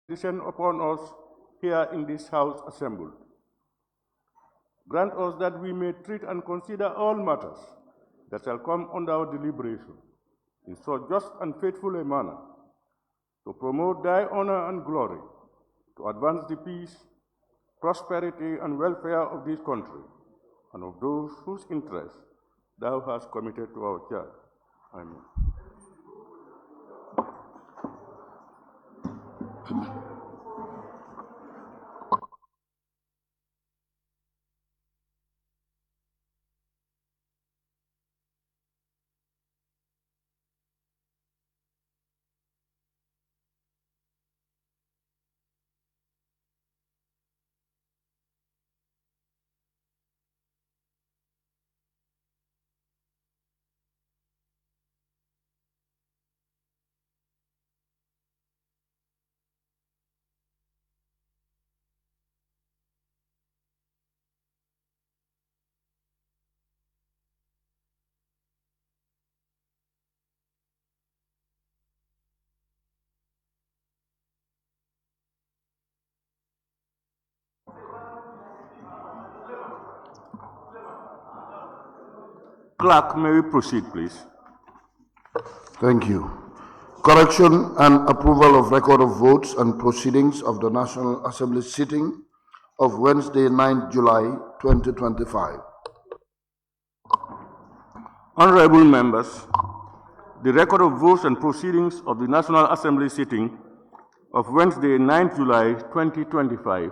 descend upon us here in this house assembled. Grant us that we may treat and consider all matters that shall come under our deliberation in so just and faithful a manner to promote thy honor and glory, to advance the peace, prosperity, and welfare of this country and of those whose interests thou hast committed to our charge. Amen. Clerk, may we proceed, please? Thank you. Correction and approval of record of votes and proceedings of the National Assembly sitting of Wednesday, 9th July 2025. Honorable members, the record of votes and proceedings of the National Assembly sitting of Wednesday, 9th July 2025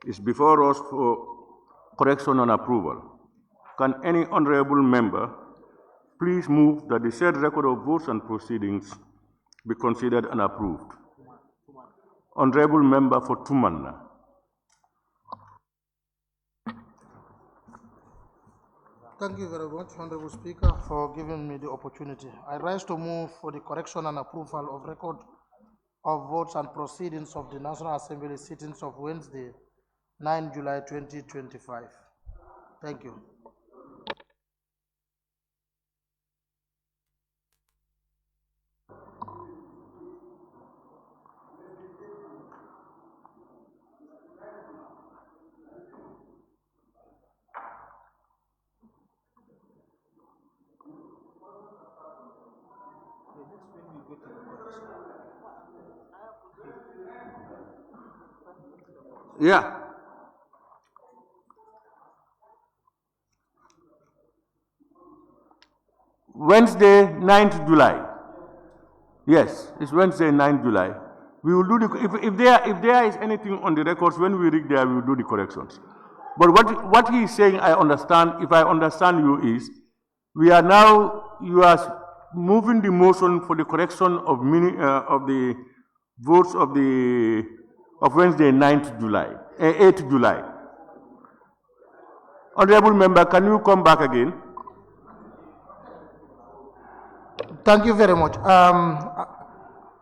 is before us for correction and approval. Can any honorable member please move that the said record of votes and proceedings be considered and approved? Honorable member for Tumanna. Thank you very much, Honorable Speaker, for giving me the opportunity. I rise to move for the correction and approval of record of votes and proceedings of the National Assembly sittings of Wednesday, 9 July 2025. Thank you. Yeah. Wednesday, 9th July. Yes, it's Wednesday, 9th July. We will do the, if there is anything on the records, when we read there, we will do the corrections. But what he is saying, I understand, if I understand you, is we are now, you are moving the motion for the correction of the votes of Wednesday, 9th July, 8th July. Honorable member, can you come back again? Thank you very much.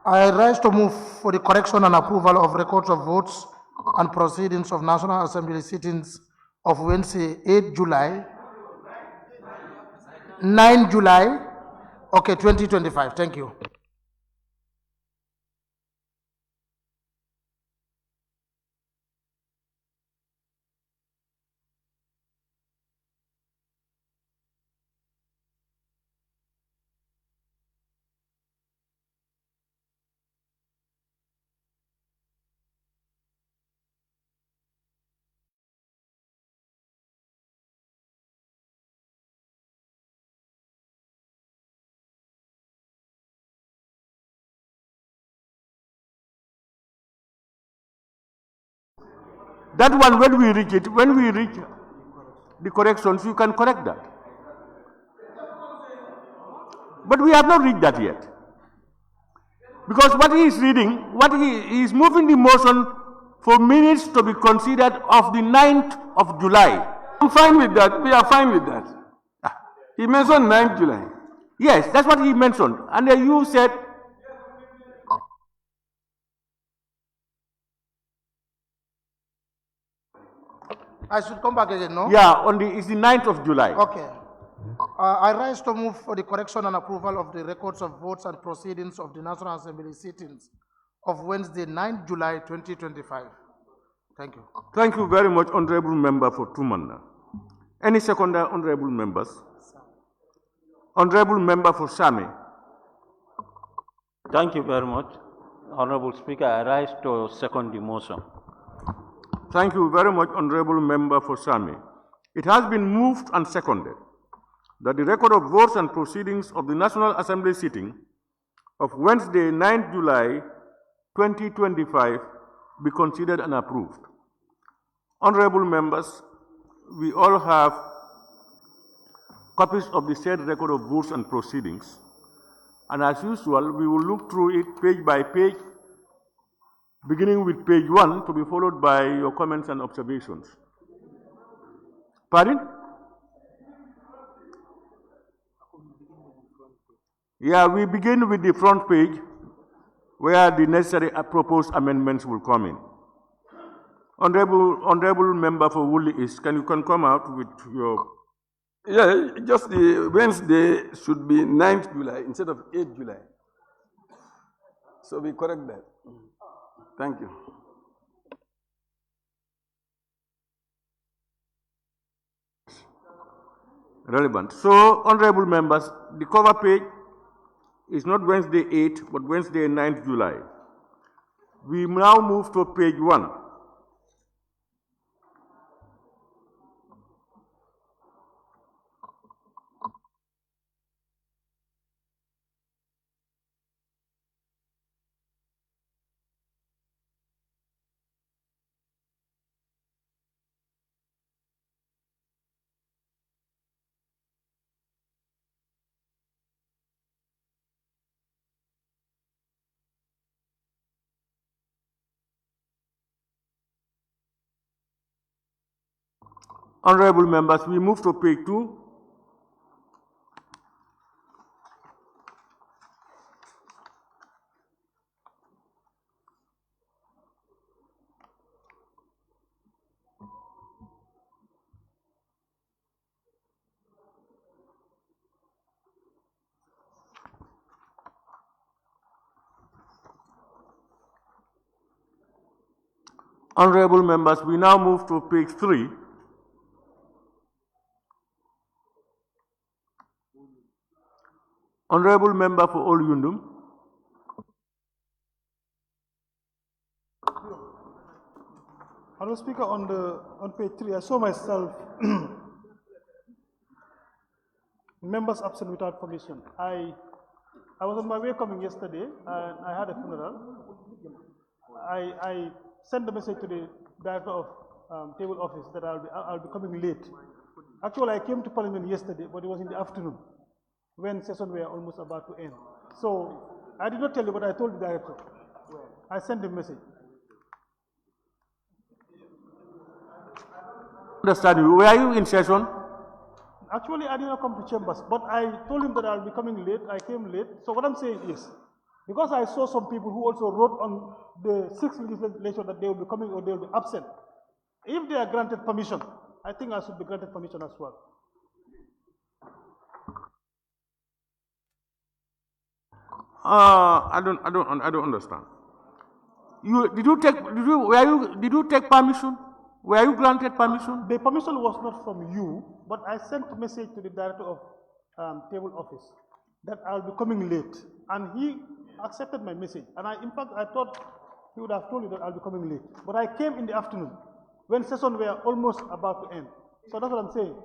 I rise to move for the correction and approval of records of votes and proceedings of National Assembly sittings of Wednesday, 8 July, 9 July, okay, 2025. Thank you. That one, when we reach the corrections, you can correct that. But we have not reached that yet. Because what he is reading, he is moving the motion for minutes to be considered of the 9th of July. I'm fine with that. We are fine with that. He mentioned 9th July. Yes, that's what he mentioned. And then you said, I should come back again, no? yeah, it's the 9th of July. Okay. I rise to move for the correction and approval of the records of votes and proceedings of the National Assembly sittings of Wednesday, 9 July 2025. Thank you. Thank you very much, Honorable Member for Tumanna. Any seconder, Honorable Members? Honorable Member for Sami. Thank you very much. Honorable Speaker, I rise to second the motion. Thank you very much, Honorable Member for Sami. It has been moved and seconded that the record of votes and proceedings of the National Assembly sitting of Wednesday, 9 July 2025 be considered and approved. Honorable members, we all have copies of the said record of votes and proceedings, and as usual, we will look through it page by page, beginning with page 1 to be followed by your comments and observations. Pardon? Yeah, we begin with the front page where the necessary proposed amendments will come in. Honorable Member for Woolly East, can you come out with your... Yeah, just the Wednesday should be 9th July instead of 8th July. So we correct that. Thank you. Relevant. So, honorable members, the cover page is not Wednesday 8, but Wednesday 9th July. We now move to page 1. Honorable members, we move to page 2. Honorable members, we now move to page 3. Honorable Member for Old-Yundum. Honorable Speaker, on page 3, I saw myself members absent without permission. I was on my way coming yesterday, and I had a funeral. I sent the message to the director of table office that I'll be coming late. Actually, I came to Parliament yesterday, but it was in the afternoon when session were almost about to end. So I did not tell you, but I told the director. I sent the message. Understand you. Were you in session? Actually, I did not come to chambers, but I told him that I'll be coming late. I came late. So what I'm saying is, because I saw some people who also wrote on the 6th legislature that they will be coming or they will be absent. If they are granted permission, I think I should be granted permission as well. I don't understand. Did you take permission? Were you granted permission? The permission was not from you, but I sent a message to the director of table office that I'll be coming late, and he accepted my message. And in fact, I thought he would have told you that I'll be coming late. But I came in the afternoon when session were almost about to end. So that's what I'm saying.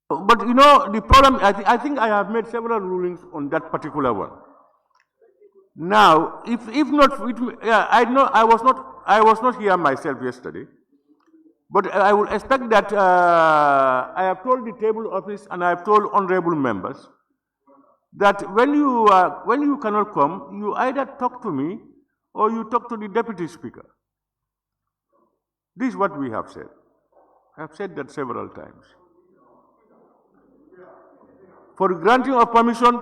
But you know, the problem, I think I have made several rulings on that particular one. Now, if not, I know I was not here myself yesterday, but I would expect that I have told the table office and I have told honorable members that when you cannot come, you either talk to me or you talk to the deputy speaker. This is what we have said. I have said that several times. For granting of permission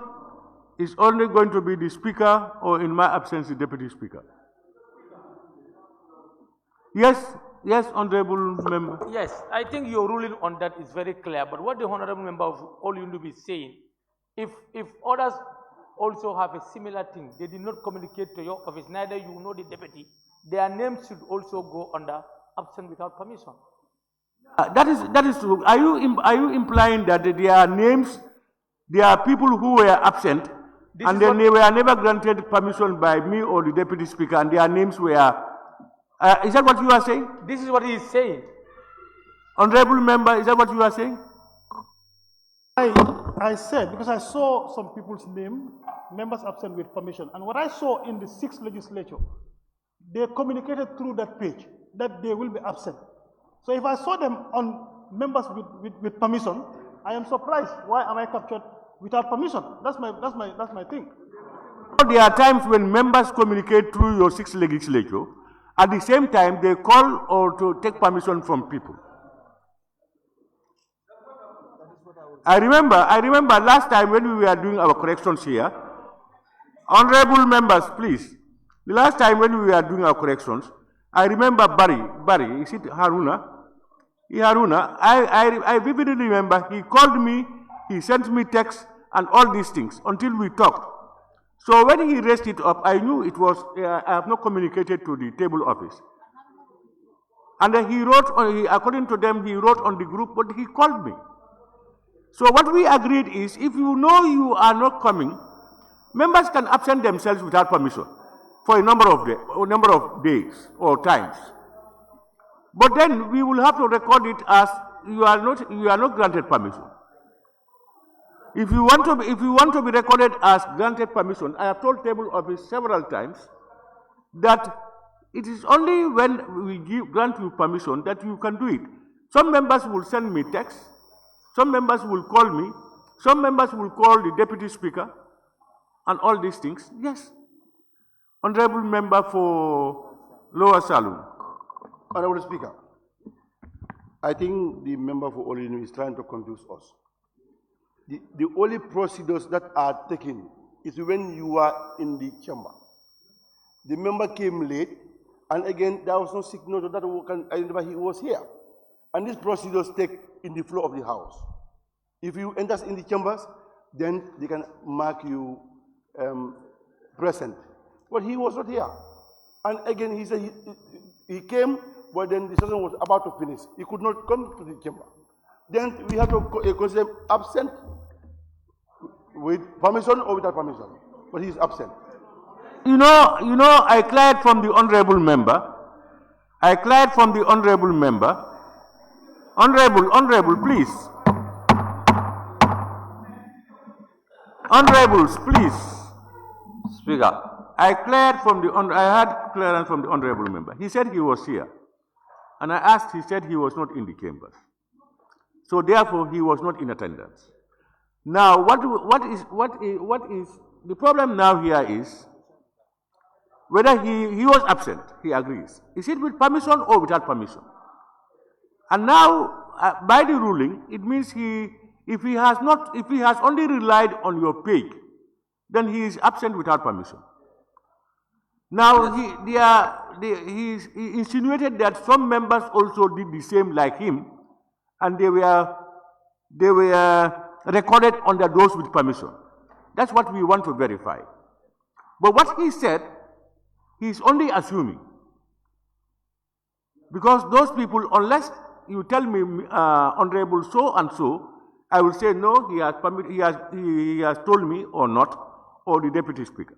is only going to be the speaker or in my absence the deputy speaker. Yes, honorable member. Yes, I think your ruling on that is very clear, but what the honorable member of Old-Yundum is saying, if orders also have a similar thing. They did not communicate to your office, neither you know the deputy. Their names should also go under absent without permission. That is true. Are you implying that their names, there are people who were absent, and then they were never granted permission by me or the deputy speaker, and their names were? Is that what you are saying? This is what he is saying. Honorable member, is that what you are saying? I said, because I saw some people's name, members absent with permission, and what I saw in the 6th legislature, they communicated through that page that they will be absent. So if I saw them on members with permission, I am surprised. Why am I captured without permission? That's my thing. There are times when members communicate through your 6th legislature. At the same time, they call or to take permission from people. I remember last time when we were doing our corrections here, honorable members, please. The last time when we were doing our corrections, I remember Barry, is it Haruna? Haruna, I vividly remember he called me, he sent me texts and all these things until we talked. So when he raised it up, I knew it was, I have not communicated to the table office. And he wrote, according to them, he wrote on the group, but he called me. So what we agreed is, if you know you are not coming, members can absent themselves without permission for a number of days or times. But then we will have to record it as you are not granted permission. If you want to be recorded as granted permission, I have told table office several times that it is only when we grant you permission that you can do it. Some members will send me texts, some members will call me, some members will call the deputy speaker, and all these things. Yes. Honorable member for Lower Saloon. Honorable Speaker, I think the member for Olinu is trying to confuse us. The only procedures that are taken is when you are in the chamber. The member came late, and again, there was no signal that we can identify he was here. And these procedures take in the floor of the house. If you enter in the chambers, then they can mark you present. But he was not here. And again, he said he came, but then the session was about to finish. He could not come to the chamber. Then we have to consider absent with permission or without permission. But he is absent. You know, I cleared from the honorable member. Honorable, please. Honorables, please. Speaker. I had clearance from the honorable member. He said he was here. And I asked, he said he was not in the chambers. So therefore, he was not in attendance. Now, what is the problem now here is whether he was absent, he agrees. Is it with permission or without permission? And now, by the ruling, it means if he has only relied on your page, then he is absent without permission. Now, he insinuated that some members also did the same like him, and they were recorded under those with permission. That's what we want to verify. But what he said, he is only assuming. Because those people, unless you tell me, Honorable so and so, I will say no, he has told me or not, or the deputy speaker.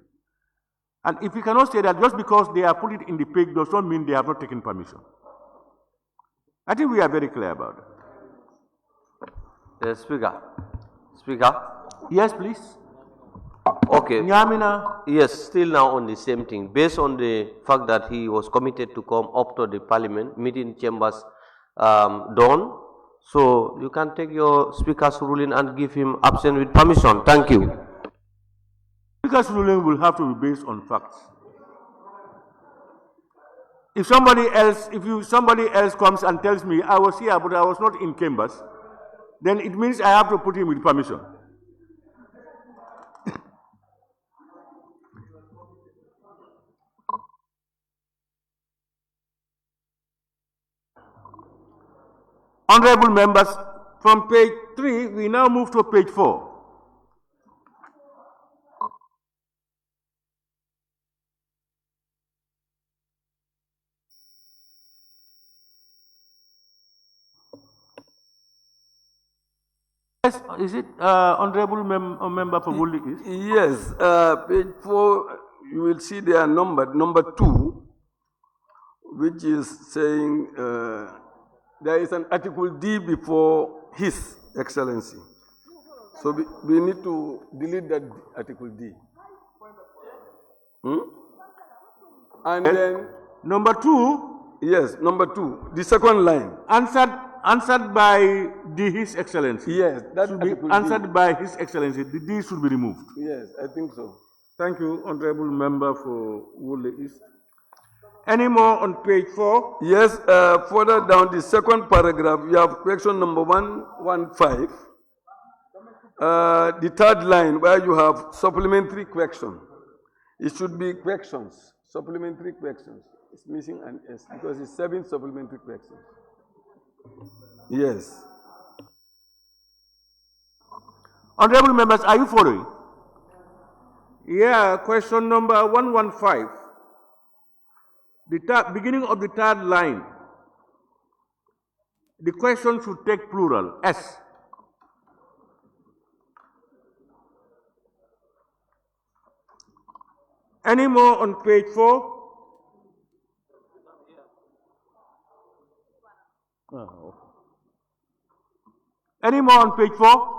And if you cannot say that just because they have put it in the page does not mean they have not taken permission. I think we are very clear about it. Speaker. Yes, please. Okay. Nyamina. Yes, still now on the same thing. Based on the fact that he was committed to come up to the parliament, meeting chambers done, so you can take your speaker's ruling and give him absent with permission. Thank you. Speaker's ruling will have to be based on facts. If somebody else comes and tells me I was here but I was not in chambers, then it means I have to put him with permission. Honorable members, from page 3, we now move to page 4. Yes, is it Honorable Member for Wuli East? Yes, page 4, you will see they are numbered. Number 2, which is saying there is an Article D before His Excellency. So we need to delete that Article D. And then Number 2, yes, number 2, the second line. answered by His Excellency. Yes, that should be Article answered D. by His Excellency. The D should be removed. Yes, I think so. Thank you, Honorable Member for Wole East. Any more on page 4? Yes, further down the second paragraph, you have question number 115. The third line where you have supplementary question. It should be questions, supplementary questions. It's missing an S because it's 7 supplementary questions. Yes. Honorable members, are you following? Yeah, question number 115. The beginning of the third line. The question should take plural, S. Any more on page 4? Any more on page 4?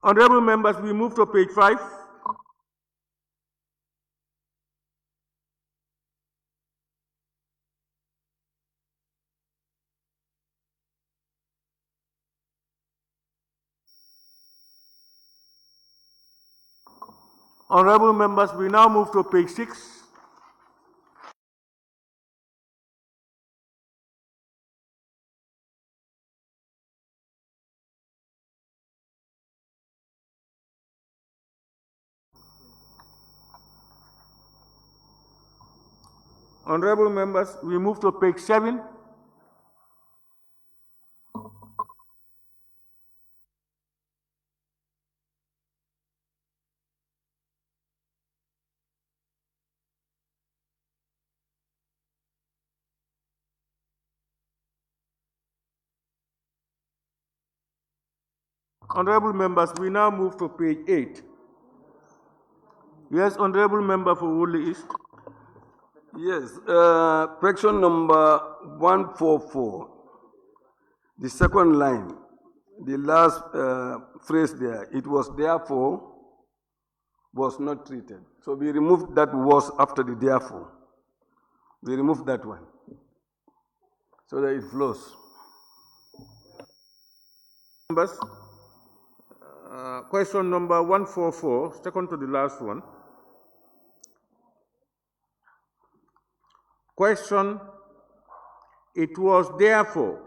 Honorable members, we move to page 5. Honorable members, we now move to page 6. Honorable members, we move to page 7. Honorable members, we now move to page 8. Yes, Honorable Member for Woodley East. Yes, question number 144. The second line, the last phrase there, it was therefore was not treated. So we removed that was after the therefore. We removed that one so that it flows. Members, question number 144, second to the last one. Question, it was therefore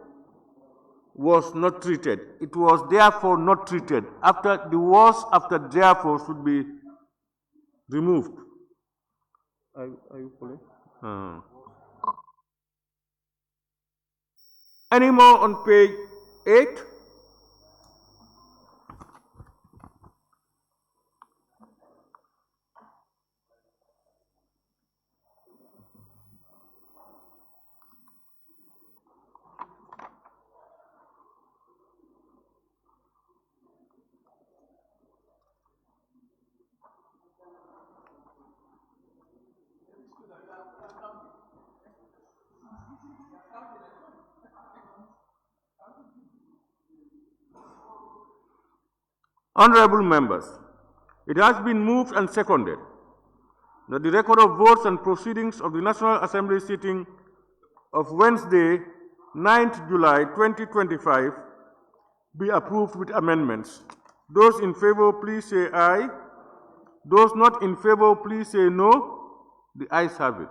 was not treated. It was therefore not treated. After the was after therefore should be removed. Are you following? Any more on page 8? Honorable members, it has been moved and seconded that the record of votes and proceedings of the National Assembly sitting of Wednesday, 9th July 2025 be approved with amendments. Those in favor, please say aye. Those not in favor, please say no. The ayes have it.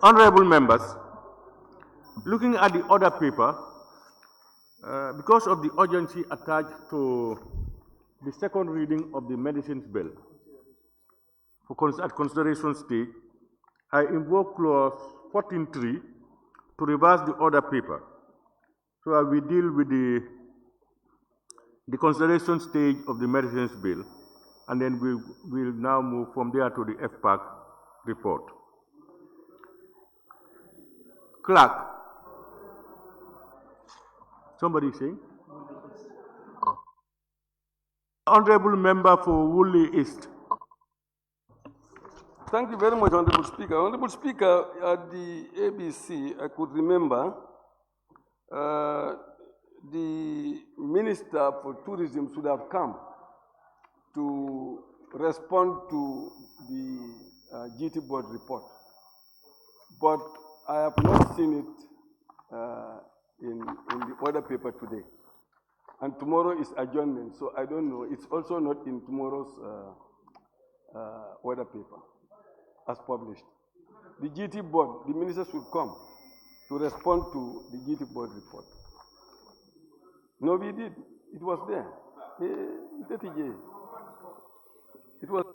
Honorable members, looking at the other paper, because of the urgency attached to the second reading of the medicines bill at consideration stage, I invoke clause 14.3 to reverse the other paper so that we deal with the consideration stage of the medicines bill, and then we will now move from there to the FPAC report. Clerk. Somebody saying? Honorable member for Woolly East. Thank you very much, Honorable Speaker. Honorable Speaker, at the ABC, I could remember the Minister for Tourism should have come to respond to the GT board report. But I have not seen it in the other paper today. And tomorrow is adjournment, so I don't know. It's also not in tomorrow's other paper as published. The GT board, the minister should come to respond to the GT board report. No, we did. It was there. It was.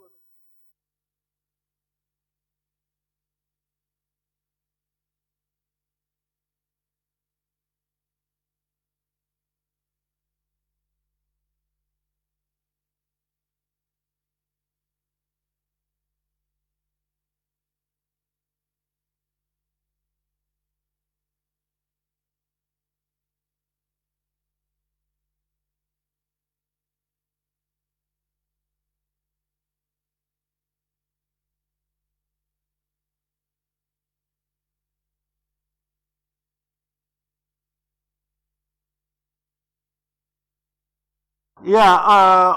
Yeah,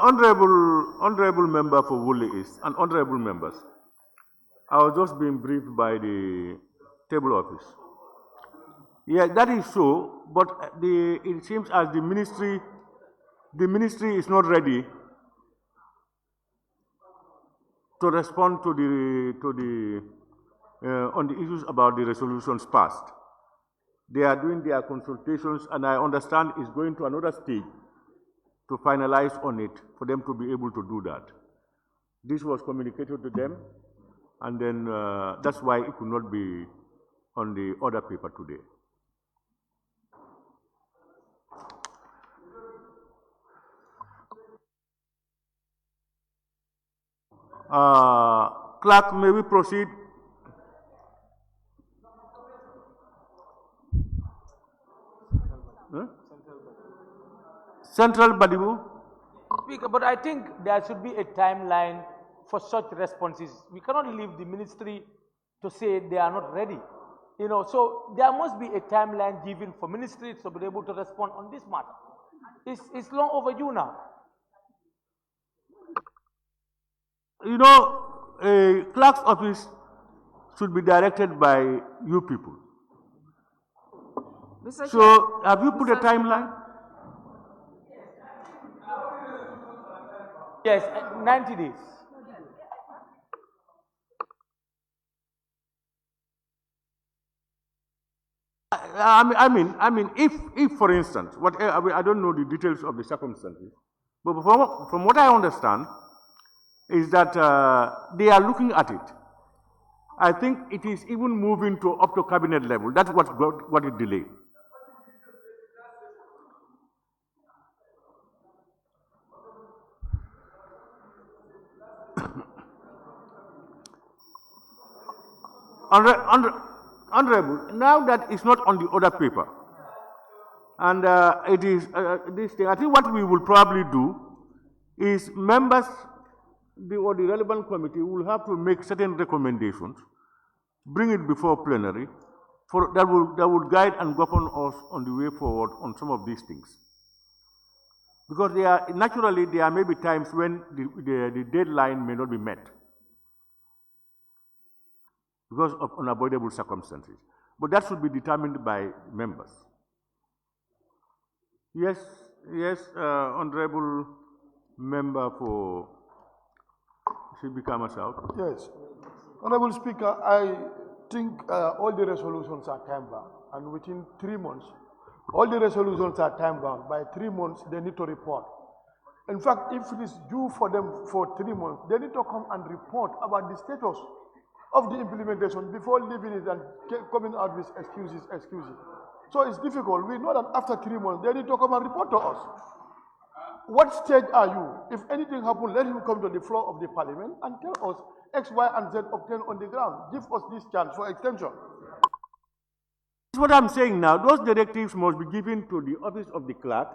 honorable member for Woolly East and honorable members, I was just being briefed by the table office. Yeah, that is so, but it seems as the ministry is not ready to respond to on the issues about the resolutions passed. They are doing their consultations, and I understand it's going to another stage to finalize on it for them to be able to do that. This was communicated to them, and then that's why it could not be on the other paper today. Clerk, may we proceed? Huh? Central Badibu? Speaker, but I think there should be a timeline for such responses. We cannot leave the ministry to say they are not ready. You know, so there must be a timeline given for ministry to be able to respond on this matter. It's long overdue now. You know, a clerk's office should be directed by you people. So, have you put a timeline? Yes, 90 days. I mean, if for instance, I don't know the details of the circumstances, but from what I understand, is that they are looking at it. I think it is even moving to up to cabinet level. That's what it delayed. Honorable, now that it's not on the other paper, and it is this thing, I think what we will probably do is members or the relevant committee will have to make certain recommendations, bring it before plenary, that will guide and govern us on the way forward on some of these things. Because naturally there may be times when the deadline may not be met because of unavoidable circumstances. But that should be determined by members. Yes, honorable member should be come us out. Yes. Honorable Speaker, I think all the resolutions are time bound, and within 3 months, all the resolutions are time bound. By 3 months, they need to report. In fact, if it is due for them for 3 months, they need to come and report about the status of the implementation before leaving it and coming out with excuses. So it's difficult. We know that after 3 months, they need to come and report to us. What stage are you? If anything happens, let him come to the floor of the parliament and tell us X, Y, and Z obtained on the ground. Give us this chance for extension. That's what I'm saying now. Those directives must be given to the office of the clerk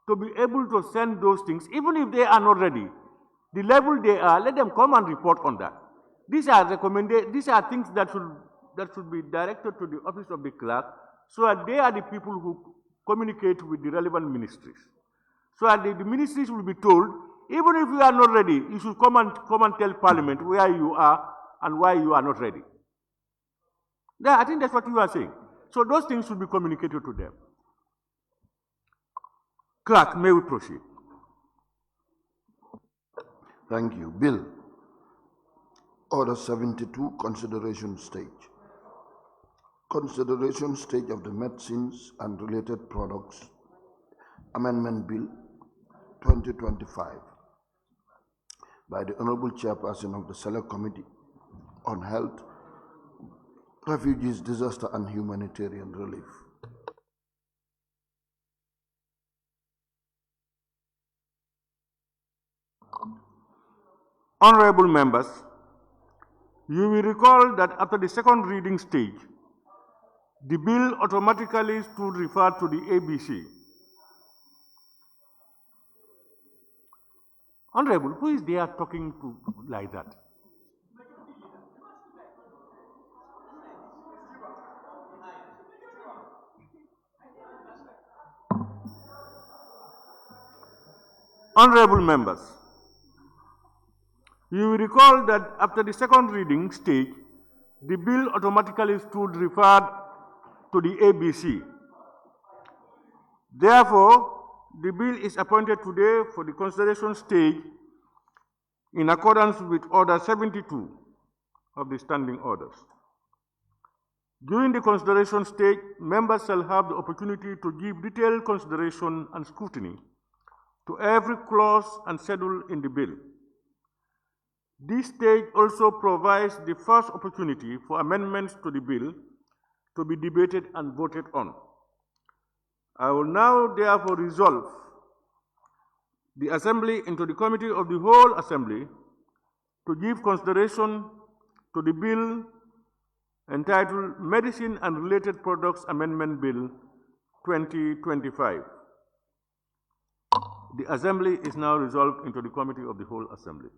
to be able to send those things, even if they are not ready. The level they are, let them come and report on that. These are these are things that should be directed to the office of the clerk, so that they are the people who communicate with the relevant ministries. So that the ministries will be told, even if you are not ready, you should come and tell Parliament where you are and why you are not ready. Yeah, I think that's what you are saying. So those things should be communicated to them. Clerk, may we proceed? Thank you. Bill. Order 72, consideration stage. Consideration stage of the Medicines and Related Products Amendment Bill 2025 by the Honorable Chairperson of the Select Committee on Health, Refugees, Disaster and Humanitarian Relief. Honorable members, you will recall that after the second reading stage, the bill automatically stood referred to the ABC. Honorable, who is there talking to like that? Honorable members, you will recall that after the second reading stage, the bill automatically stood referred to the ABC. Therefore, the bill is appointed today for the consideration stage in accordance with Order 72 of the Standing Orders. During the consideration stage, members shall have the opportunity to give detailed consideration and scrutiny to every clause and schedule in the bill. This stage also provides the first opportunity for amendments to the bill to be debated and voted on. I will now therefore resolve the Assembly into the Committee of the Whole Assembly to give consideration to the bill entitled Medicine and Related Products Amendment Bill 2025. The Assembly is now resolved into the Committee of the Whole Assembly.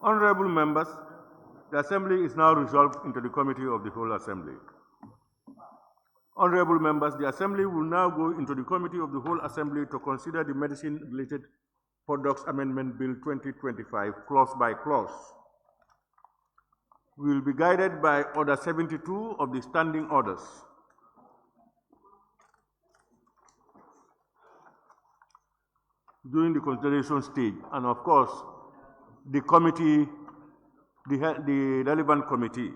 Honorable members, the Assembly is now resolved into the Committee of the Whole Assembly. Honorable members, the Assembly will now go into the Committee of the Whole Assembly to consider the Medicine-Related Products Amendment Bill 2025, clause by clause. We will be guided by Order 72 of the Standing Orders. During the consideration stage, and of course, the committee, the relevant committee.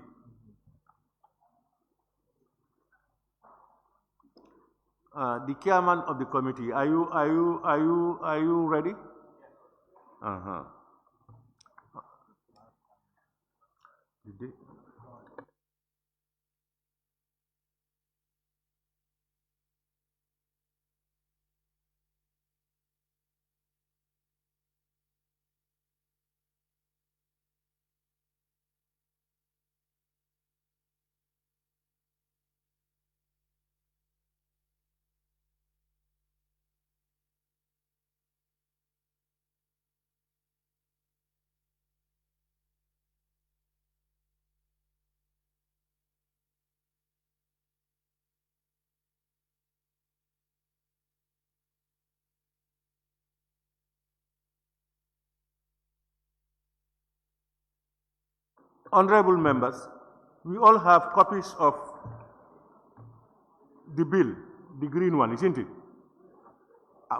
The chairman of the committee, are you ready? Honorable members, we all have copies of the bill, the green one, isn't it?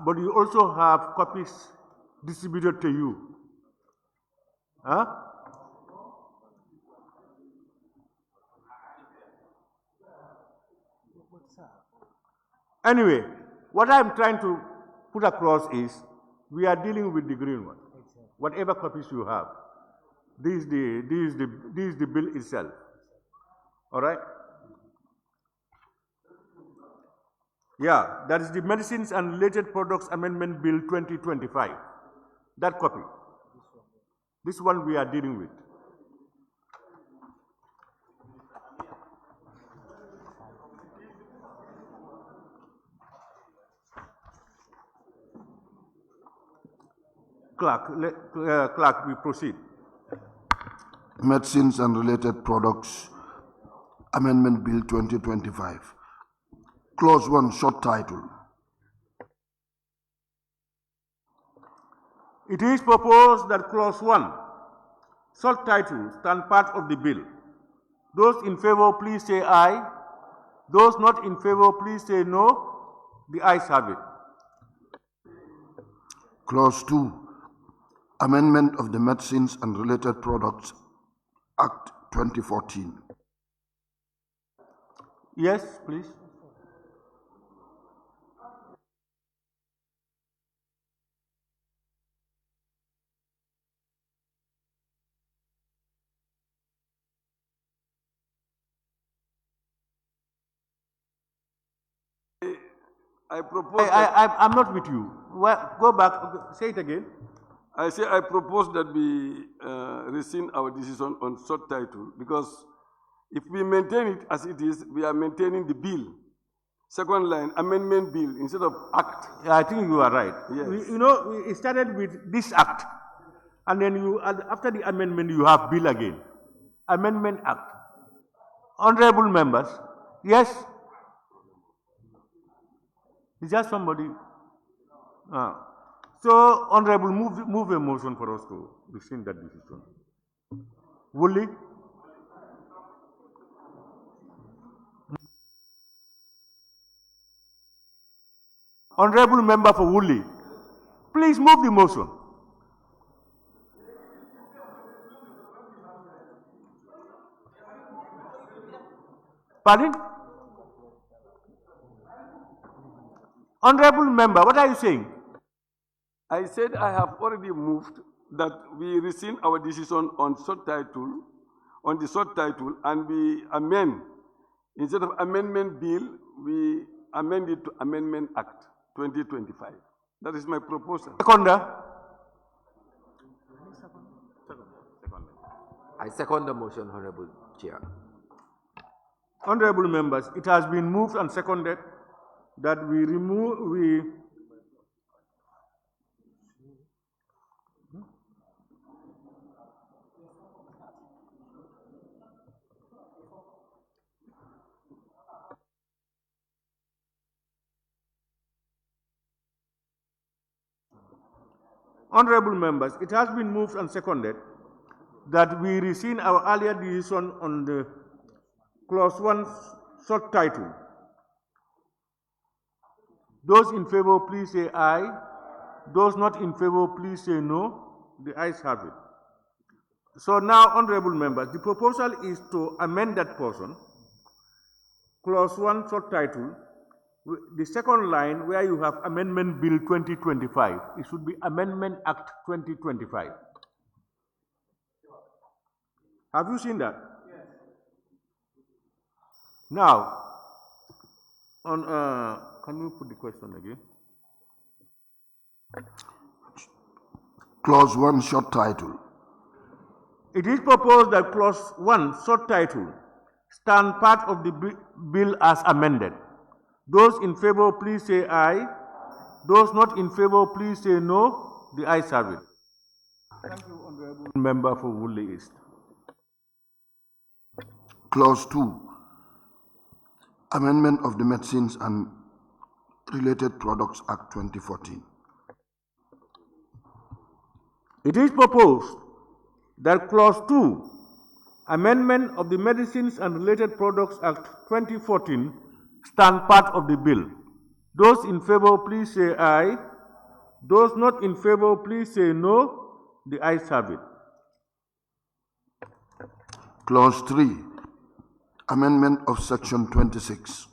But you also have copies distributed to you. Huh? Anyway, what I'm trying to put across is we are dealing with the green one. Whatever copies you have. This is the bill itself. All right? Yeah, that is the Medicines and Related Products Amendment Bill 2025. That copy. This one we are dealing with. Clerk, we proceed. Medicines and Related Products Amendment Bill 2025. Clause 1, short title. It is proposed that Clause 1, short title, stand part of the bill. Those in favor, please say aye. Those not in favor, please say no. The ayes have it. Clause 2, Amendment of the Medicines and Related Products Act 2014. Yes, please. I propose. I'm not with you. Well, go back. Say it again. I say I propose that we rescind our decision on short title, because if we maintain it as it is, we are maintaining the bill. Second line, amendment bill instead of act. Yeah, I think you are right. Yes. It started with this act, and then after the amendment, you have bill again. Amendment act. Honorable members, yes. Is there somebody? So, Honorable, move a motion for us to rescind that decision. Woolley? Honorable Member for Woolley, please move the motion. Pardon? Honorable Member, what are you saying? I said I have already moved that we rescind our decision on short title, on the short title, and we amend, instead of amendment bill, we amend it to Amendment Act 2025. That is my proposal. Seconder? I second the motion, Honorable Chair. Honorable members, it has been moved and seconded that Honorable members, it has been moved and seconded that we rescind our earlier decision on the clause 1 short title. Those in favor, please say aye. Those not in favor, please say no. The ayes have it. So now, honorable members, the proposal is to amend that portion, clause 1 short title, the second line where you have Amendment Bill 2025, it should be Amendment Act 2025. Have you seen that? Yes. Now, on can you put the question again? Clause 1 short title. It is proposed that clause 1 short title stand part of the bill as amended. Those in favor, please say aye. Those not in favor, please say no. The ayes have it. Thank you, honorable member for Woodley East. Clause 2. Amendment of the Medicines and Related Products Act 2014. It is proposed that clause 2, Amendment of the Medicines and Related Products Act 2014, stand part of the bill. Those in favor, please say aye. Those not in favor, please say no. The ayes have it. Clause 3. Amendment of Section 26.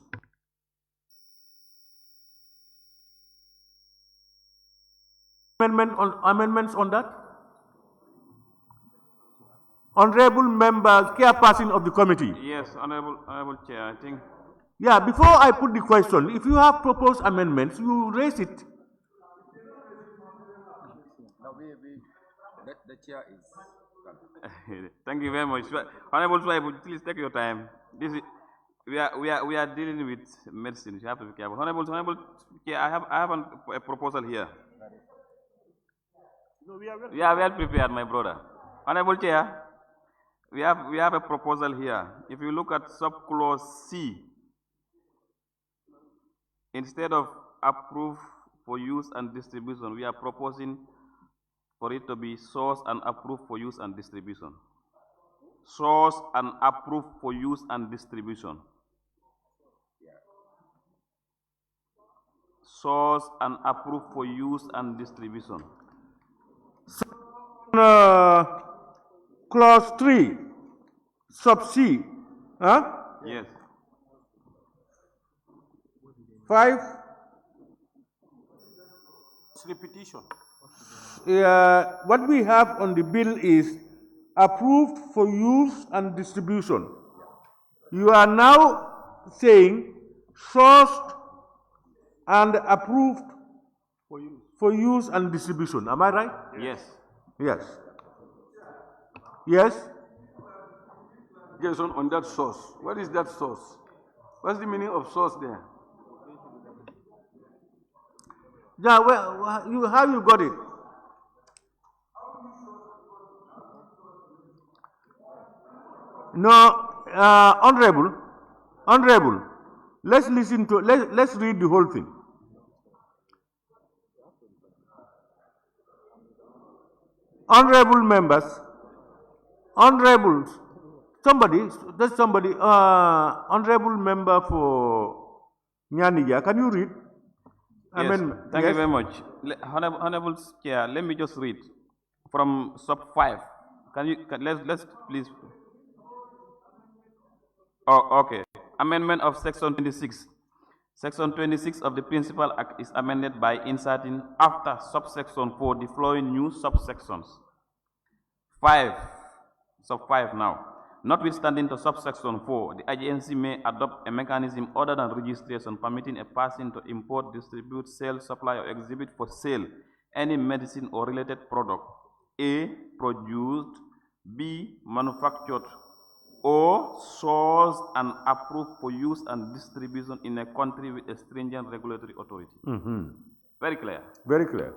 Amendments on that? Honorable member, chairperson of the committee. Yes, Honorable Chair, I think. Yeah, before I put the question, if you have proposed amendments, you raise it. No, the chair is. Thank you very much. Honorable Chair, please take your time. We are dealing with medicine. You have to be careful. Honorable Chair, I have a proposal here. No, we are well prepared, my brother. Honorable Chair, we have a proposal here. If you look at subclause C, instead of approve for use and distribution, we are proposing for it to be source and approve for use and distribution. Source and approve for use and distribution. Source and approve for use and distribution. Clause 3, sub C. Yes. 5. It's repetition. What we have on the bill is approved for use and distribution. You are now saying sourced and approved for use and distribution. Am I right? Yes. Yes. Yes? Yes, on that source. What is that source? What's the meaning of source there? Yeah, well, how you got it? No, honorable, let's listen to, let's read the whole thing. Honorable members, honorables, honorable member for Nyanija, can you read? Yes, thank you very much. Honorable Chair, let me just read from sub 5. Let's please. Oh, okay. Amendment of Section 26. Section 26 of the Principal Act is amended by inserting after subsection 4 the following new subsections. 5, sub 5 now. Notwithstanding to subsection 4, the agency may adopt a mechanism other than registration permitting a person to import, distribute, sell, supply, or exhibit for sale any medicine or related product, A, produced, B, manufactured, or sourced and approved for use and distribution in a country with a stringent regulatory authority. Very clear. Very clear.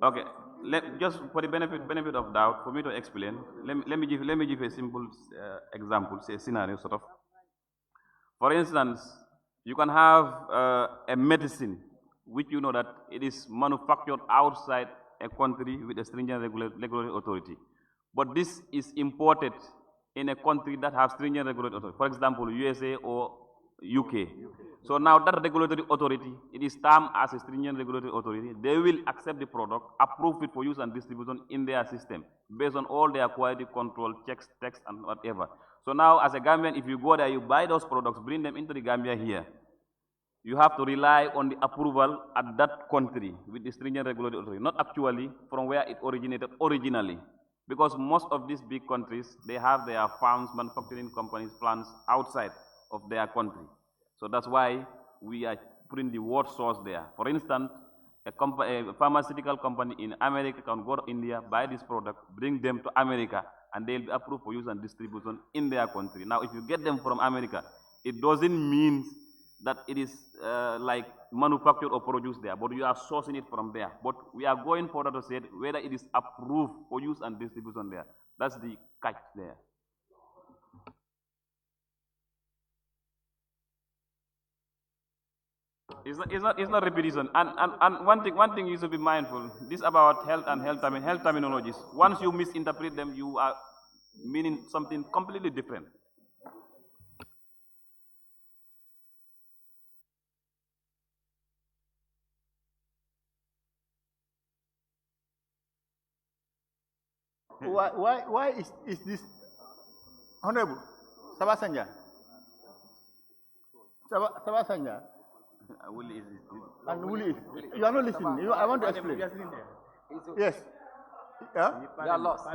Okay. Just for the benefit of doubt, for me to explain, let me give a simple example, say a scenario sort of. For instance, You can have a medicine which you know that it is manufactured outside a country with a stringent regulatory authority. But this is imported in a country that has stringent regulatory authority, for example, USA or UK. So now that regulatory authority, it is termed as a stringent regulatory authority. They will accept the product, approve it for use and distribution in their system based on all their quality control checks, text and whatever. So now as a Gambian, if you go there, you buy those products, bring them into the Gambia here. You have to rely on the approval at that country with the stringent regulatory authority, not actually from where it originated originally. Because most of these big countries, they have their farms, manufacturing companies, plants outside of their country. So that's why we are putting the word source there. For instance, a pharmaceutical company in America can go to India, buy this product, bring them to America, and they'll be approved for use and distribution in their country. Now, if you get them from America, it doesn't mean that it is like manufactured or produced there, but you are sourcing it from there. But we are going further to say whether it is approved for use and distribution there. That's the catch there. It's not repetition. And one thing you should be mindful. This about health and health terminologies. Once you misinterpret them, you are meaning something completely different. Why is this Honorable Sabasanja? Sabasanja? And Willie, you are not listening. I want to explain. Yes. Yeah? They are lost.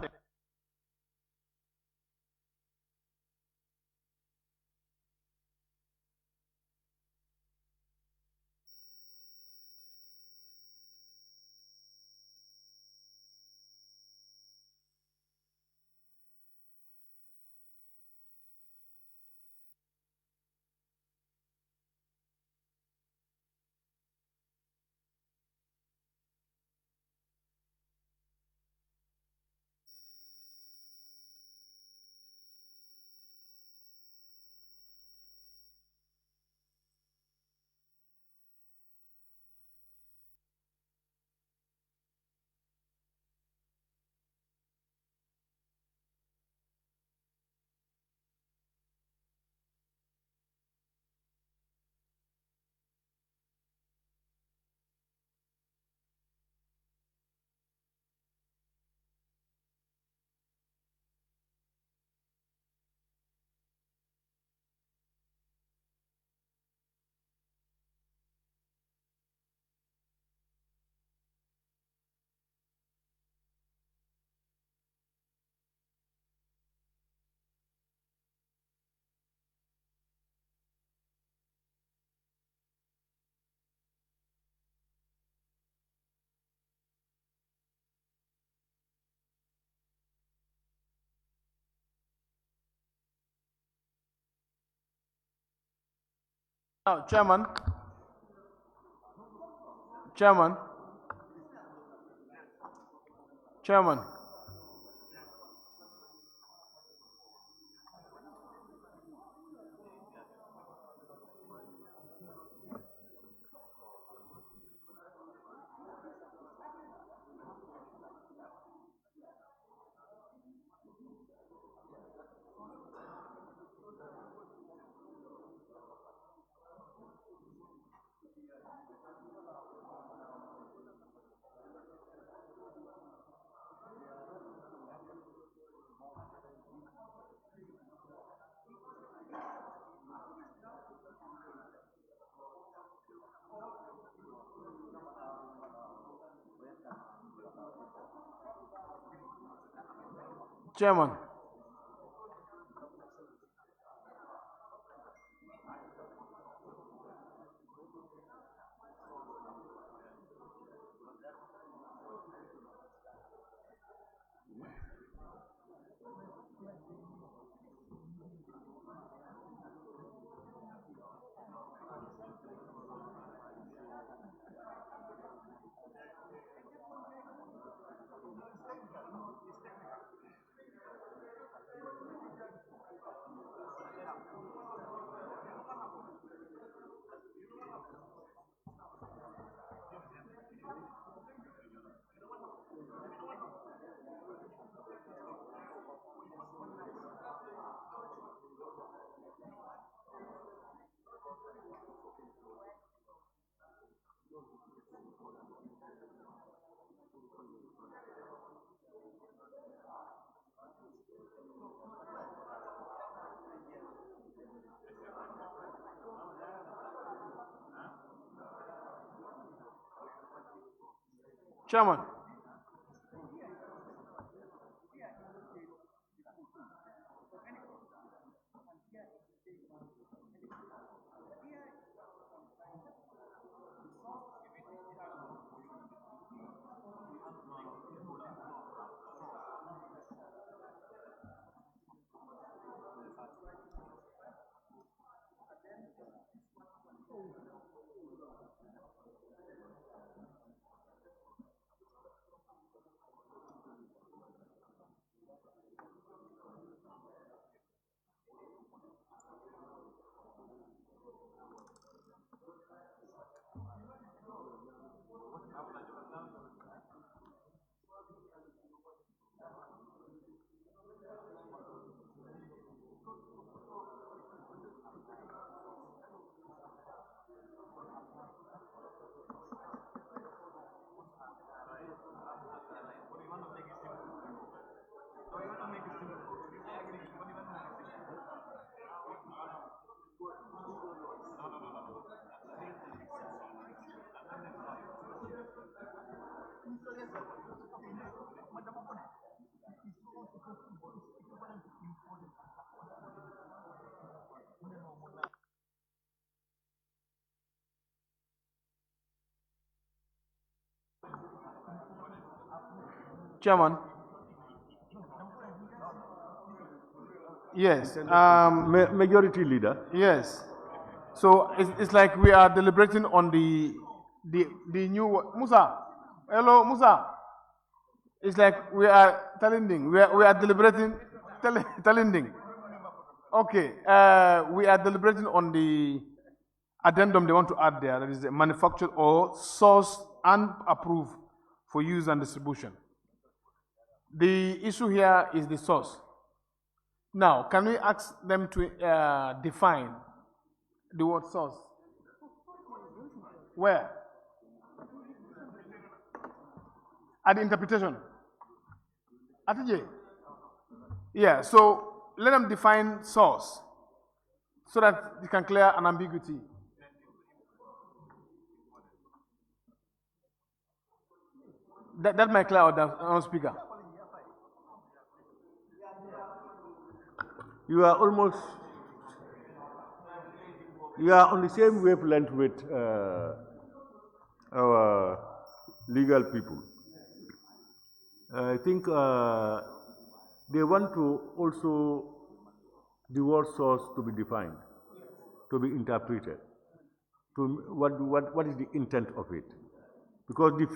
Now, Chairman, Chairman. Chairman. Chairman. Yes. Majority Leader. Yes. So it's like we are deliberating on the new Musa. Hello, Musa. It's like we are telling we are deliberating telling. Okay. We are deliberating on the addendum they want to add there. That is the manufactured or sourced and approved for use and distribution. The issue here is the source. Now, can we ask them to define the word source? Where? At the interpretation. At the yeah, so let them define source so that they can clear an ambiguity. That might clear out the speaker. You are on the same wavelength with our legal people. I think they want to also the word source to be defined, to be interpreted, to what is the intent of it, because the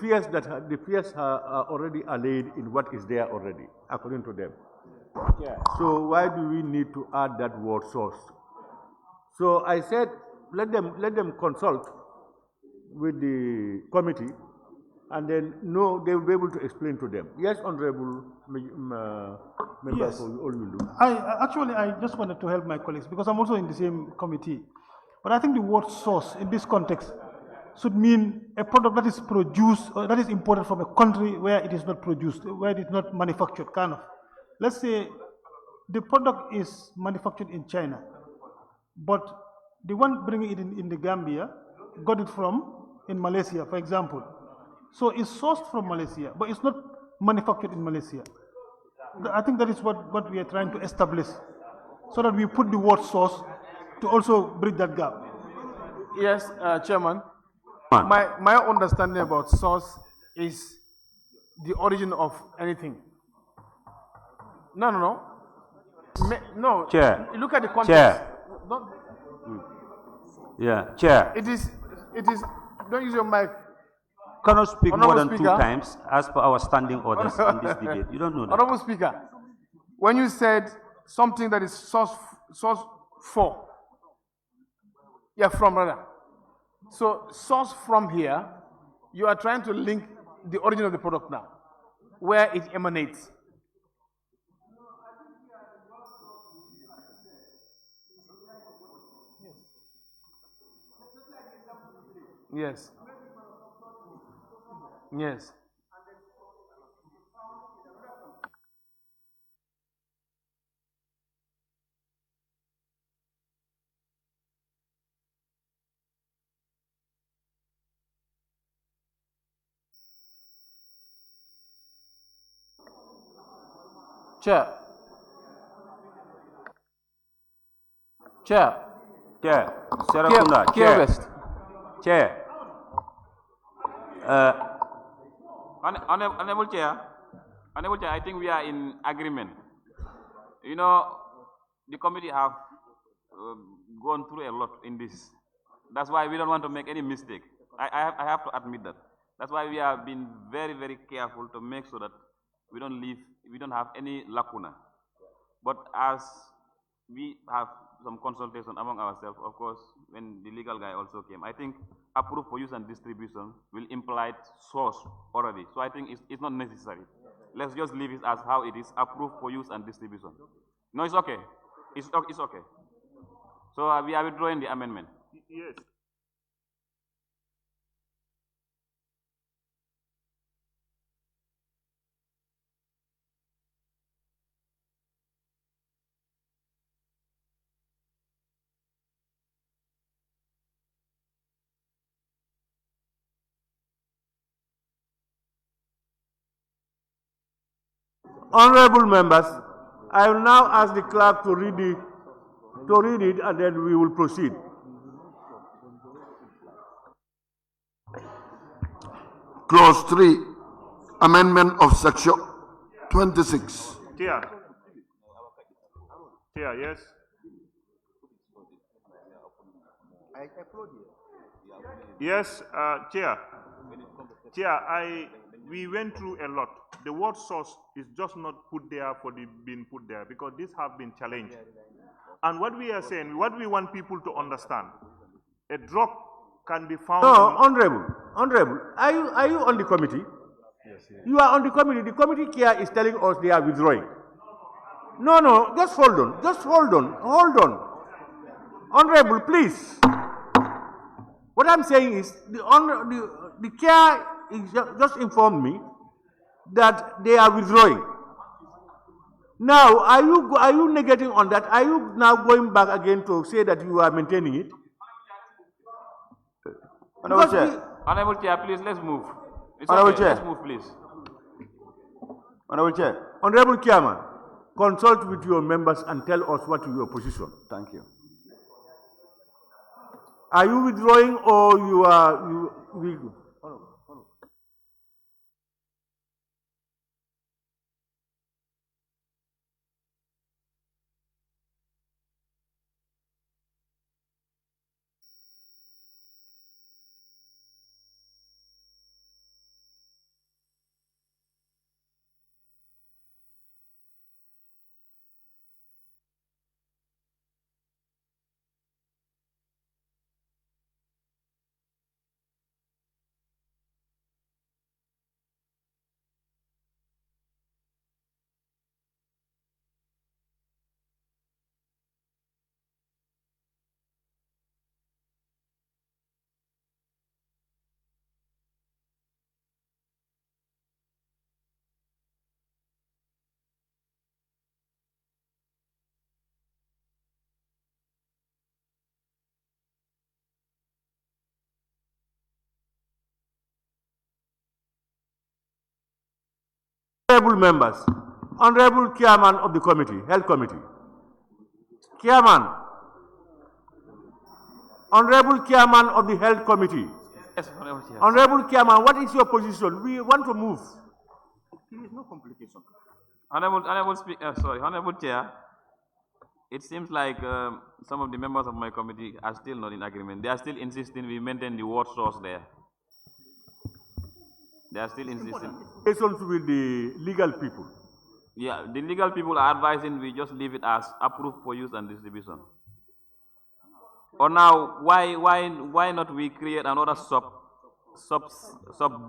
fears are already allayed in what is there already, according to them. Yeah. So why do we need to add that word source? So I said, let them consult with the committee, and then they will be able to explain to them. Yes, Honorable Member Yes. for all you do. I just wanted to help my colleagues because I'm also in the same committee. But I think the word source in this context should mean a product that is produced or that is imported from a country where it is not produced, where it is not manufactured, kind of. Let's say the product is manufactured in China, but the one bringing it in the Gambia got it from in Malaysia, for example. So it's sourced from Malaysia, but it's not manufactured in Malaysia. I think that is what we are trying to establish, so that we put the word source to also bridge that gap. Yes, Chairman. My understanding about source is the origin of anything. No. No. Chair. Look at the context. Chair. Don't, Yeah, Chair. It is. Don't use your mic. Cannot speak Honorable more than Speaker. 2 times as per our standing orders in this debate. You don't know that. Honorable Speaker, when you said something that is source from rather. So source from here, you are trying to link the origin of the product now, where it emanates. Yes. Yes. Chair. Chair. Chair. Serakunda. Chair Chair. West. Chair. Honorable Chair, I think we are in agreement. You know, the committee have gone through a lot in this. That's why we don't want to make any mistake. I have to admit that. That's why we have been very, very careful to make sure that we don't have any lacuna. But as we have some consultation among ourselves, of course, when the legal guy also came, I think approved for use and distribution will imply source already. So I think it's not necessary. Let's just leave it as how it is, approved for use and distribution. No, it's okay. It's okay. So we are withdrawing the amendment. Yes. Honorable members, I will now ask the clerk to read it and then we will proceed. Clause 3, amendment of section 26. Chair, yes. Yes, Chair. We went through a lot. The word source is just not put there for being put there because these have been challenged. And what we are saying, what we want people to understand, a drug can be found. No, Honorable, are you on the committee? Yes. You are on the committee. The committee chair is telling us they are withdrawing. No, just hold on. Honorable, please. What I'm saying is the chair just informed me that they are withdrawing. Now, are you negating on that? Are you now going back again to say that you are maintaining it? Honorable Chair, please, let's move. Let's move, please. Honorable Chair. Honorable Chairman, consult with your members and tell us what is your position. Thank you. Are you withdrawing or you are... Honorable members, Honorable Chairman of the committee, Health Committee. Chairman, Honorable Chairman of the Health Committee. Yes, Honorable Chair. Honorable Chairman, what is your position? We want to move. There is no complication. Honorable Chair, it seems like some of the members of my committee are still not in agreement. They are still insisting we maintain the word source there. They are still insisting. Liaisons with the legal people. Yeah, the legal people are advising we just leave it as approved for use and distribution. Or now, why not we create another sub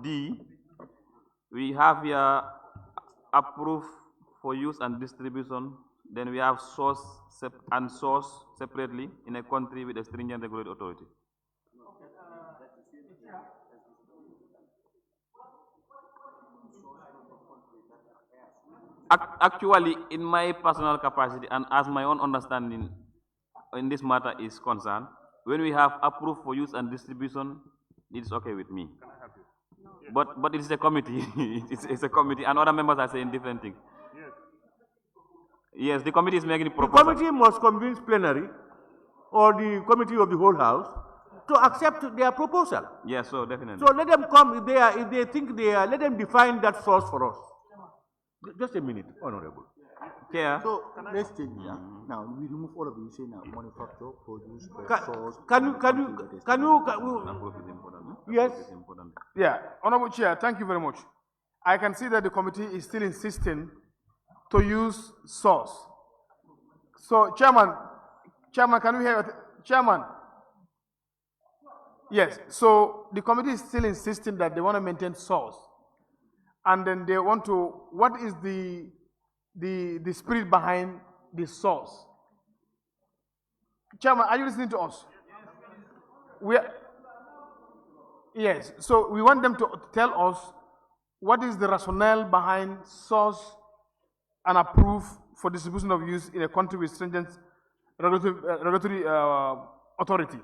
D? We have here approved for use and distribution. Then we have source and source separately in a country with a stringent regulatory authority. Actually, in my personal capacity and as my own understanding in this matter is concerned, when we have approved for use and distribution, it's okay with me. But it's a committee. it's a committee, and other members are saying different things. Yes. Yes, the committee is making a The proposal. committee must convince plenary or the committee of the whole house to accept their proposal. Yes, so definitely. So let them come if they think they are, let them define that source for us. Just a minute, Honorable. Chair. So let's take it. Now we remove all of you say now manufacture, produce, source. Yes. Yeah, Honorable Chair, thank you very much. I can see that the committee is still insisting to use source. So, Chairman, can you hear? Chairman? Yes, so the committee is still insisting that they want to maintain source. And then they want to, what is the spirit behind the source? Chairman, are you listening to us? Yes, so we want them to tell us what is the rationale behind source and approve for distribution of use in a country with stringent regulatory authority.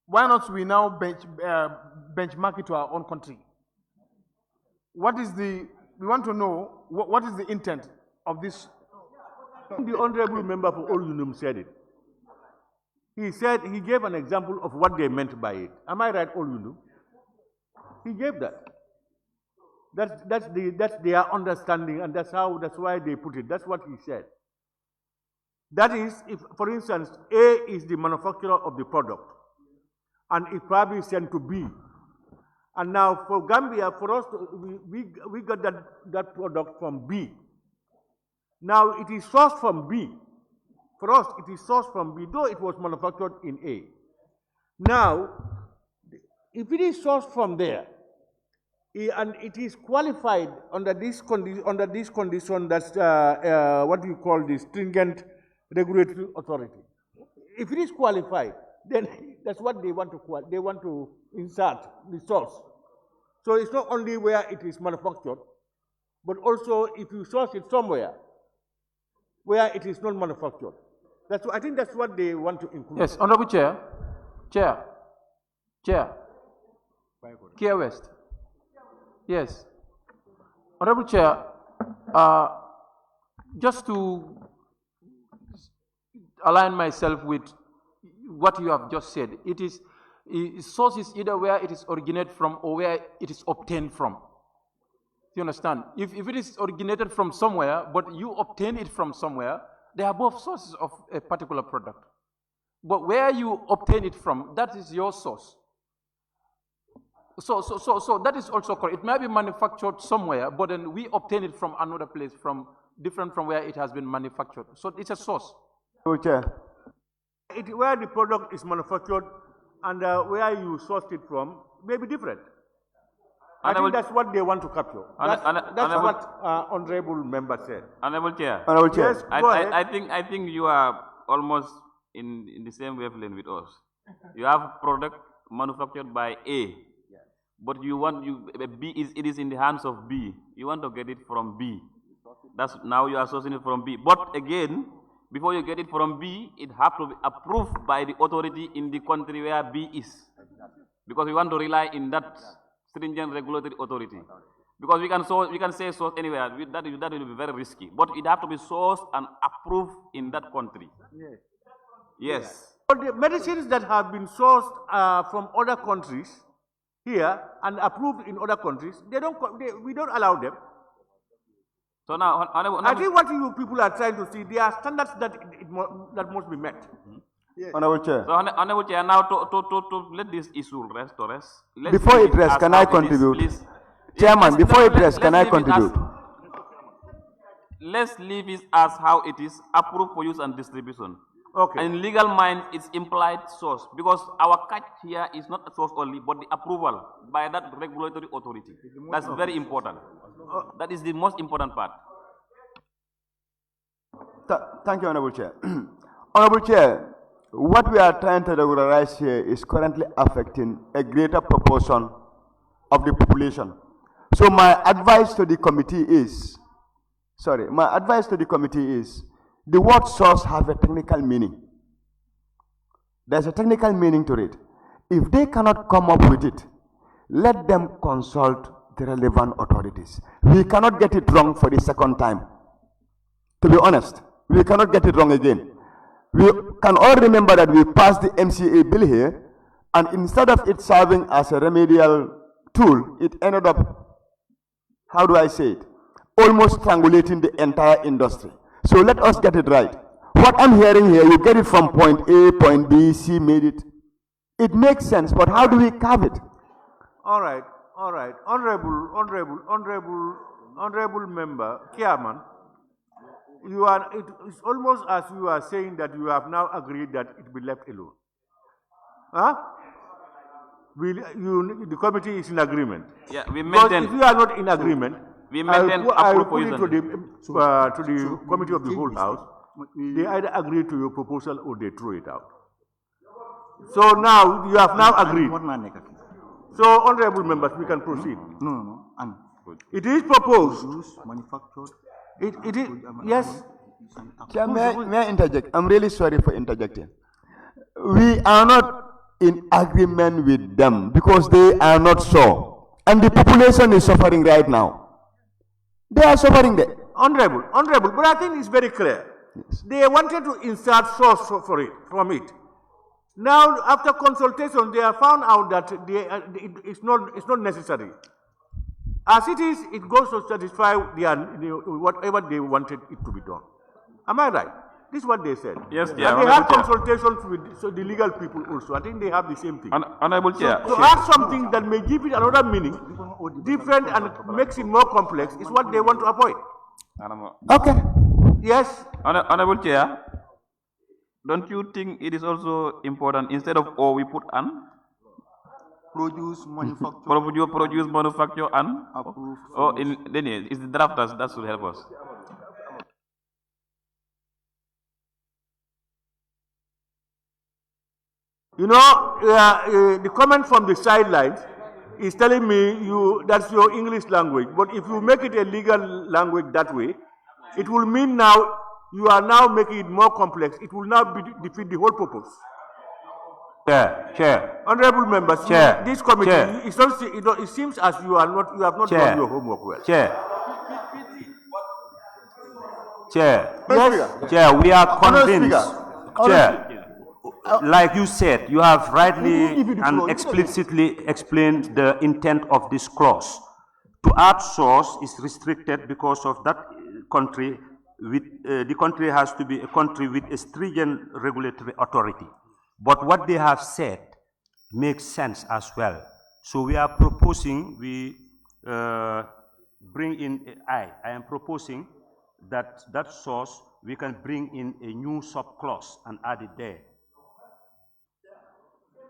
Why not we now benchmark it to our own country? We want to know what is the intent of this? The honorable member for Olunum said it. He gave an example of what they meant by it. Am I right, Olunum? He gave that. That's their understanding, and that's why they put it. That's what he said. That is, if, for instance, A is the manufacturer of the product, and it probably sent to B. And now for Gambia, for us, we got that product from B. Now it is sourced from B. For us, it is sourced from B, though it was manufactured in A. Now, if it is sourced from there, and it is qualified under this condition, that's what you call the stringent regulatory authority. If it is qualified, then that's what they want to insert the source. So it's not only where it is manufactured, but also if you source it somewhere where it is not manufactured. I think that's what they want to include. Yes, Honorable Chair. Kia West. Yes. Honorable Chair, just to align myself with what you have just said, source is either where it is originated from or where it is obtained from. Do you understand? If it is originated from somewhere, but you obtain it from somewhere, they are both sources of a particular product. But where you obtain it from, that is your source. So that is also correct. It may be manufactured somewhere, but then we obtain it from another place, different from where it has been manufactured. So it's a source. Chair. Where the product is manufactured and where you sourced it from may be different. I think that's what they want to capture. That's what honorable member said. Honorable Chair. Honorable Chair. Yes, go ahead. I think you are almost in the same wavelength with us. You have product manufactured by A, but it is in the hands of B. You want to get it from B. Now you are sourcing it from B. But again, before you get it from B, it has to be approved by the authority in the country where B is. Because we want to rely in that stringent regulatory authority. Because we can say source anywhere. That will be very risky. But it has to be sourced and approved in that country. Yes. But the medicines that have been sourced from other countries here and approved in other countries, we don't allow them. So now, I think what you people are trying to see, there are standards that must be met. Yes. Honorable Chair. So, Honorable Chair, now to let this issue rest. Before it rests, can I contribute? Chairman, before it rests, can I contribute? Let's leave it as how it is, approved for use and distribution. Okay. And in legal mind, it's implied source, because our catch here is not a source only, but the approval by that regulatory authority. That's very important. That is the most important part. Thank you, Honorable Chair. Honorable Chair, what we are trying to regularize here is currently affecting a greater proportion of the population. So my advice to the committee is, the word source have a technical meaning. There's a technical meaning to it. If they cannot come up with it, let them consult the relevant authorities. We cannot get it wrong for the second time. To be honest, we cannot get it wrong again. We can all remember that we passed the MCA bill here, and instead of it serving as a remedial tool, it ended up, how do I say it, almost strangulating the entire industry. So let us get it right. What I'm hearing here, you get it from point A, point B, C made it. It makes sense, but how do we carve it? All right. Honorable member, Chairman, it's almost as you are saying that you have now agreed that it be left alone. Huh? The committee is in agreement. Yeah, we Because maintain. if you are not in agreement, We maintain I will put it to appropriation. the committee of the whole house. They either agree to your proposal or they throw it out. So now you have now agreed. So, honorable members, we can proceed. No. It is proposed. Manufactured. It is, yes. Chair, may I interject? I'm really sorry for interjecting. We are not in agreement with them because they are not so. And the population is suffering right now. They are suffering there. Honorable, but I think it's very clear. Yes. They wanted to insert source from it. Now, after consultation, they have found out that it's not necessary. As it is, it goes to satisfy whatever they wanted it to be done. Am I right? This is what they said. Yes, Chair. And they have consultations with the legal people also. I think they have the same thing. Honorable Chair. So to add something that may give it another meaning, different and makes it more complex, is what they want to avoid. Okay. Yes. Honorable Chair, don't you think it is also important, instead of or we put an? Produce, manufacture. Produce, manufacture, and? Approve. Or it's the drafters that should help us. You know, the comment from the sidelines is telling me that's your English language. But if you make it a legal language that way, it will mean now you are now making it more complex. It will now defeat the whole purpose. Chair. Honorable members, Chair. This committee, Chair. It seems as you have not done your homework well. Chair. Yes. Chair, we are convinced. Chair. Like you said, you have rightly and explicitly explained the intent of this clause. To add source is restricted because of that country. The country has to be a country with a stringent regulatory authority. But what they have said makes sense as well. So we are proposing, bring in, I am proposing that source, we can bring in a new sub-clause and add it there.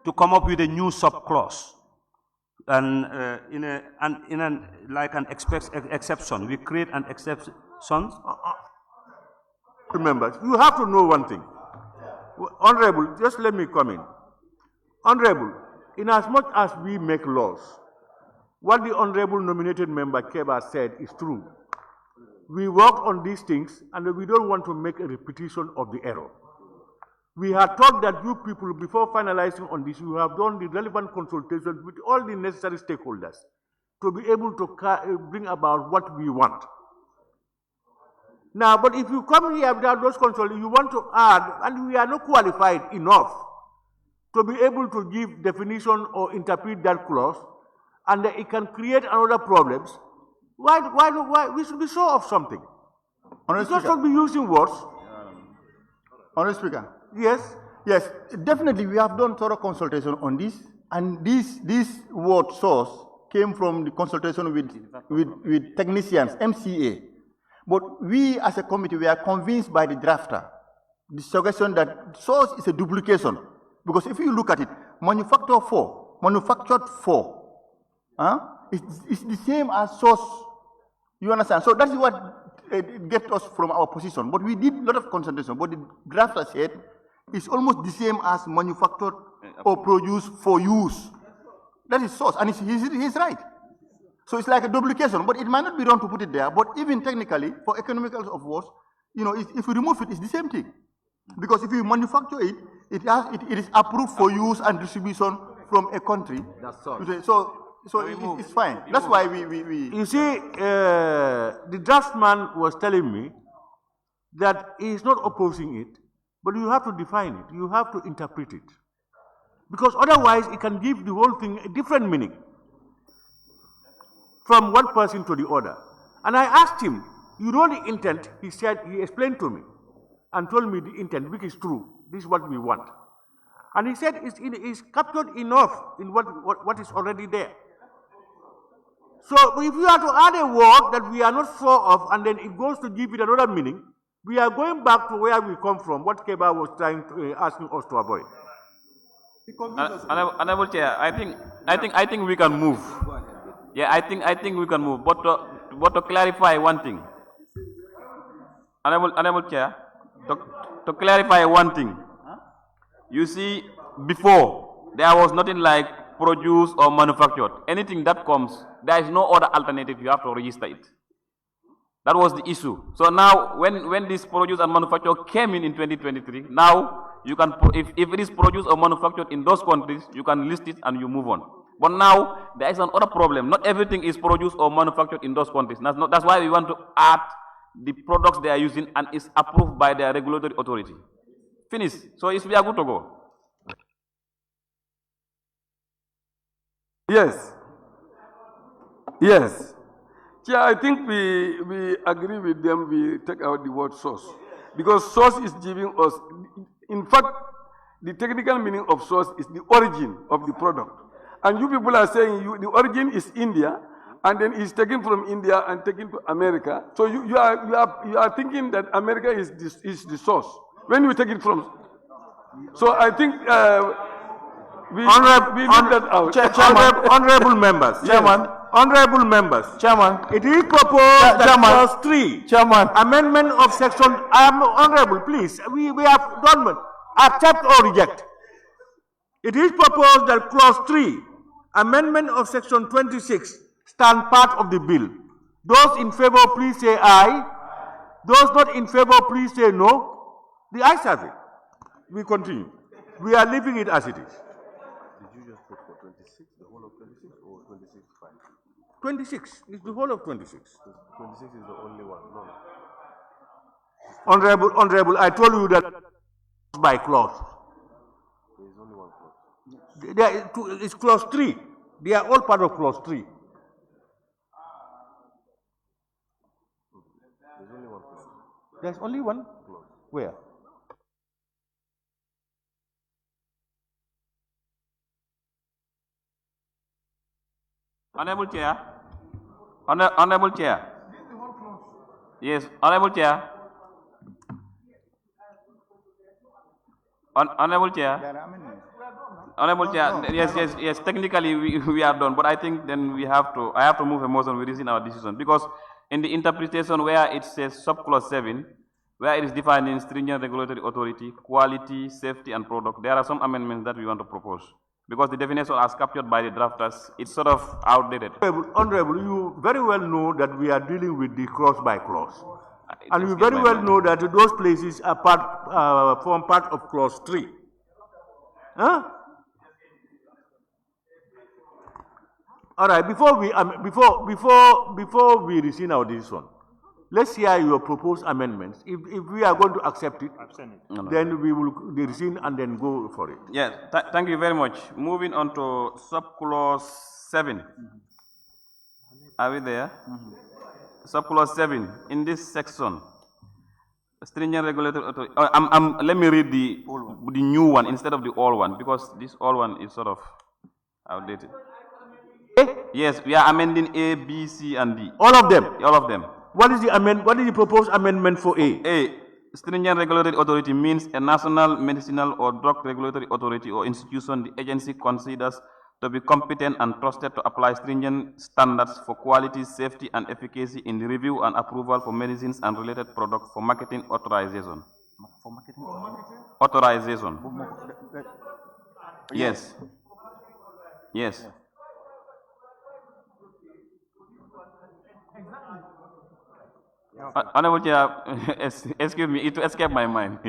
To come up with a new sub-clause. And like an exception, we create an exception. Remember, you have to know one thing. Honorable, just let me come in. Honorable, in as much as we make laws, what the honorable nominated member Keba said is true. We work on these things and we don't want to make a repetition of the error. We had thought that you people, before finalizing on this, you have done the relevant consultations with all the necessary stakeholders to be able to bring about what we want. Now, but if you come here without those consultations, you want to add, and we are not qualified enough to be able to give definition or interpret that clause, and it can create another problems. Why we should be sure of something? We just should be using words. Honorable Speaker. Yes. Yes, definitely we have done thorough consultation on this, and this word source came from the consultation with technicians, MCA. But we as a committee, we are convinced by the drafter, the suggestion that source is a duplication. Because if you look at it, manufactured for, it's the same as source. You understand? So that's what gets us from our position. But we did a lot of consultation. But the drafter said it's almost the same as manufactured or produced for use. That is source, and he's right. So it's like a duplication, but it might not be wrong to put it there. But even technically, for economicals of words, you know, if we remove it, it's the same thing. Because if you manufacture it, it is approved for use and distribution from a country. That's all. So it's fine. That's why we. You see, the draftsman was telling me that he is not opposing it, but you have to define it, you have to interpret it. Because otherwise it can give the whole thing a different meaning from one person to the other. And I asked him, you know the intent? He said, he explained to me and told me the intent, which is true. This is what we want. And he said it's captured enough in what is already there. So if you are to add a word that we are not sure of and then it goes to give it another meaning, we are going back to where we come from, what Keba was trying to asking us to avoid. Honorable Chair, I think we can move. Yeah, I think we can move. But to clarify one thing, Honorable Chair, to clarify one thing. You see, before there was nothing like produce or manufactured. Anything that comes, there is no other alternative. You have to register it. That was the issue. So now, when this produce and manufacture came in 2023, now you can, if it is produced or manufactured in those countries, you can list it and you move on. But now there is another problem. Not everything is produced or manufactured in those countries. That's why we want to add the products they are using and is approved by their regulatory authority. Finish. So we are good to go. Yes. Yes. Yeah, I think we agree with them. We take out the word source. Because source is giving us, in fact, the technical meaning of source is the origin of the product. And you people are saying the origin is India, and then it's taken from India and taken to America. So you are thinking that America is the source. When you take it from, so I think we leave that out. Honorable members, Chairman. Yes. Honorable members, Chairman, it is proposed that clause 3, Chairman, amendment of section, Honorable, please, we have done, accept or reject. It is proposed that clause 3, amendment of section 26, stand part of the bill. Those in favor, please say aye. Those not in favor, please say no. The ayes have it. We continue. We are leaving it as it is. Did you just vote for 26, the whole of 26, or 26 5? 26 is the whole of 26. 26 is the only one. No. Honorable, I told you that by clause. There is only one clause. It's clause 3. They are all part of clause 3. There's only one clause. There's only one clause. Where? Honorable Chair. Honorable Chair. Yes, Honorable Chair. Honorable Chair. Honorable Chair. Yes. Technically, we are done, but I think then I have to move a motion within our decision, because in the interpretation where it says subclause 7, where it is defined in stringent regulatory authority, quality, safety, and product, there are some amendments that we want to propose. Because the definition as captured by the drafters, it's sort of outdated. Honorable, you very well know that we are dealing with the clause by clause. And you very well know that those places are form part of clause 3. Huh? All right, before we rescind our decision, let's hear your proposed amendments. If we are going to accept it, then we will rescind and then go for it. Yes, thank you very much. Moving on to subclause 7. Are we there? Subclause 7. In this section, stringent regulatory authority. Let me read the new one instead of the old one, because this old one is sort of outdated. Yes, we are amending A, B, C, and D. All of them? All of them. What is the proposed amendment for A? A, stringent regulatory authority means a national medicinal or drug regulatory authority or institution the agency considers to be competent and trusted to apply stringent standards for quality, safety, and efficacy in the review and approval for medicines and related products for marketing authorization. For marketing authorization. Yes. Yes. Honorable Chair, excuse me, it escaped my mind.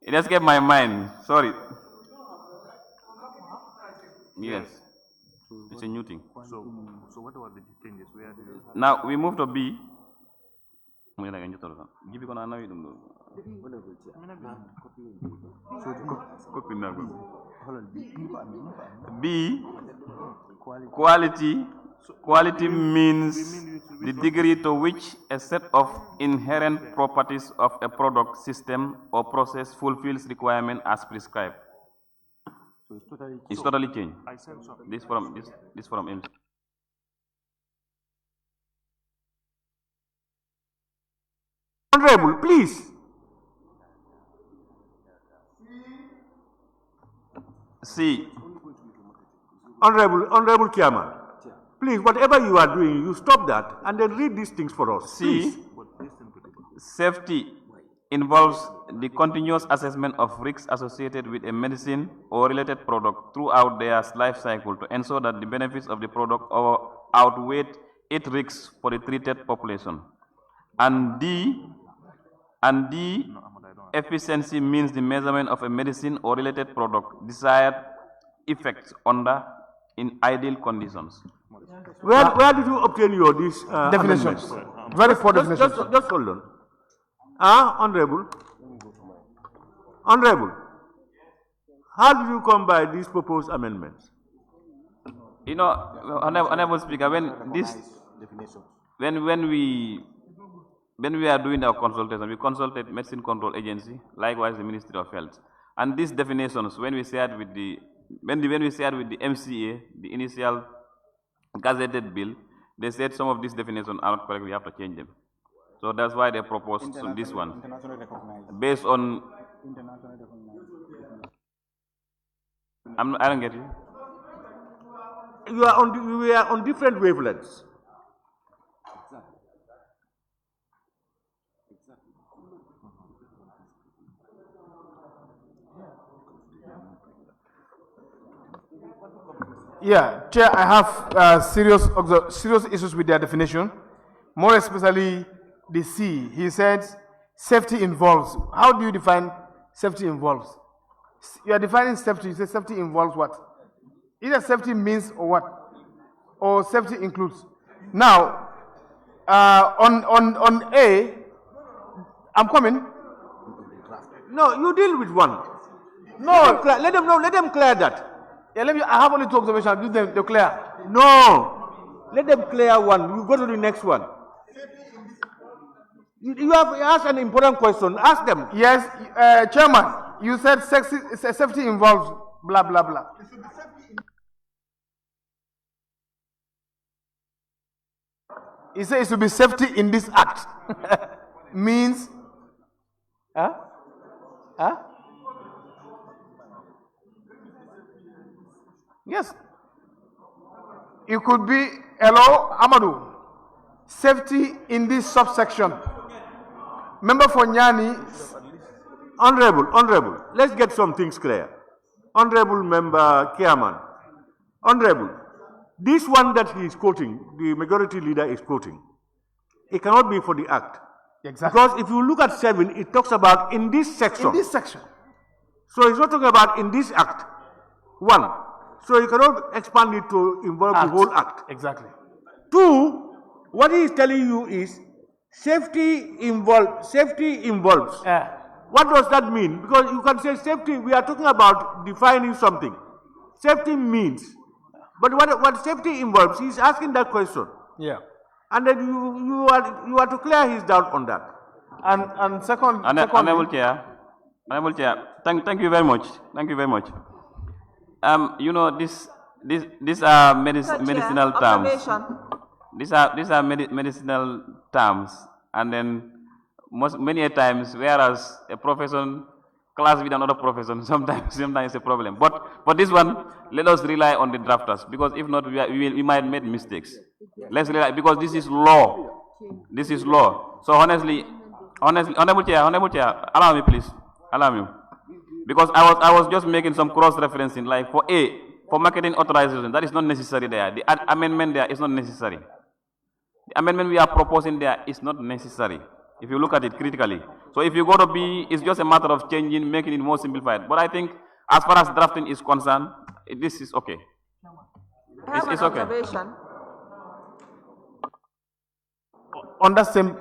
It escaped my mind. Sorry. Yes. It's a new thing. So what were the changes? Where do you... Now we move to B. B, quality means the degree to which a set of inherent properties of a product, system, or process fulfills requirement as prescribed. It's totally changed. This from MC. Honorable, please. C. Honorable Chairman, please, whatever you are doing, you stop that and then read these things for us. C. Please. Safety involves the continuous assessment of risks associated with a medicine or related product throughout their life cycle to ensure that the benefits of the product outweigh its risks for the treated population. And D, efficiency means the measurement of a medicine or related product desired effects in ideal conditions. Where did you obtain your these definitions? amendments? Very poor definitions. Just hold on. Honorable, how did you come by these proposed amendments? You know, Honorable Speaker, when we are doing our consultation, we consulted Medicine Control Agency, likewise the Ministry of Health, and these definitions, when we shared with the MCA, the initial gazetted bill, they said some of these definitions are not correct. We have to change them. So that's why they proposed this one, based on. I don't get you. We are on different wavelengths. Yeah, Chair, I have serious issues with their definition, more especially the C. He said safety involves. How do you define safety involves? You are defining safety. You say safety involves what? Either safety means or what? Or safety includes. Now, on A, I'm coming. No, you deal with one. No, let them clear that. Yeah, I have only two observations. I'll do them. They're clear. No, let them clear one. You go to the next one. You have asked an important question. Ask them. Yes, Chairman. You said safety involves blah blah blah. He said it should be safety in this act. Means. Yes. It could be, hello, Amadou, safety in this subsection. Member for Nyani. Honorable, let's get some things clear. Honorable Member Chairman, Honorable, this one that he is quoting, the majority leader is quoting, it cannot be for the act. Exactly. Because if you look at 7, it talks about in this section. In this section. So it's not talking about in this act. 1. So you cannot expand it to involve the whole act. Exactly. 2, what he is telling you is safety involves. What does that mean? Because you can say safety, we are talking about defining something. Safety means. But what safety involves, he is asking that question. Yeah. And then you are to clear his doubt on that. And second, Honorable Chair, thank you very much. Thank you very much. You know, these are medicinal terms. These are medicinal terms, and then many a times, whereas a profession clash with another profession, sometimes it's a problem. But for this one, let us rely on the drafters, because if not, we might make mistakes. Let's rely, because this is law. This is law. So honestly, Honorable Chair, allow me, please. Allow me. Because I was just making some cross-referencing, like for A, for marketing authorization, that is not necessary there. The amendment there is not necessary. The amendment we are proposing there is not necessary, if you look at it critically. So if you go to B, it's just a matter of changing, making it more simplified. But I think, as far as drafting is concerned, this is okay. It's okay. On that same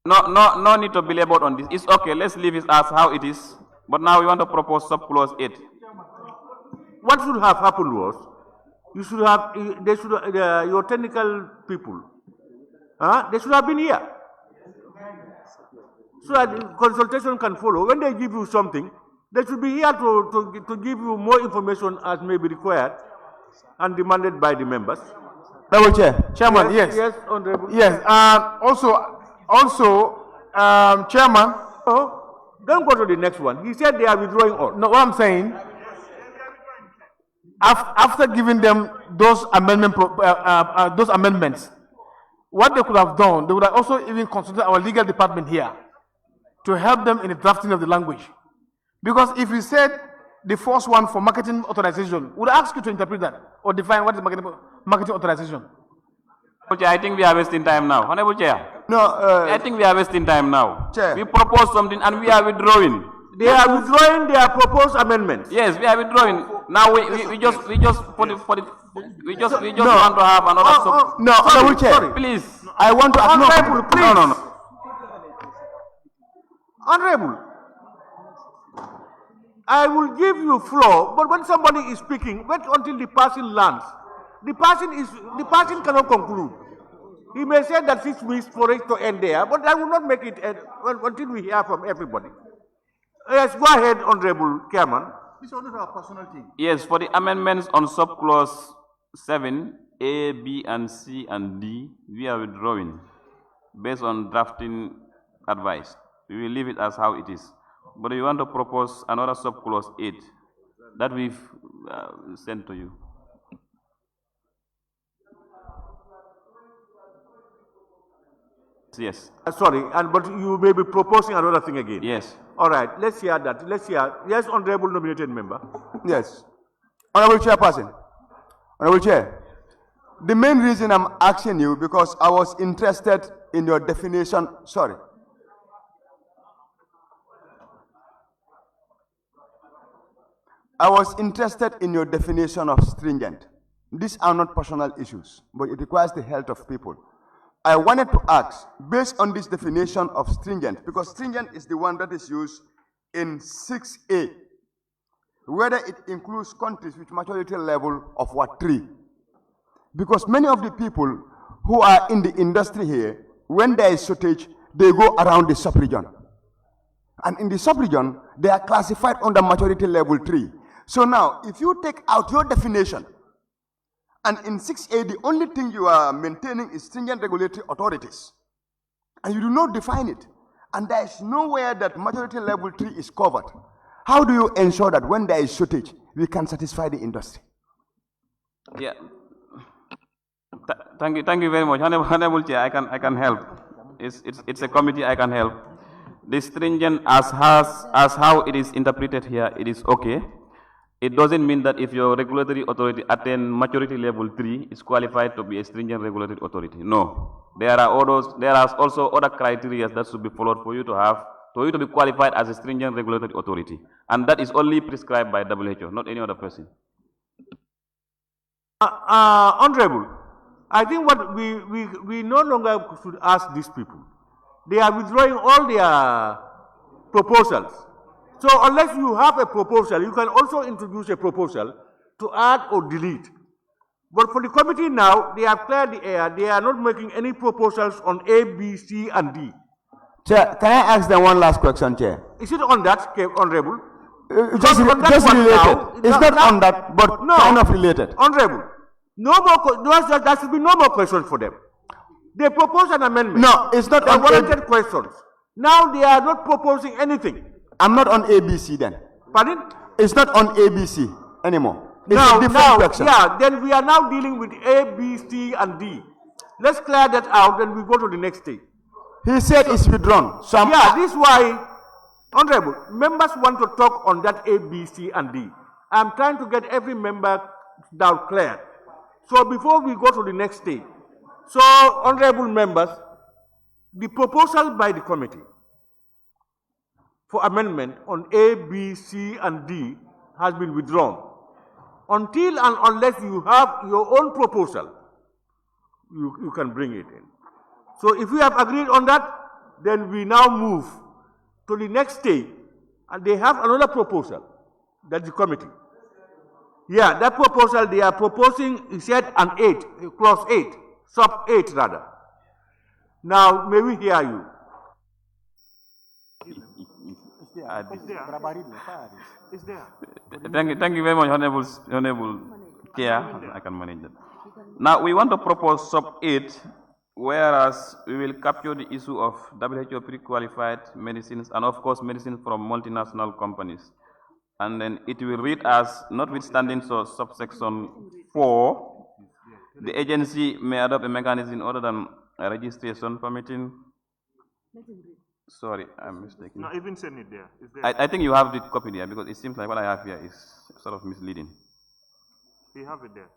No need to belabor on this. It's okay. Let's leave it as how it is. But now we want to propose sub-clause 8. What should have happened was, you should have, your technical people, they should have been here. So that consultation can follow. When they give you something, they should be here to give you more information as may be required and demanded by the members. Double Chair. Chairman, yes. Yes, Honorable. Yes, also, Chairman. Oh, don't go to the next one. He said they are withdrawing all. No, what I'm saying, after giving them those amendments, what they could have done, they would have also even consulted our legal department here to help them in the drafting of the language. Because if you said the first one for marketing authorization, would ask you to interpret that or define what is marketing authorization. I think we are wasting time now. Honorable Chair. No, I think we are wasting time now. Chair. We propose something and we are withdrawing. They are withdrawing their proposed amendments. Yes, we are withdrawing. Now we just want to have another. No, Honorable Chair. Please. I want to Honorable, please. No. Honorable, I will give you floor, but when somebody is speaking, wait until the person lands. The person cannot conclude. He may say that 6 weeks for it to end there, but I will not make it end until we hear from everybody. Yes, go ahead, Honorable Chairman. This is only our personal thing. Yes, for the amendments on subclause 7, A, B, and C, and D, we are withdrawing based on drafting advice. We will leave it as how it is. But we want to propose another subclause 8 that we've sent to you. Yes. Sorry, but you may be proposing another thing again. Yes. All right, let's hear that. Let's hear. Yes, Honorable nominated member. Yes. Honorable Chairperson. Honorable Chair. The main reason I'm asking you because I was interested in your definition. Sorry. I was interested in your definition of stringent. These are not personal issues, but it requires the health of people. I wanted to ask, based on this definition of stringent, because stringent is the one that is used in 6A, whether it includes countries with maturity level of what, 3? Because many of the people who are in the industry here, when there is shortage, they go around the sub-region. And in the sub-region, they are classified under maturity level 3. So now, if you take out your definition, and in 6A, the only thing you are maintaining is stringent regulatory authorities, and you do not define it, and there is nowhere that maturity level 3 is covered, how do you ensure that when there is shortage, we can satisfy the industry? Yeah. Thank you very much. Honorable Chair, I can help. It's a committee, I can help. The stringent as how it is interpreted here, it is okay. It doesn't mean that if your regulatory authority attain maturity level 3 is qualified to be a stringent regulatory authority. No. There are also other criteria that should be followed for you to be qualified as a stringent regulatory authority. And that is only prescribed by WHO, not any other person. Honorable, I think what we no longer should ask these people. They are withdrawing all their proposals. So unless you have a proposal, you can also introduce a proposal to add or delete. But for the committee now, they have cleared the air. They are not making any proposals on A, B, C, and D. Chair, can I ask them one last question, Chair? Is it on that, Honorable? Just related. It's not on that, but kind of related. Honorable, no more. There should be no more questions for them. They propose an amendment. No, it's not on warranted questions. Now they are not proposing anything. I'm not on ABC then. Pardon? It's not on ABC anymore. It's now, a different question. Yeah, then we are now dealing with A, B, C, and D. Let's clear that out, then we go to the next stage. He said it's withdrawn. So this is why, Honorable, members want to talk on that A, B, C, and D. I'm trying to get every member down clear. So before we go to the next stage, so Honorable members, the proposal by the committee for amendment on A, B, C, and D has been withdrawn. Until and unless you have your own proposal, you can bring it in. So if we have agreed on that, then we now move to the next stage, and they have another proposal, that's the committee. Yeah, that proposal they are proposing is said an 8, clause 8, sub 8 rather. Now, may we hear you? Thank you very much, Honorable Chair. I can manage that. Now, we want to propose sub 8, whereas we will capture the issue of WHO pre-qualified medicines and, of course, medicines from multinational companies. And then it will read as, notwithstanding so subsection 4, the agency may adopt a mechanism other than a registration permitting. Sorry, I'm mistaken. No, even send it there. It's there. I think you have the copy there because it seems like what I have here is sort of misleading. We have it there.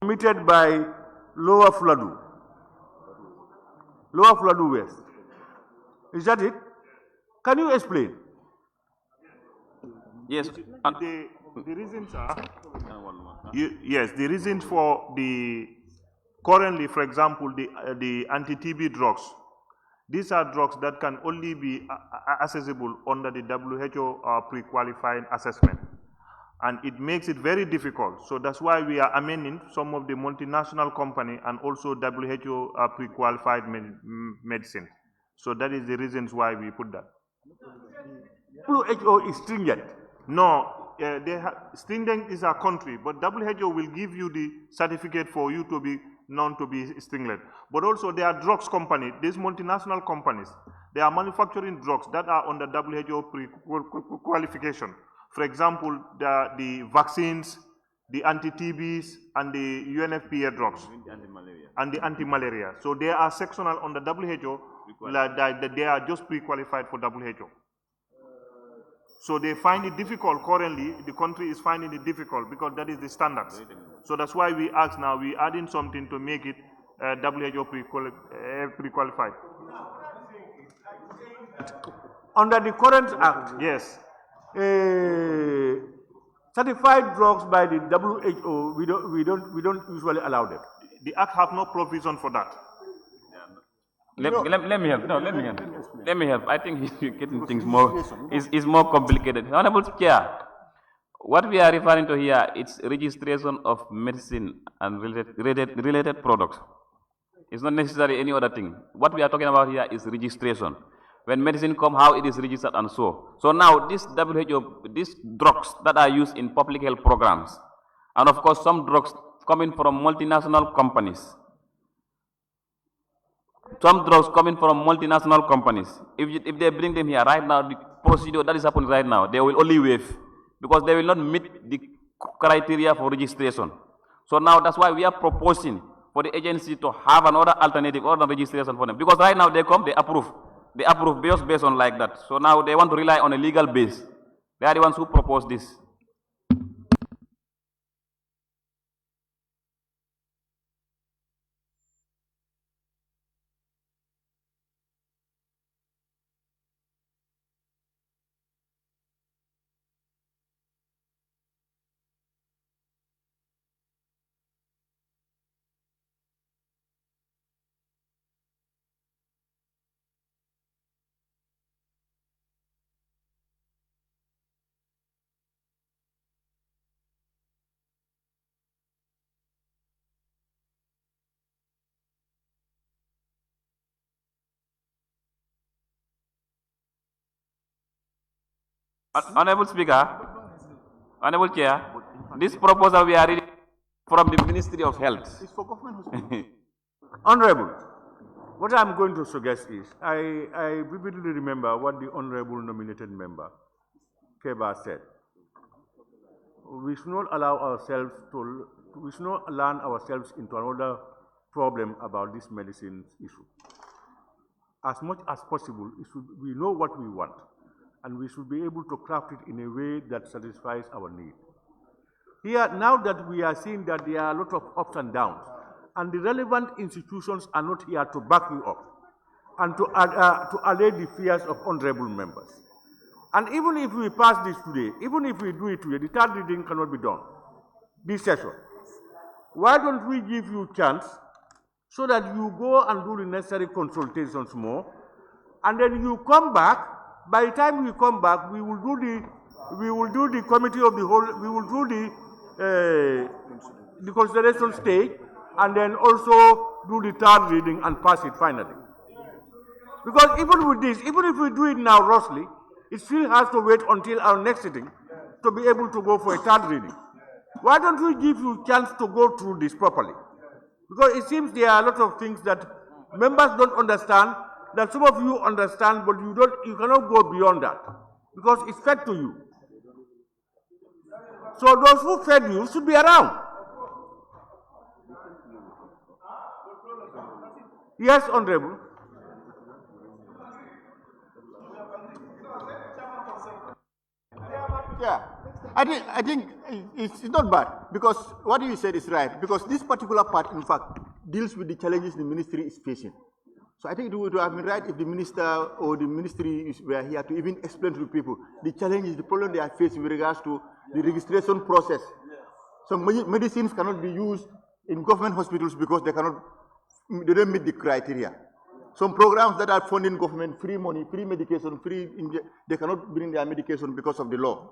Submitted by Lower Fladu West. Is that it? Can you explain? Yes. The reasons are, yes, the reasons for the, currently, for example, the anti-TB drugs. These are drugs that can only be accessible under the WHO pre-qualified assessment. And it makes it very difficult. So that's why we are amending some of the multinational company and also WHO pre-qualified medicine. So that is the reasons why we put that. WHO is stringent. No, stringent is a country, but WHO will give you the certificate for you to be known to be stringent. But also there are drugs companies, these multinational companies, they are manufacturing drugs that are under WHO pre-qualification. For example, the vaccines, the anti-TBs, and the UNFPA drugs, and the anti-malaria. So they are sectional under WHO, like they are just pre-qualified for WHO. So they find it difficult currently, the country is finding it difficult because that is the standards. So that's why we ask now, we add in something to make it WHO pre-qualified. Under the current act, yes, certified drugs by the WHO, we don't usually allow them. The act have no provision for that. Let me help. No, let me help. Let me help. I think you're getting things more, it's more complicated. Honorable Chair, what we are referring to here is registration of medicine and related products. It's not necessarily any other thing. What we are talking about here is registration. When medicine come, how it is registered and so. So now this WHO, these drugs that are used in public health programs, and of course some drugs coming from multinational companies. Some drugs coming from multinational companies. If they bring them here right now, the procedure that is happening right now, they will only waive because they will not meet the criteria for registration. So now that's why we are proposing for the agency to have another alternative other than registration for them. Because right now they come, they approve. They approve based on like that. So now they want to rely on a legal base. They are the ones who propose this. Honorable Speaker, Honorable Chair, this proposal we are reading from the Ministry of Health. Honorable, what I'm going to suggest is, I vividly remember what the Honorable nominated member, Keba, said. We should not allow ourselves to, we should not land ourselves into another problem about this medicine issue. As much as possible, we know what we want, and we should be able to craft it in a way that satisfies our need. Here, now that we are seeing that there are a lot of ups and downs, and the relevant institutions are not here to back you up and to allay the fears of honorable members, And even if we pass this today, even if we do it today, the third reading cannot be done this session. Why don't we give you chance so that you go and do the necessary consultations more, and then you come back. By the time we come back, we will do the committee of the whole. We will do the consideration stage, and then also do the third reading and pass it finally. Because even with this, even if we do it now roughly, it still has to wait until our next sitting to be able to go for a third reading. Why don't we give you a chance to go through this properly? Because it seems there are a lot of things that members don't understand, that some of you understand, but you cannot go beyond that, because it's fed to you. So those who fed you should be around. Yes, Honorable. Yeah, I think it's not bad, because what you said is right, because this particular part, in fact, deals with the challenges the ministry is facing. So I think it would have been right if the minister or the ministry were here to even explain to the people the challenges, the problem they are facing with regards to the registration process. Some medicines cannot be used in government hospitals because they don't meet the criteria. Some programs that are funding government, free money, free medication, they cannot bring their medication because of the law.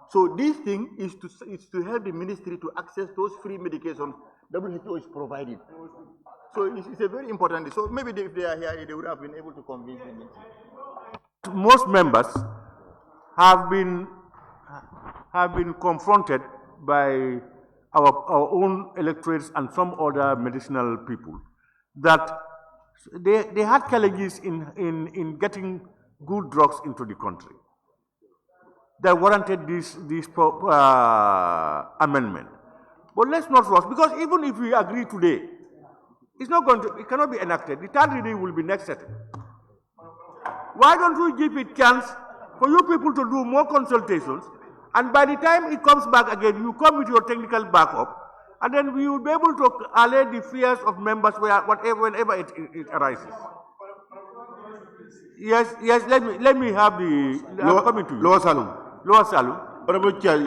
So this thing is to help the ministry to access those free medications WHO is providing. So it's a very important. So maybe if they are here, they would have been able to convince them. Most members have been confronted by our own electorates and some other medicinal people that they had challenges in getting good drugs into the country that warranted this amendment. But let's not rush, because even if we agree today, it cannot be enacted. The third reading will be next session. Why don't we give it chance for you people to do more consultations, and by the time it comes back again, you come with your technical backup, and then we will be able to allay the fears of members whenever it arises. Yes, let me have I'm coming to you. Lower Salum. Lower Salum. Honorable Chair,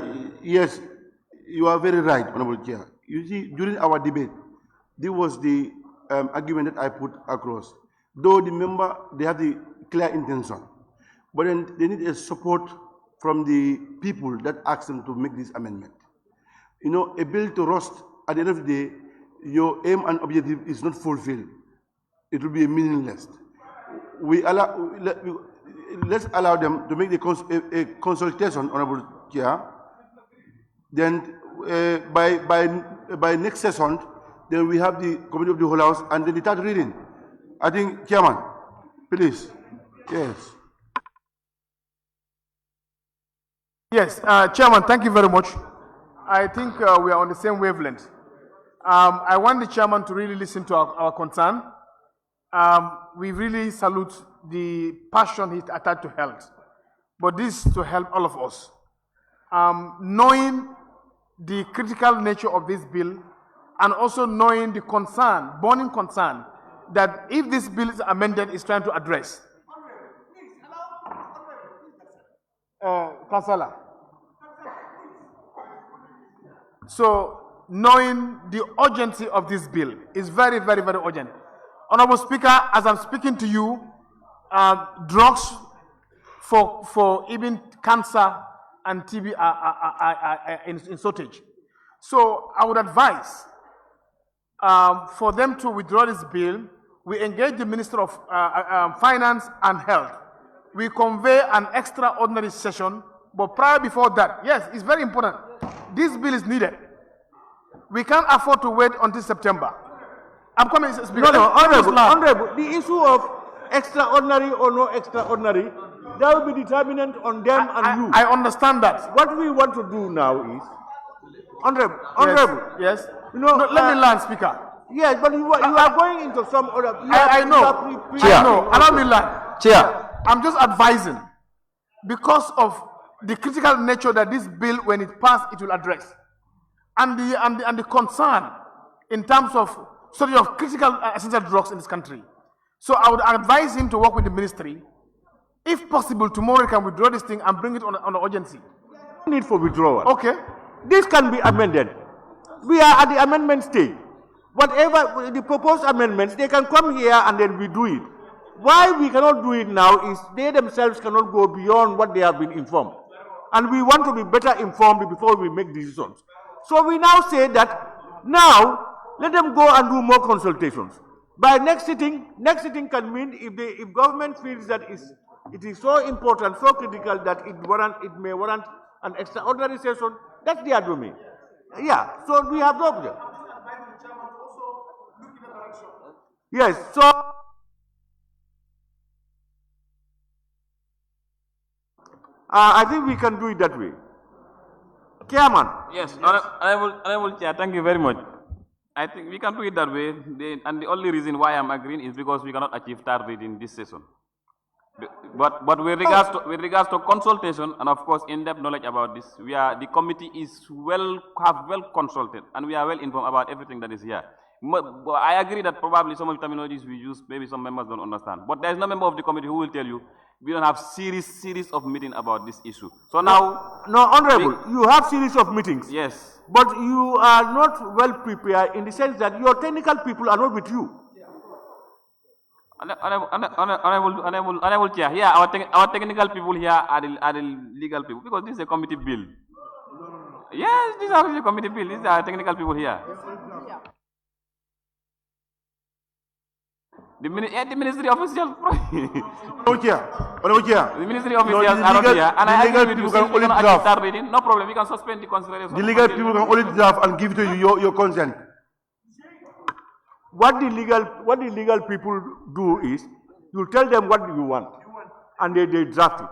yes, you are very right, Honorable Chair. You see, during our debate, this was the argument that I put across. Though the member, they have the clear intention, but then they need a support from the people that asked them to make this amendment. You know, a bill to rust, at the end of the day, your aim and objective is not fulfilled. It will be meaningless. Let's allow them to make a consultation, Honorable Chair. Then by next session, then we have the committee of the whole house and then the third reading. I think, Chairman, please. Yes. Yes, Chairman, thank you very much. I think we are on the same wavelength. I want the Chairman to really listen to our concern. We really salute the passion he's attached to health, but this is to help all of us. Knowing the critical nature of this bill, and also knowing the concern, burning concern, that if this bill is amended, is trying to address. Councillor. So, knowing the urgency of this bill is very, very, very urgent. Honorable Speaker, as I'm speaking to you, drugs for even cancer and TB are in shortage. So I would advise for them to withdraw this bill. We engage the Minister of Finance and Health. We convey an extraordinary session, but prior before that, yes, it's very important. This bill is needed. We can't afford to wait until September. I'm coming, Speaker. No, Honorable, the issue of extraordinary or no extraordinary, that will be determinant on them and you. I understand that. What we want to do now is, Honorable. Yes. You know, no, let me learn, Speaker. Yes, but you are going into some other. I know. I know. Allow me learn. Chair. I'm just advising, because of the critical nature that this bill, when it passed, it will address, and the concern in terms of storage of critical essential drugs in this country. So I would advise him to work with the ministry If possible, tomorrow you can withdraw this thing and bring it on urgency. No need for withdrawal. Okay. This can be amended. We are at the amendment stage. Whatever the proposed amendments, they can come here and then we do it. Why we cannot do it now is they themselves cannot go beyond what they have been informed. And we want to be better informed before we make decisions. So we now say that now let them go and do more consultations. By next sitting can mean if government feels that it is so important, so critical that it may warrant an extraordinary session, that's their domain. Yeah, so we have no problem. Yes, so I think we can do it that way. Chairman. Yes, Honorable Chair, thank you very much. I think we can do it that way, and the only reason why I'm agreeing is because we cannot achieve third reading this session. But with regards to consultation and of course in-depth knowledge about this, the committee is well consulted and we are well informed about everything that is here. I agree that probably some of the terminologies we use, maybe some members don't understand. But there is no member of the committee who will tell you we don't have series of meetings about this issue. So now, no, Honorable, you have series of meetings. Yes. But you are not well prepared in the sense that your technical people are not with you. Honorable Chair, here our technical people here are the legal people because this is a committee bill. Yes, these are the committee bill. These are technical people here. The ministry officials. Honorable Chair. The ministry officials are not here, and I agree with you. Since we cannot start reading, no problem. We can suspend the consideration. The legal people can only draft and give to you your consent. What the legal people do is, you tell them what you want, and they draft it.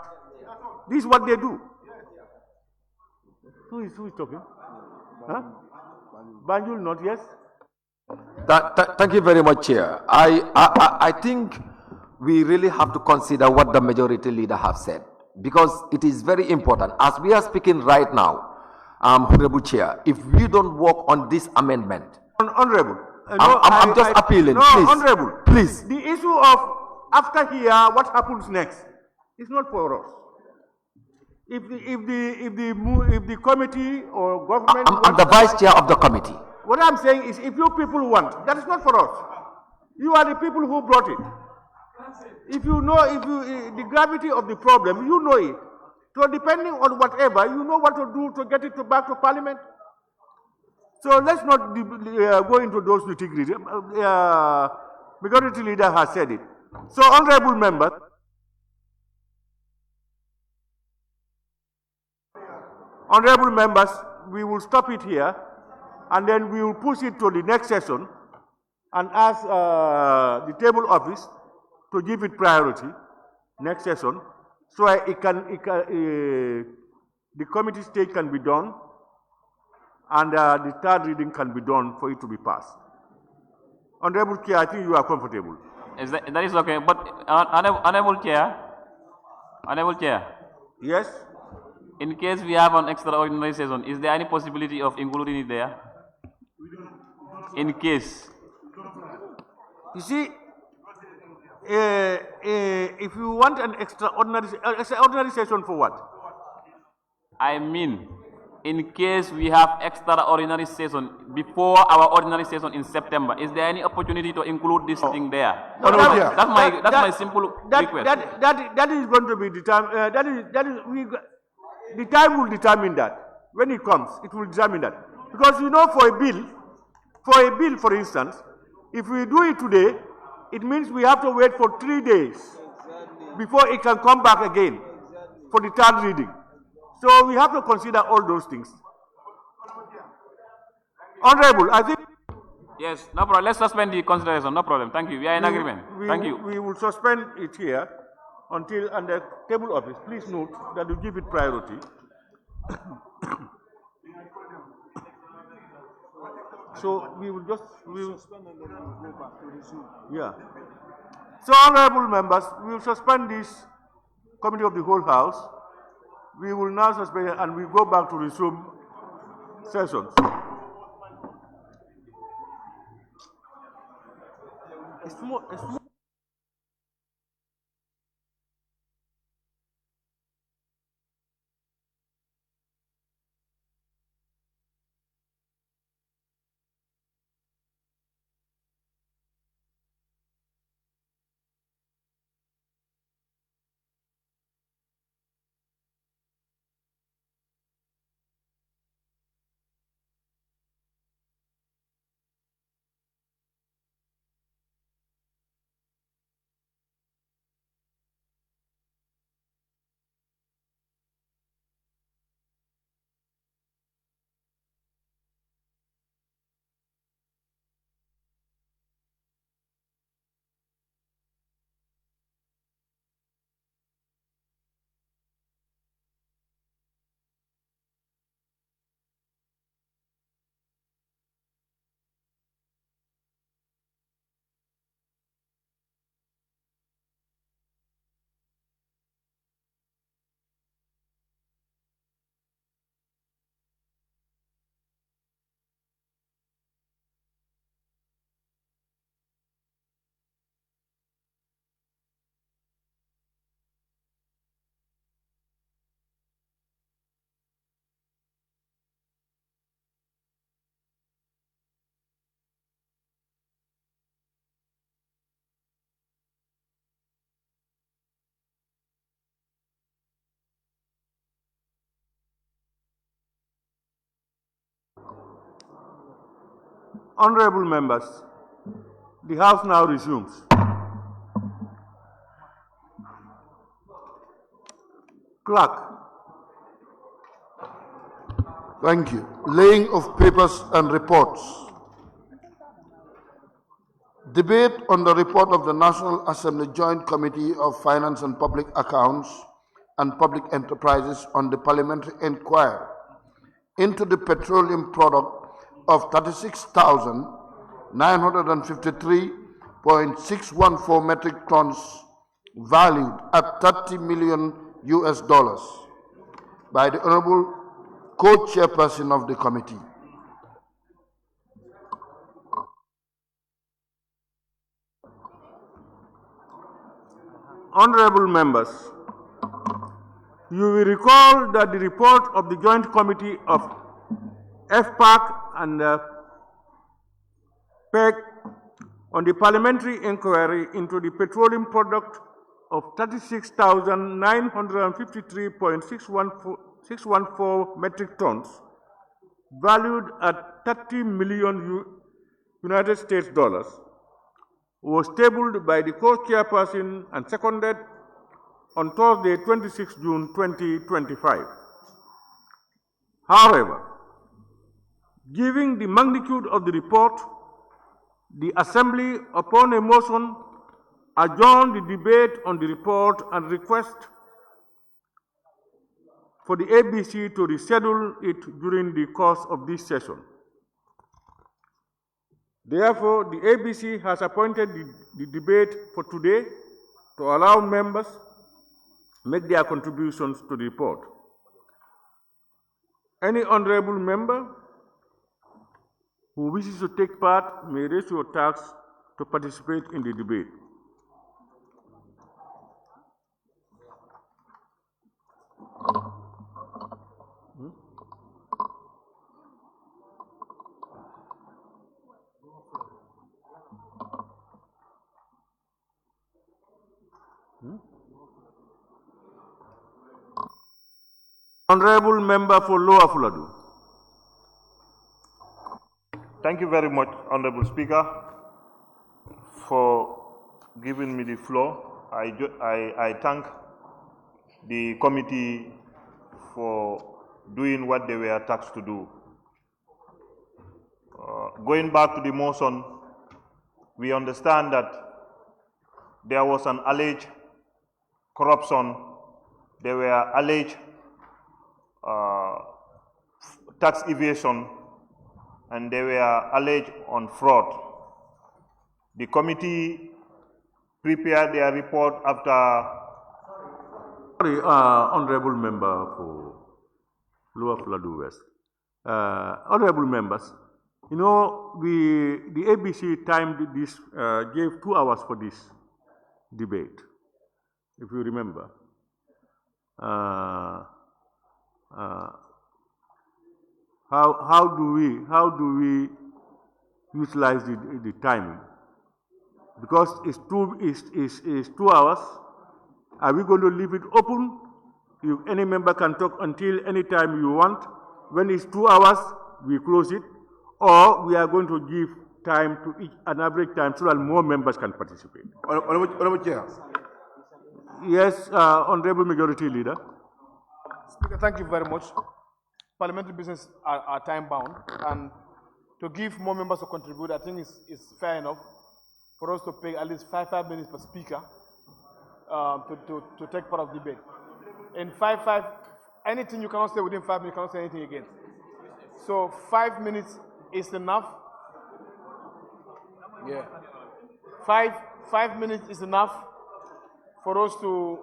This is what they do. Who is talking? Huh? Banjul, not yes? Thank you very much, Chair. I think we really have to consider what the majority leader have said, because it is very important. As we are speaking right now, Honorable Chair, if we don't work on this amendment, Honorable, I'm just appealing, no, please. Honorable, please. The issue of after here, what happens next, is not for us. If the committee or government, I'm the vice chair of the committee. What I'm saying is, if you people want, that is not for us. You are the people who brought it. If you know, the gravity of the problem, you know it. So depending on whatever, you know what to do to get it back to Parliament. So let's not go into those nitty-gritty. Majority leader has said it. So, honorable members, we will stop it here, and then we will push it to the next session and ask the table office to give it priority next session, so the committee stage can be done, and the third reading can be done for it to be passed. Honorable Chair, I think you are comfortable. That is okay, but Honorable Chair. Yes. In case we have an extraordinary session, is there any possibility of including it there? In case. You see, if you want an extraordinary session for what? I mean, in case we have extraordinary session before our ordinary session in September, is there any opportunity to include this thing there? No, that's my simple request. That is going to be determined. The time will determine that. When it comes, it will determine that. Because you know, for a bill, for instance, if we do it today, it means we have to wait for 3 days before it can come back again for the third reading. So we have to consider all those things. Honorable, I think. Yes, no problem. Let's suspend the consideration. No problem. Thank you. We are in agreement. Thank you. We will suspend it here until the table office. Please note that you give it priority. So we will suspend and then we will go back to resume. Yeah. So, honorable members, we will suspend this committee of the whole house. We will now suspend it and we go back to resume sessions. It's more Honorable members, the House now resumes. Clerk. Thank you. Laying of papers and reports. Debate on the report of the National Assembly Joint Committee of Finance and Public Accounts and Public Enterprises on the parliamentary inquiry into the petroleum product of 36,953.614 metric tons valued at $30 million by the Honorable Co-Chairperson of the committee. Honorable members, you will recall that the report of the Joint Committee of FPAC and PEC on the parliamentary inquiry into the petroleum product of 36,953.614 metric tons, valued at $30 million United States dollars, was tabled by the co-chairperson and seconded on Thursday, 26 June 2025. However, given the magnitude of the report, the Assembly, upon a motion, adjourned the debate on the report and request for the ABC to reschedule it during the course of this session. Therefore, the ABC has appointed the debate for today to allow members make their contributions to the report. Any honorable member who wishes to take part may raise your tax to participate in the debate. Honorable Member for Lower Fuladu. Thank you very much, Honorable Speaker, for giving me the floor. I thank the committee for doing what they were tasked to do. Going back to the motion, we understand that there was an alleged corruption, there were alleged tax evasion, and they were alleged on fraud. The committee prepared their report after. Sorry, Honorable Member for Lower Fuladu West. Honorable members, you know, the ABC timed this, gave 2 hours for this debate, if you remember. How do we utilize the timing? Because it's 2 hours. Are we going to leave it open? If any member can talk until any time you want. When it's 2 hours, we close it. Or we are going to give time to each, an average time, so that more members can participate. Honorable Chair. Yes, Honorable Majority Leader. Speaker, thank you very much. Parliamentary business are time bound, and to give more members to contribute, I think is fair enough for us to pay at least 5 minutes per speaker to take part of the debate. In 5, anything you cannot say within 5 minutes, you cannot say anything again. So 5 minutes is enough. Yeah. 5 minutes is enough for us to,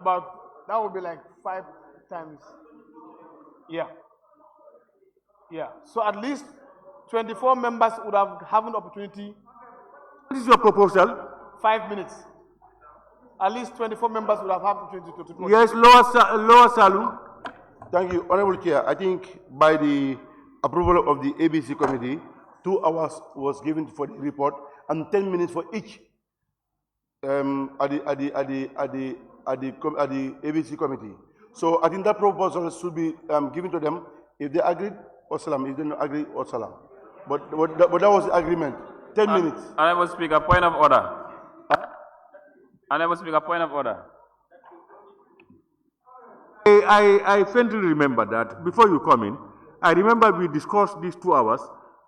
but that would be like 5 times. Yeah. Yeah. So at least 24 members would have an opportunity. What is your proposal? 5 minutes. At least 24 members would have had the opportunity to. Yes, Lower Salum. Thank you, Honorable Chair. I think by the approval of the ABC committee, 2 hours was given for the report and 10 minutes for each at the ABC committee. So I think that proposal should be given to them. If they agree, or salam. If they don't agree, or salam. But that was the agreement. 10 minutes. Honorable Speaker, point of order. Honorable Speaker, point of order. I faintly remember that before you come in, I remember we discussed these 2 hours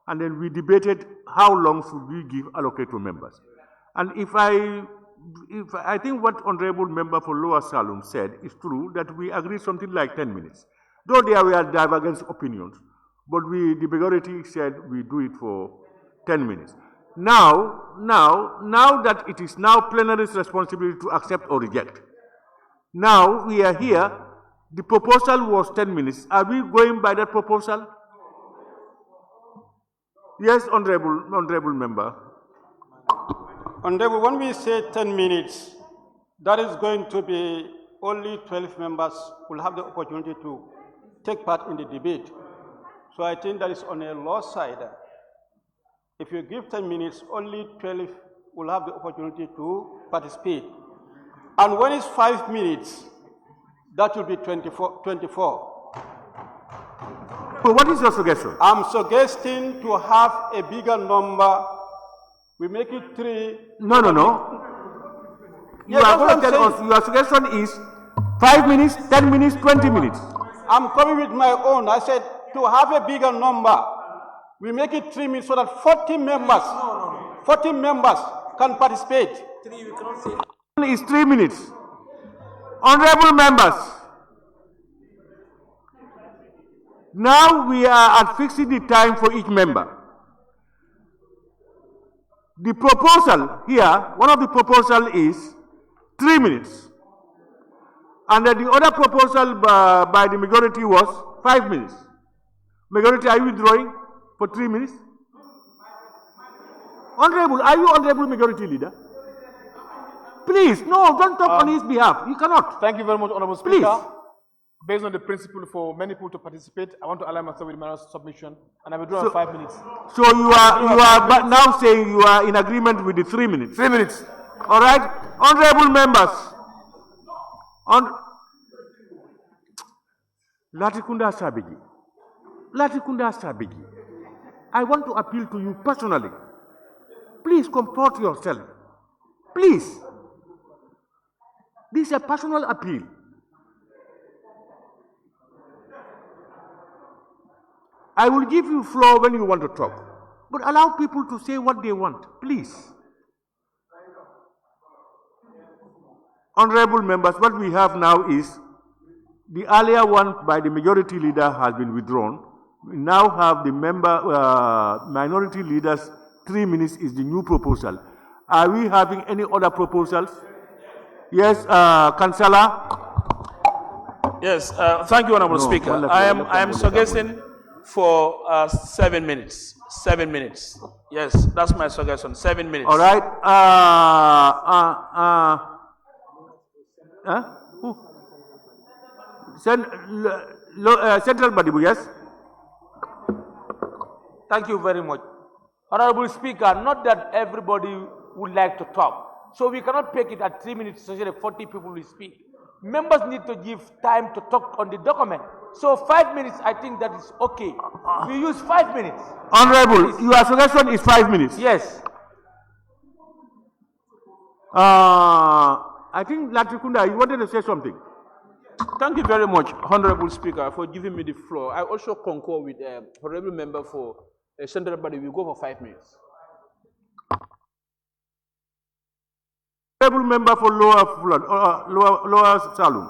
and then we debated how long should we give allocate to members. And if I think what Honorable Member for Lower Salem said is true, that we agreed something like 10 minutes. Though there were divergent opinions, but the majority said we do it for 10 minutes. Now that it is now plenary's responsibility to accept or reject. Now we are here, the proposal was 10 minutes. Are we going by that proposal? Yes, Honorable Member. Honorable, when we say 10 minutes, that is going to be only 12 members will have the opportunity to take part in the debate. So I think that is on a low side. If you give 10 minutes, only 12 will have the opportunity to participate. And when it's 5 minutes, that will be 24. Well, what is your suggestion? I'm suggesting to have a bigger number. We make it 3. No. You are going to tell us your suggestion is 5 minutes, 10 minutes, 20 minutes. I'm coming with my own. I said to have a bigger number, we make it 3 minutes so that 40 members, 40 members can participate. 3, you cannot say. It's 3 minutes. Honorable members, now we are at fixing the time for each member. The proposal here, one of the proposal is 3 minutes. And the other proposal by the majority was 5 minutes. Majority, are you withdrawing for 3 minutes? Honorable, are you Honorable Majority Leader? Please, no, don't talk on his behalf. You cannot. Thank you very much, Honorable Speaker. Please. Based on the principle for many people to participate, I want to align myself with my submission, and I will do in 5 minutes. So you are now saying you are in agreement with the 3 minutes. 3 minutes. All right, honorable members. Latikunda Sabiji, I want to appeal to you personally. Please comport yourself. Please. This is a personal appeal. I will give you floor when you want to talk, but allow people to say what they want, please. Honorable members, what we have now is the earlier one by the majority leader has been withdrawn. We now have the minority leaders. 3 minutes is the new proposal. Are we having any other proposals? Yes, Councillor. Yes, thank you, Honorable Speaker. I am suggesting for 7 minutes. 7 minutes. Yes, that's my suggestion. 7 minutes. All right. Who? Central Badibu, yes? Thank you very much. Honorable Speaker, not that everybody would like to talk. So we cannot take it at 3 minutes so that 40 people will speak. Members need to give time to talk on the document. So 5 minutes, I think that is okay. We use 5 minutes. Honorable, your suggestion is 5 minutes? Yes. I think Latrikunda, you wanted to say something. Thank you very much, Honorable Speaker, for giving me the floor. I also concur with Honorable Member for Central Body. We go for 5 minutes. Honorable Member for Lower Salem.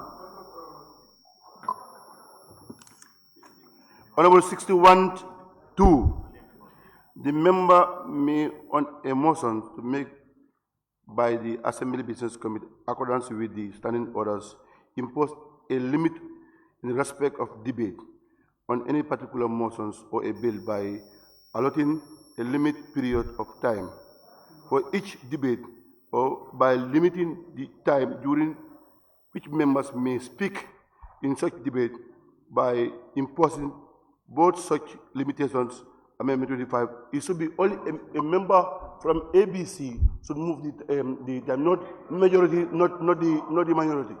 Honorable 61-2. The member may, on a motion to make by the Assembly Business Committee, accordance with the standing orders, impose a limit in respect of debate on any particular motions or a bill by allotting a limit period of time for each debate, or by limiting the time during which members may speak in such debate by imposing both such limitations. Amendment 25. It should be only a member from ABC should move the time, not majority, not the minority.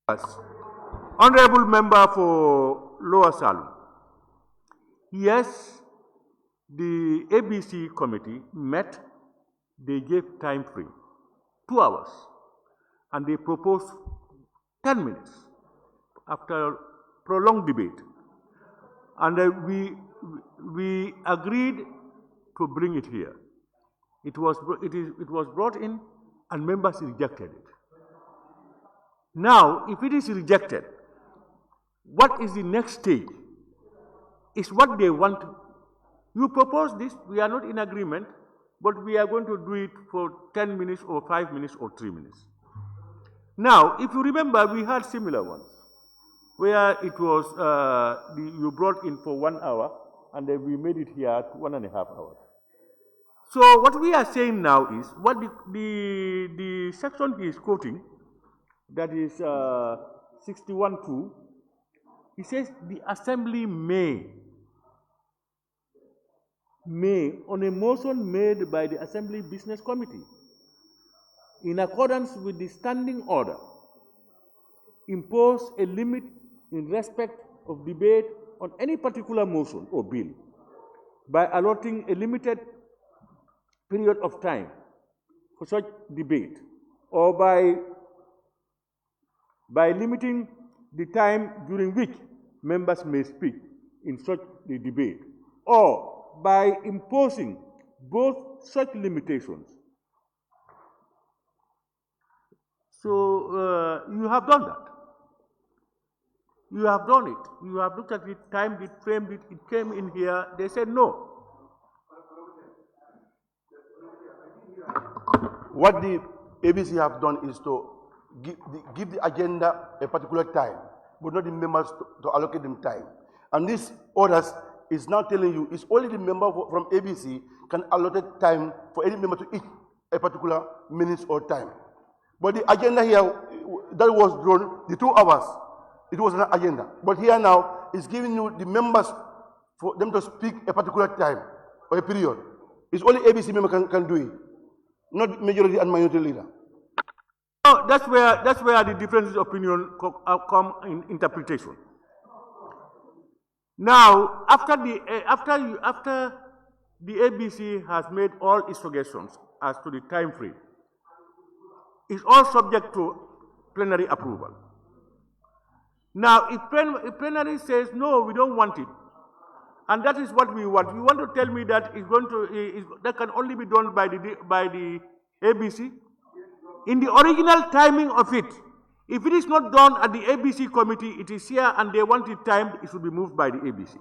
Honorable Member for Lower Salem. Yes, the ABC committee met, they gave time frame, 2 hours, and they proposed 10 minutes after prolonged debate. And we agreed to bring it here. It was brought in and members rejected it. Now, if it is rejected, what is the next stage? Is what they want. You propose this, we are not in agreement, but we are going to do it for 10 minutes or 5 minutes or 3 minutes. Now, if you remember, we had similar ones, where it was, you brought in for 1 hour, and then we made it here at 1.5 hours. So what we are saying now is, what the section he is quoting, that is 61(2), he says the assembly may, on a motion made by the Assembly Business Committee, in accordance with the standing order, impose a limit in respect of debate on any particular motion or bill by allotting a limited period of time for such debate, or by limiting the time during which members may speak in such a debate, or by imposing both such limitations. So you have done that. You have done it. You have looked at it, timed it, framed it, it came in here, they said no. What the ABC have done is to give the agenda a particular time, but not the members to allocate them time. And this orders is now telling you it's only the member from ABC can allocate time for any member to eat a particular minutes or time. But the agenda here that was drawn, the 2 hours, it was an agenda. But here now is giving you the members for them to speak a particular time or a period. It's only ABC member can do it, not majority and minority leader. Oh, that's where the differences of opinion come in interpretation. Now, after the ABC has made all its suggestions as to the time frame, it's all subject to plenary approval. Now, if plenary says no, we don't want it, and that is what we want. You want to tell me that that can only be done by the ABC? In the original timing of it, if it is not done at the ABC committee, it is here and they want it timed, it should be moved by the ABC.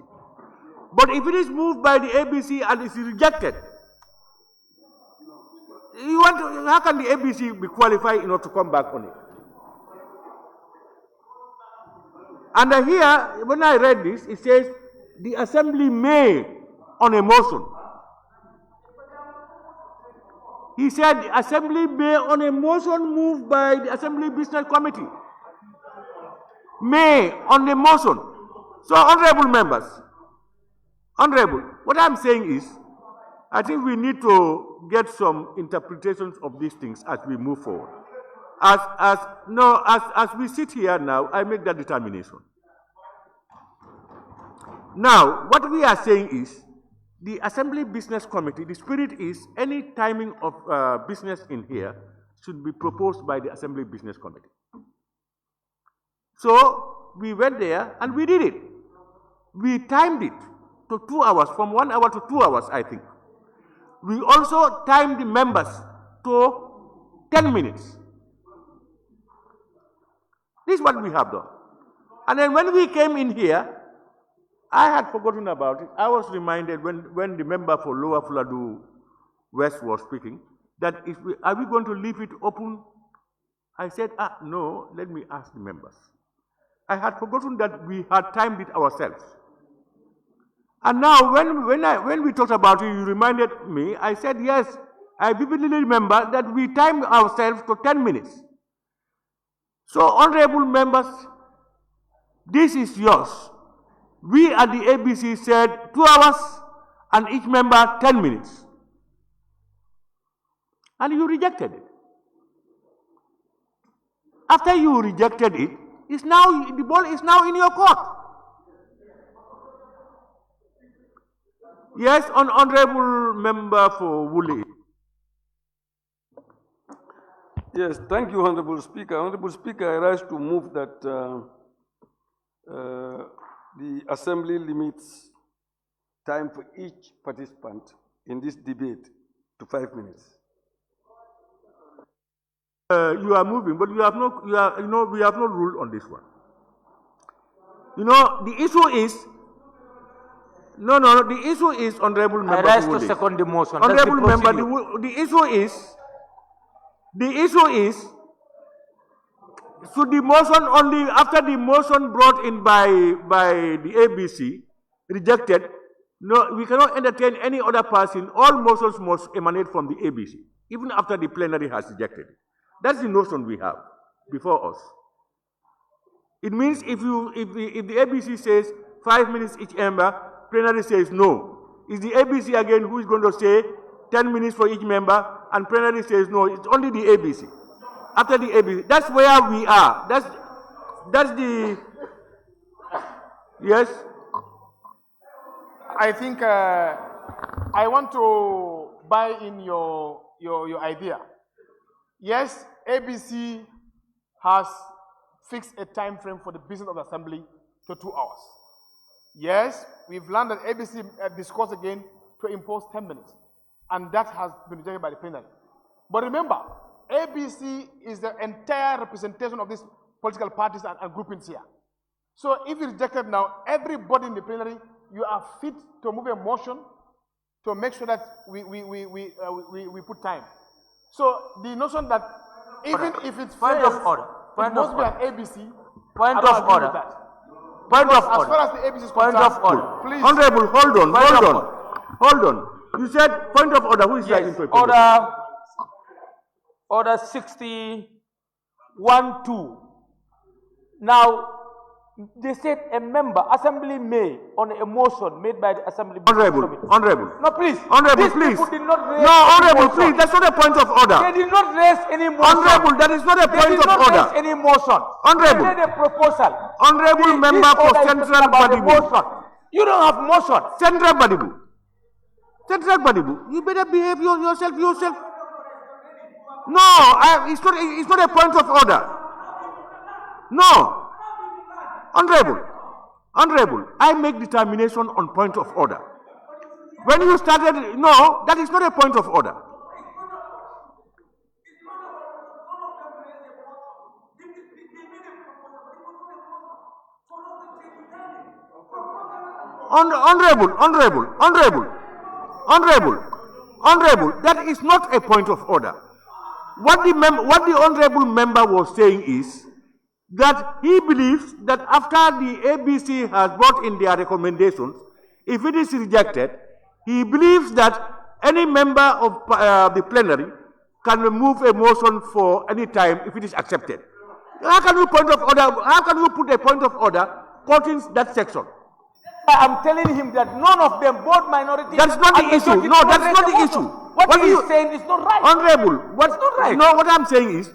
But if it is moved by the ABC and it is rejected, how can the ABC be qualified in order to come back on it? And here, when I read this, it says, the assembly may, on a motion. He said the assembly may, on a motion moved by the Assembly Business Committee, may, on the motion. So, honorable members, what I'm saying is, I think we need to get some interpretations of these things as we move forward. As we sit here now, I make that determination. Now, what we are saying is, the Assembly Business Committee, the spirit is any timing of business in here should be proposed by the Assembly Business Committee. So, we went there and we did it. We timed it to 2 hours, from 1 hour to 2 hours, I think. We also timed the members to 10 minutes. This is what we have done. And then when we came in here, I had forgotten about it. I was reminded when the member for Lower Fuladu West was speaking, that are we going to leave it open? I said, no, let me ask the members. I had forgotten that we had timed it ourselves. And now when we talked about it, you reminded me, I said, yes, I vividly remember that we timed ourselves to 10 minutes. So, honorable members, this is yours. We at the ABC said 2 hours and each member 10 minutes. And you rejected it. After you rejected it, the ball is now in your court. Yes, honorable member for Woolley. Yes, thank you, Honorable Speaker. Honorable Speaker, I rise to move that the Assembly limits time for each participant in this debate to 5 minutes. You are moving, but we have no rule on this one. The issue is the issue is honorable member. I rise to second the motion. Honorable member, the issue is should the motion only after the motion brought in by the ABC rejected? No, we cannot entertain any other person. All motions must emanate from the ABC, even after the plenary has rejected it. That's the notion we have before us. It means if the ABC says 5 minutes each member, plenary says no. Is the ABC again who is going to say 10 minutes for each member, and plenary says no? It's only the ABC. After the ABC, that's where we are. That's the yes. I think I want to buy in your idea. Yes, ABC has fixed a time frame for the business of the assembly to 2 hours. Yes, we've learned that ABC discussed again to impose 10 minutes, and that has been rejected by the plenary. But remember, ABC is the entire representation of these political parties and groupings here. So if it's rejected now, everybody in the plenary, you are fit to move a motion to make sure that we put time. So the notion that even if it fails, it must be an ABC. Point of order. Point of As order. far as the ABC is Point concerned, of order. please. Honorable, hold on. You said point of order. Who is writing to a point of Order 61-2. Now, they said a member, assembly may, on a motion made by the assembly. Honorable. No, please. Honorable, These please. people did not raise No, any honorable, motion. please. That's not a point of order. They did not raise any motion. Honorable, that is not a point of They did not order. raise any motion. Honorable. They made a proposal. Honorable member This for order is Central talking about a Badibu. motion. You don't have motion. Central Badibu. You better behave yourself. No, it's not a point of order. No. Honorable, I make determination on point of order. When you started, no, that is not a point of order. Honorable, that is not a point of order. What the honorable member was saying is that he believes that after the ABC has brought in their recommendations, if it is rejected, he believes that any member of the plenary can remove a motion for any time if it is accepted. How can you put a point of order quoting that section? I'm telling him that none of them, both minorities. That's not the issue. No, that's not the issue. What he is saying is not right. Honorable, It's not right. No, what I'm saying is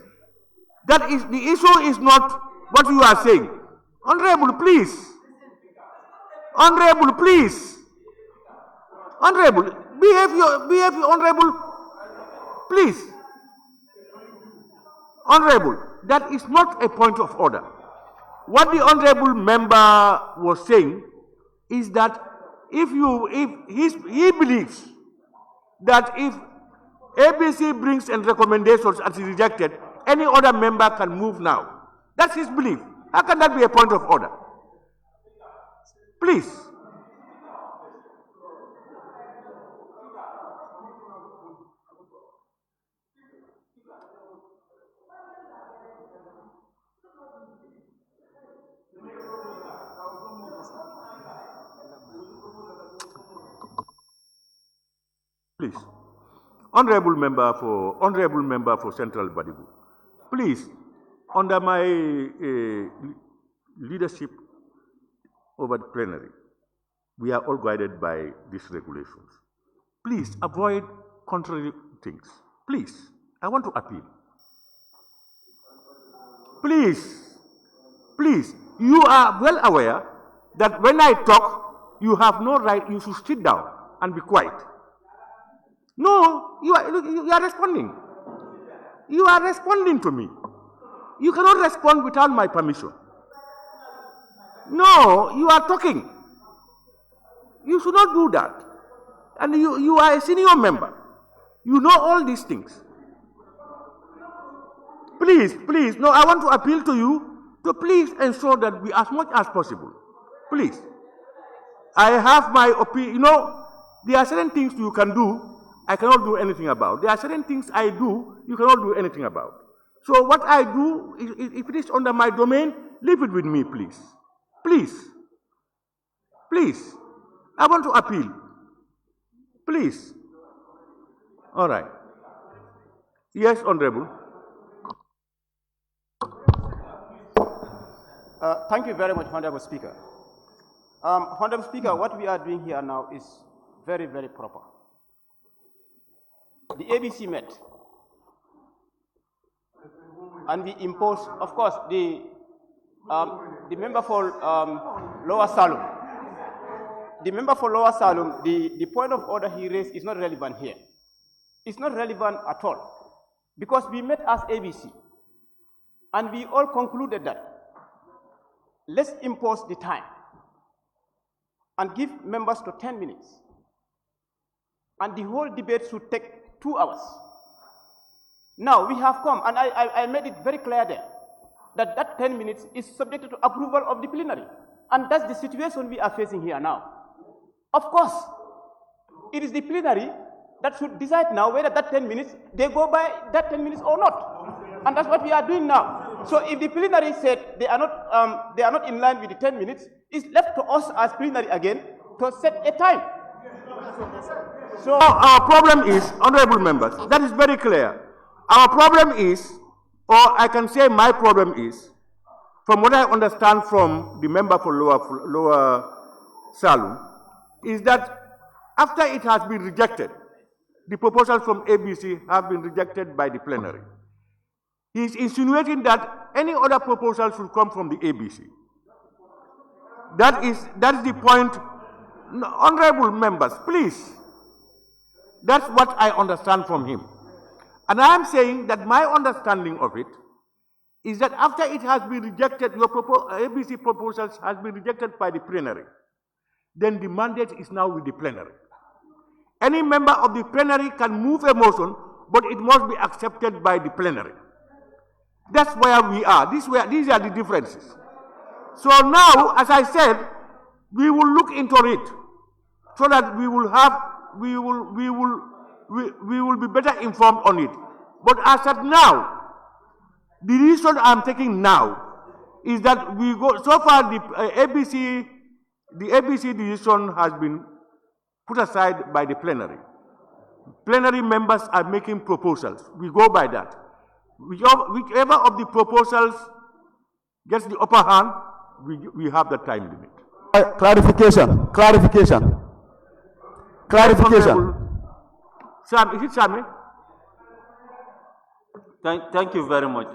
that is the issue is not what you are saying. Honorable, please. Honorable, behave your honorable, please. Honorable, that is not a point of order. What the honorable member was saying is that if he believes that if ABC brings in recommendations and is rejected, any other member can move now. That's his belief. How can that be a point of order? Please. Please. Honorable member for Central Badibu. Please, under my leadership over the plenary, we are all guided by these regulations. Please avoid contrary things. Please, I want to appeal. Please, Please, you are well aware that when I talk, you have no right, you should sit down and be quiet. No, you are responding. You are responding to me. You cannot respond without my permission. No, you are talking. You should not do that. And you are a senior member. You know all these things. Please, no, I want to appeal to you to please ensure that we, as much as possible, please. I have my opinion. You know, there are certain things you can do, I cannot do anything about. There are certain things I do, you cannot do anything about. So what I do, if it is under my domain, leave it with me, please. Please. Please. I want to appeal. Please. All right. Yes, Honorable. Thank you very much, Honorable Speaker. Honorable Speaker, what we are doing here now is very, very proper. The ABC met, and we imposed, of course, the member for Lower Salem. The member for Lower Salem, the point of order he raised is not relevant here. It's not relevant at all, because we met as ABC, and we all concluded that let's impose the time and give members to 10 minutes. And the whole debate should take 2 hours. Now we have come, and I made it very clear there, that 10 minutes is subject to approval of the plenary. And that's the situation we are facing here now. Of course, it is the plenary that should decide now whether that 10 minutes, they go by that 10 minutes or not. And that's what we are doing now. So if the plenary said they are not in line with the 10 minutes, it's left to us as plenary again to set a time. So our problem is, honorable members, that is very clear. Our problem is, or I can say my problem is, from what I understand from the member for Lower Salem, is that after it has been rejected, the proposals from ABC have been rejected by the plenary. He is insinuating that any other proposal should come from the ABC. That is the point. No, honorable members, please. That's what I understand from him. And I am saying that my understanding of it is that after it has been rejected, your ABC proposals has been rejected by the plenary, then the mandate is now with the plenary. Any member of the plenary can move a motion, but it must be accepted by the plenary. That's where we are. These are the differences. So now, as I said, we will look into it so that we will be better informed on it. But as at now, the reason I'm taking now is that we go so far. The ABC decision has been put aside by the plenary. Plenary members are making proposals. We go by that. Whichever of the proposals gets the upper hand, we have the time limit. Clarification. Sam, is it Sammy? Thank you very much,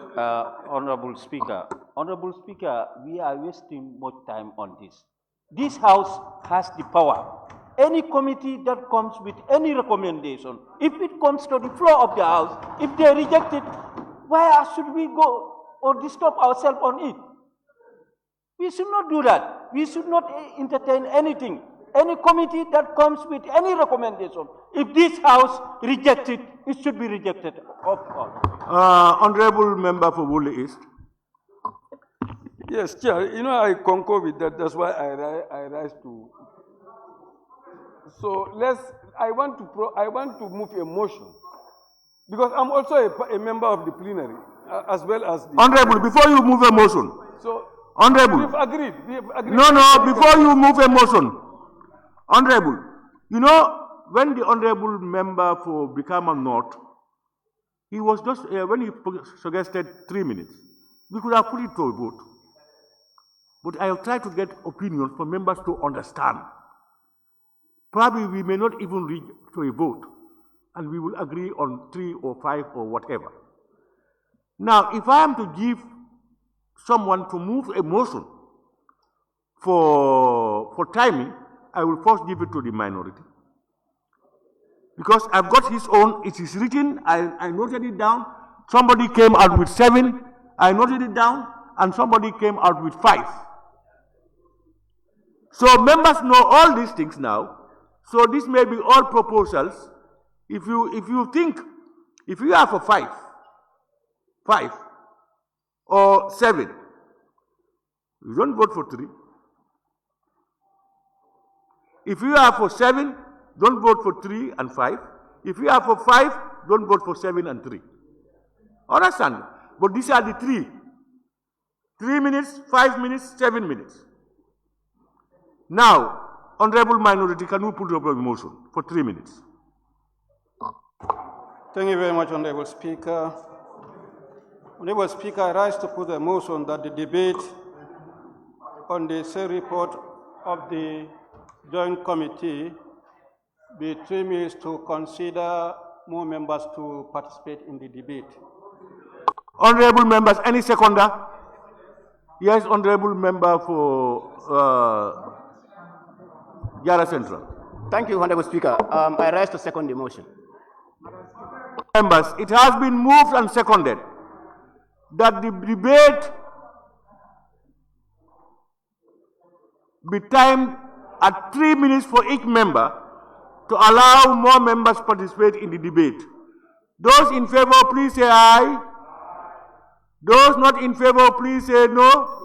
Honorable Speaker. Honorable Speaker, we are wasting much time on this. This House has the power. Any committee that comes with any recommendation, if it comes to the floor of the House, if they reject it, why should we go or disturb ourselves on it? We should not do that. We should not entertain anything. Any committee that comes with any recommendation, if this House rejects it, it should be rejected of all. Honorable Member for Woolly East. Yes, Chair, you know, I concur with that. That's why I rise to. So I want to move a motion, because I'm also a member of the plenary, as well as the. Honorable, before you move a motion. So. Honorable. We've agreed. No, before you move a motion. Honorable, you know, when the honorable member for Brikama North, he was just, when he suggested 3 minutes, we could have put it to a vote. But I'll try to get opinions from members to understand. Probably we may not even reach to a vote, and we will agree on 3 or 5 or whatever. Now, if I am to give someone to move a motion for timing, I will first give it to the minority. Because I've got his own, it is written, I noted it down. Somebody came out with 7, I noted it down, and somebody came out with 5. So members know all these things now. So this may be all proposals. If you think, if you are for 5 or 7, you don't vote for 3. If you are for 7, don't vote for 3 and 5. If you are for 5, don't vote for 7 and 3. Understand? But these are the 3. 3 minutes, 5 minutes, 7 minutes. Now, Honorable Minority, can you put up a motion for 3 minutes? Thank you very much, Honorable Speaker. Honorable Speaker, I rise to put a motion that the debate on the said report of the Joint Committee be 3 minutes to consider more members to participate in the debate. Honorable members, any seconder? Yes, Honorable Member for Jara Central. Thank you, Honorable Speaker. I rise to second the motion. Members, it has been moved and seconded that the debate be timed at 3 minutes for each member to allow more members to participate in the debate. Those in favor, please say aye. Those not in favor, please say no.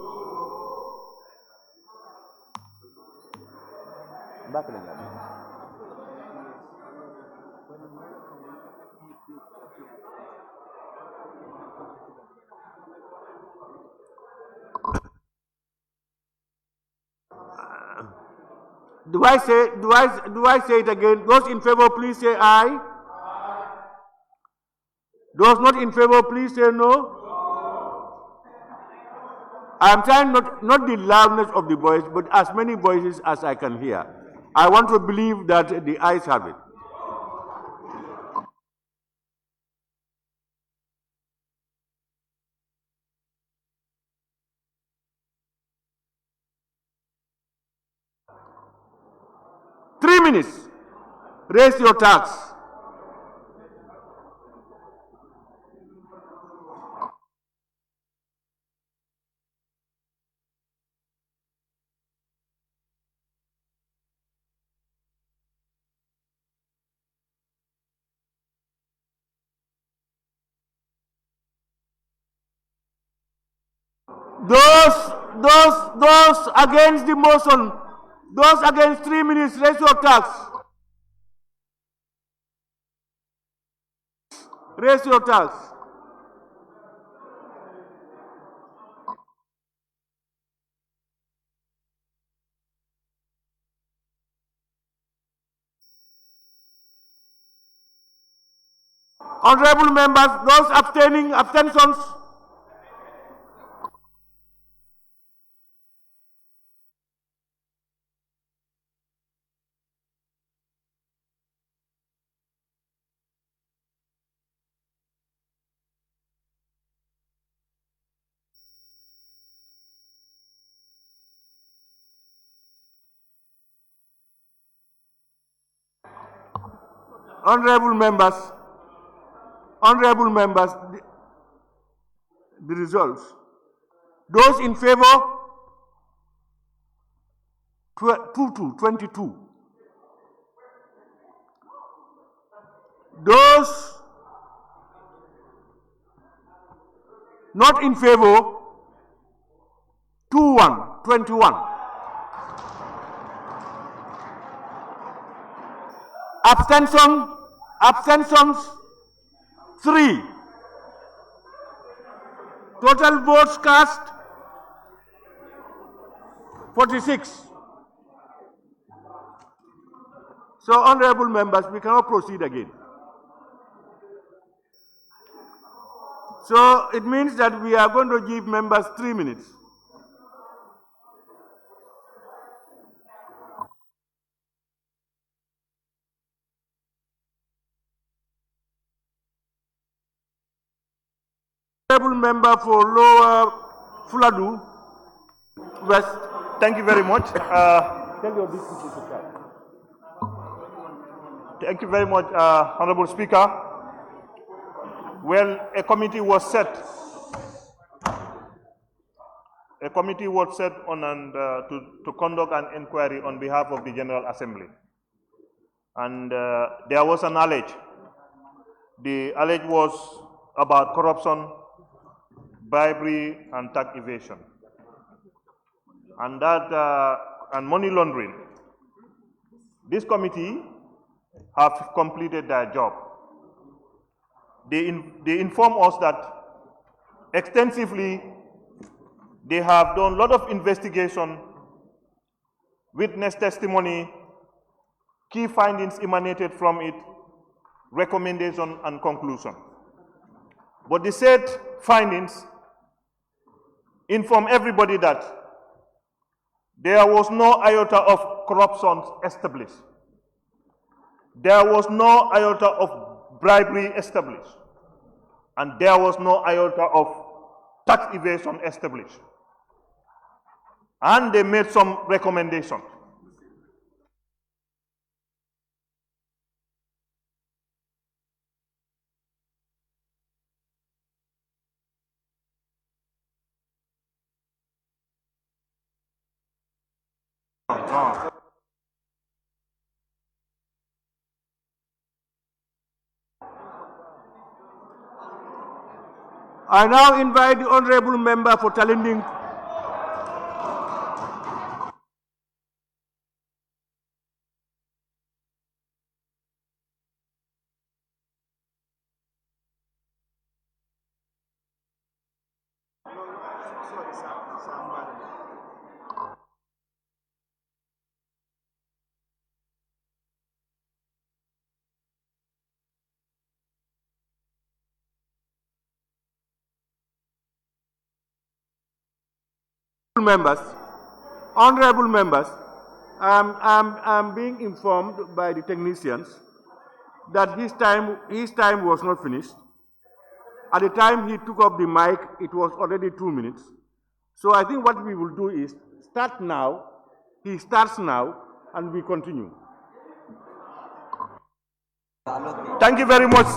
Do I say it again? Those in favor, please say aye. Those not in favor, please say no. I am trying not the loudness of the voice, but as many voices as I can hear. I want to believe that the ayes have it. Three minutes. Raise your tax. Those against the motion, those against 3 minutes, raise your tax. Raise your tax. Honorable members, those abstaining, abstentions. Honorable members, the results. Those in favor, 22. Those not in favor, 21. Abstentions 3. Total votes cast 46. So, honorable members, we cannot proceed again. So, it means that we are going to give members 3 minutes. Honorable member for Lower Fuladu West. Thank you very much. Tell your deputy to come. Thank you very much, Honorable Speaker. Well, a committee was set. A committee was set on to conduct an inquiry on behalf of the General Assembly. And there was an allege. The allege was about corruption, bribery, and tax evasion. And that, and money laundering. This committee have completed their job. They inform us that extensively they have done a lot of investigation, witness testimony, key findings emanated from it, recommendation and conclusion. But the said findings inform everybody that there was no iota of corruption established. There was no iota of bribery established. And there was no iota of tax evasion established. And they made some recommendations. I now invite the honorable member for Talending. Honorable members, I'm being informed by the technicians that his time was not finished. At the time he took up the mic, it was already 2 minutes. So I think what we will do is start now, he starts now, and we continue. Thank you very much,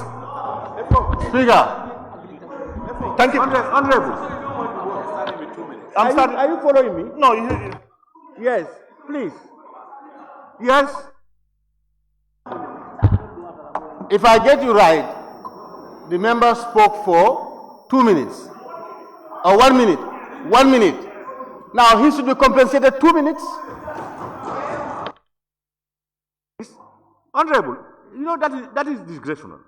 Speaker. Thank you. Honorable. Are you following me? No. Yes, please. Yes. If I get you right, the member spoke for 2 minutes or 1 minute. 1 minute. Now he should be compensated 2 minutes. Honorable, you know that is discretional.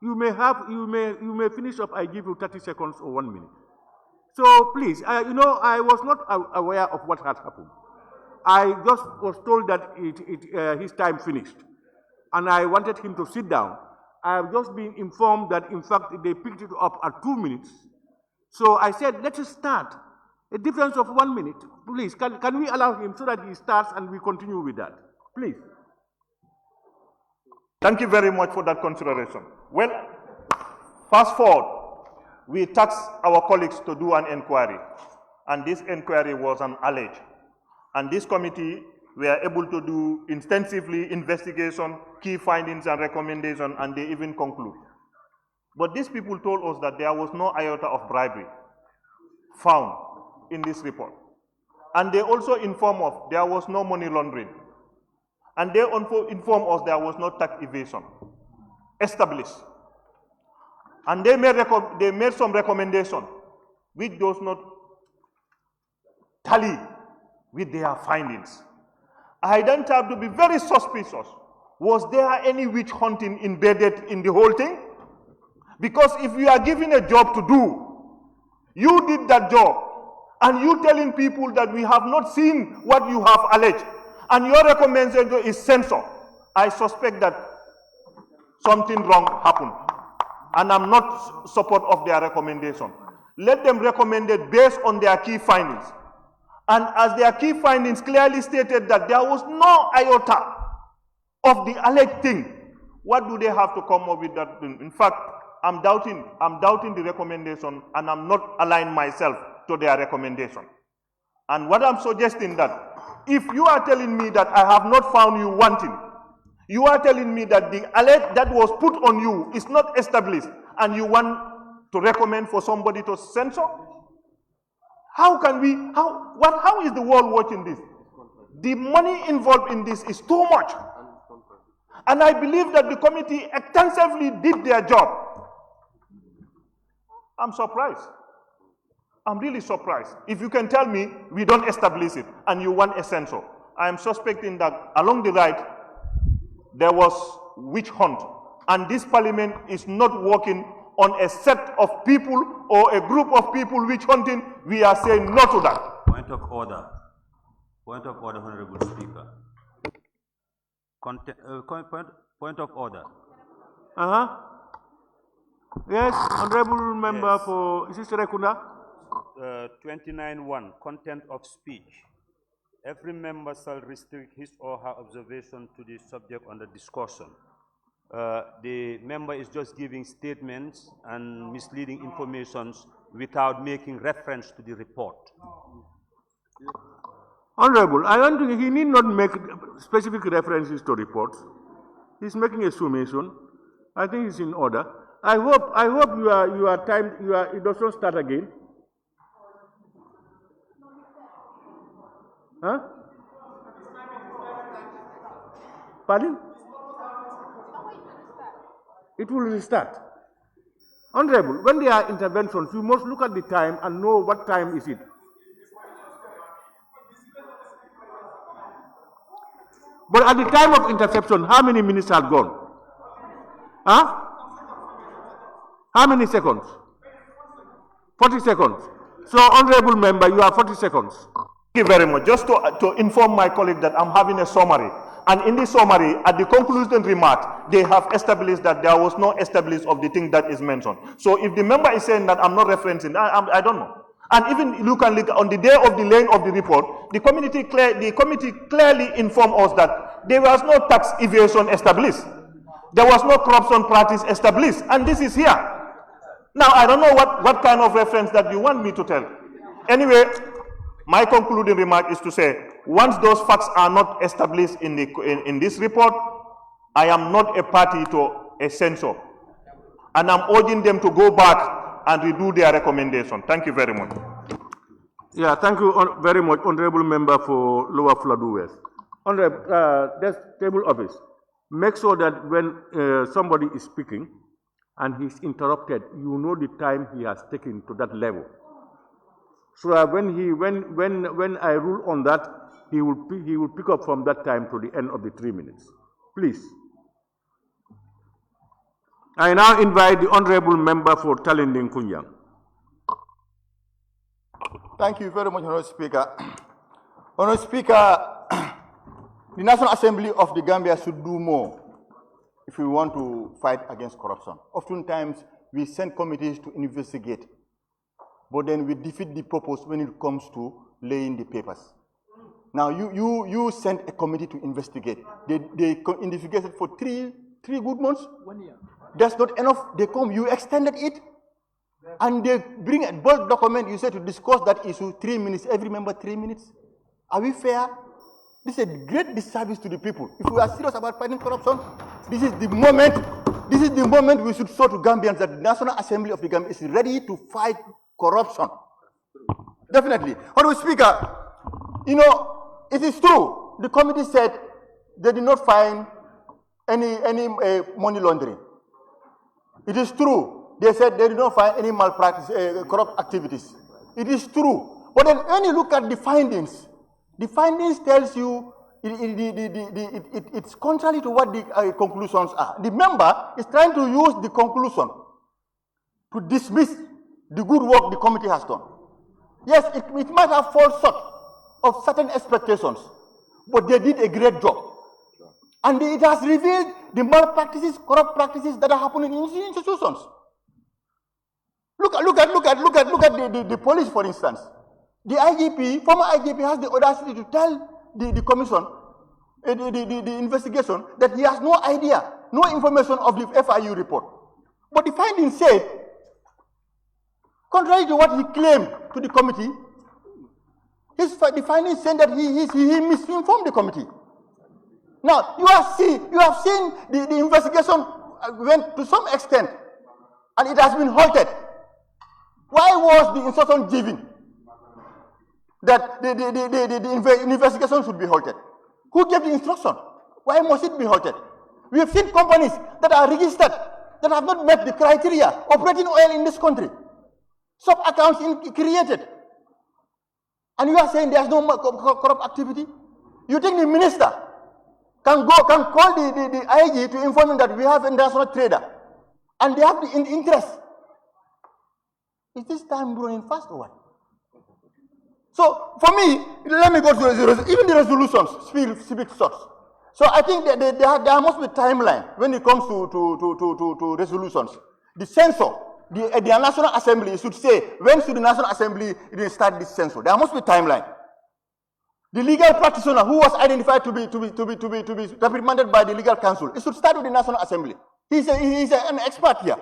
You may finish up. I give you 30 seconds or 1 minute. So please, you know, I was not aware of what had happened. I just was told that his time finished, and I wanted him to sit down. I have just been informed that, in fact, they picked it up at 2 minutes. So I said, let us start. A difference of 1 minute. Please, can we allow him so that he starts and we continue with that? Please. Thank you very much for that consideration. Well, fast forward. We tasked our colleagues to do an inquiry, and this inquiry was an allege. And this committee were able to do extensively investigation, key findings and recommendations, and they even conclude. But these people told us that there was no iota of bribery found in this report. And they also informed us there was no money laundering. And they also informed us there was no tax evasion established. And they made some recommendation which does not tally with their findings. I then have to be very suspicious. Was there any witch hunting embedded in the whole thing? Because if you are given a job to do, you did that job, and you telling people that we have not seen what you have alleged, and your recommendation is censor, I suspect that something wrong happened. And I'm not support of their recommendation. Let them recommend it based on their key findings. And as their key findings clearly stated that there was no iota of the alleged thing, what do they have to come up with that thing? In fact, I'm doubting the recommendation, and I'm not aligned myself to their recommendation. And what I'm suggesting that, if you are telling me that I have not found you wanting, you are telling me that the alert that was put on you is not established, and you want to recommend for somebody to censor? How can we, how is the world watching this? The money involved in this is too much. And I believe that the committee extensively did their job. I'm surprised. I'm really surprised. If you can tell me we don't establish it and you want a censor, I am suspecting that along the right, there was witch hunt. And this parliament is not working on a set of people or a group of people witch hunting. We are saying no to that. Point of order. Point of order, Honorable Speaker. Point of order. Yes, Honorable Member for, is this Rekunda? 29.1, content of speech. Every member shall restrict his or her observation to the subject under discussion. The member is just giving statements and misleading informations without making reference to the report. Honorable, I don't think he need not make specific references to reports. He's making a summation. I think it's in order. I hope it does not start again. Huh? Pardon? It will restart. Honorable, when there are interventions, you must look at the time and know what time is it. But at the time of interception, how many minutes had gone? Huh? How many seconds? 40 seconds. So, Honorable Member, you have 40 seconds. Thank you very much. Just to inform my colleague that I'm having a summary. And in this summary, at the conclusion remark, they have established that there was no establishment of the thing that is mentioned. So if the member is saying that I'm not referencing, I don't know. And even you can look on the day of the laying of the report, the committee clearly informed us that there was no tax evasion established. There was no corruption practice established. And this is here. Now, I don't know what kind of reference that you want me to tell. Anyway, my concluding remark is to say, once those facts are not established in this report, I am not a party to a censor. And I'm urging them to go back and redo their recommendation. Thank you very much. Yeah, thank you very much, Honorable Member for Lower Fladu West. Honorable, there's table office. Make sure that when somebody is speaking and he's interrupted, you know the time he has taken to that level. So that when I rule on that, he will pick up from that time to the end of the 3 minutes. Please. I now invite the Honorable Member for Talinding Kunyang. Thank you very much, Honorable Speaker. Honorable Speaker, the National Assembly of the Gambia should do more if we want to fight against corruption. Oftentimes, we send committees to investigate, but then we defeat the purpose when it comes to laying the papers. Now, you sent a committee to investigate. They investigated for three good months. 1 year. That's not enough. They come, you extended it, and they bring a bulk document. You said to discuss that issue 3 minutes, every member 3 minutes. Are we fair? This is a great disservice to the people. If we are serious about fighting corruption, this is the moment we should show to Gambians that the National Assembly of the Gambia is ready to fight corruption. Definitely. Honorable Speaker, you know, it is true. The committee said they did not find any money laundering. It is true. They said they did not find any malpractice, corrupt activities. It is true. But then when you look at the findings tells you it's contrary to what the conclusions are. The member is trying to use the conclusion to dismiss the good work the committee has done. Yes, it might have fallen short of certain expectations, but they did a great job. And it has revealed the malpractices, corrupt practices that are happening in institutions. Look at the police, for instance. The IGP, former IGP, has the audacity to tell the commission, the investigation, that he has no idea, no information of the FIU report. But the findings said Contrary to what he claimed to the committee, the findings saying that he misinformed the committee. Now, you have seen the investigation went to some extent, and it has been halted. Why was the instruction given that the investigation should be halted? Who gave the instruction? Why must it be halted? We have seen companies that are registered that have not met the criteria operating oil in this country. Sub-accounts created. And you are saying there's no corrupt activity? You think the minister can call the IG to inform him that we have an international trader and they have the interest? Is this time running fast or what? So for me, let me go to even the resolutions speak such. So I think that there must be a timeline when it comes to resolutions. The censor, the National Assembly should say when should the National Assembly start this censor. There must be a timeline. The legal practitioner who was identified to be reprimanded by the legal counsel, it should start with the National Assembly. He's an expert here.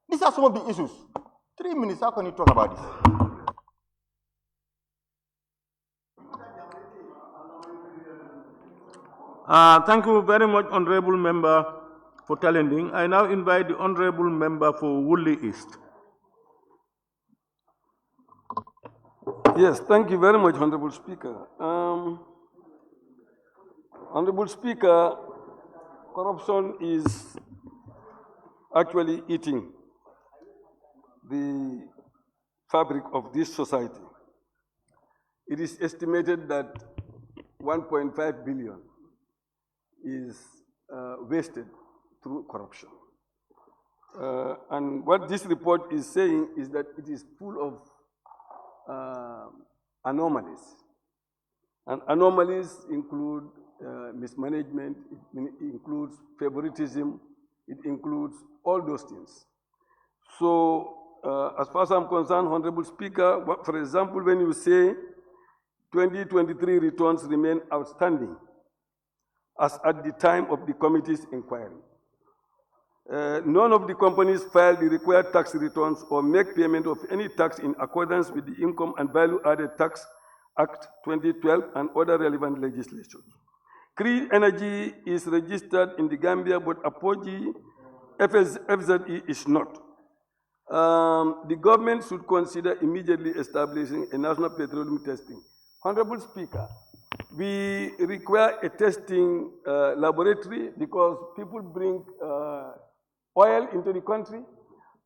These are some of the issues. 3 minutes, how can you talk about this? Thank you very much, Honorable Member, for challenging. I now invite the Honorable Member for Woodley East. Yes, thank you very much, Honorable Speaker. Honorable Speaker, corruption is actually eating the fabric of this society. It is estimated that 1.5 billion is wasted through corruption. And what this report is saying is that it is full of anomalies. And anomalies include mismanagement, it includes favoritism, it includes all those things. So, as far as I'm concerned, Honorable Speaker, for example, when you say 2023 returns remain outstanding, as at the time of the committee's inquiry. None of the companies filed the required tax returns or make payment of any tax in accordance with the Income and Value Added Tax Act 2012 and other relevant legislation. Cree Energy is registered in the Gambia, but Apogee FZE is not. The government should consider immediately establishing a national petroleum testing. Honorable Speaker, we require a testing laboratory because people bring oil into the country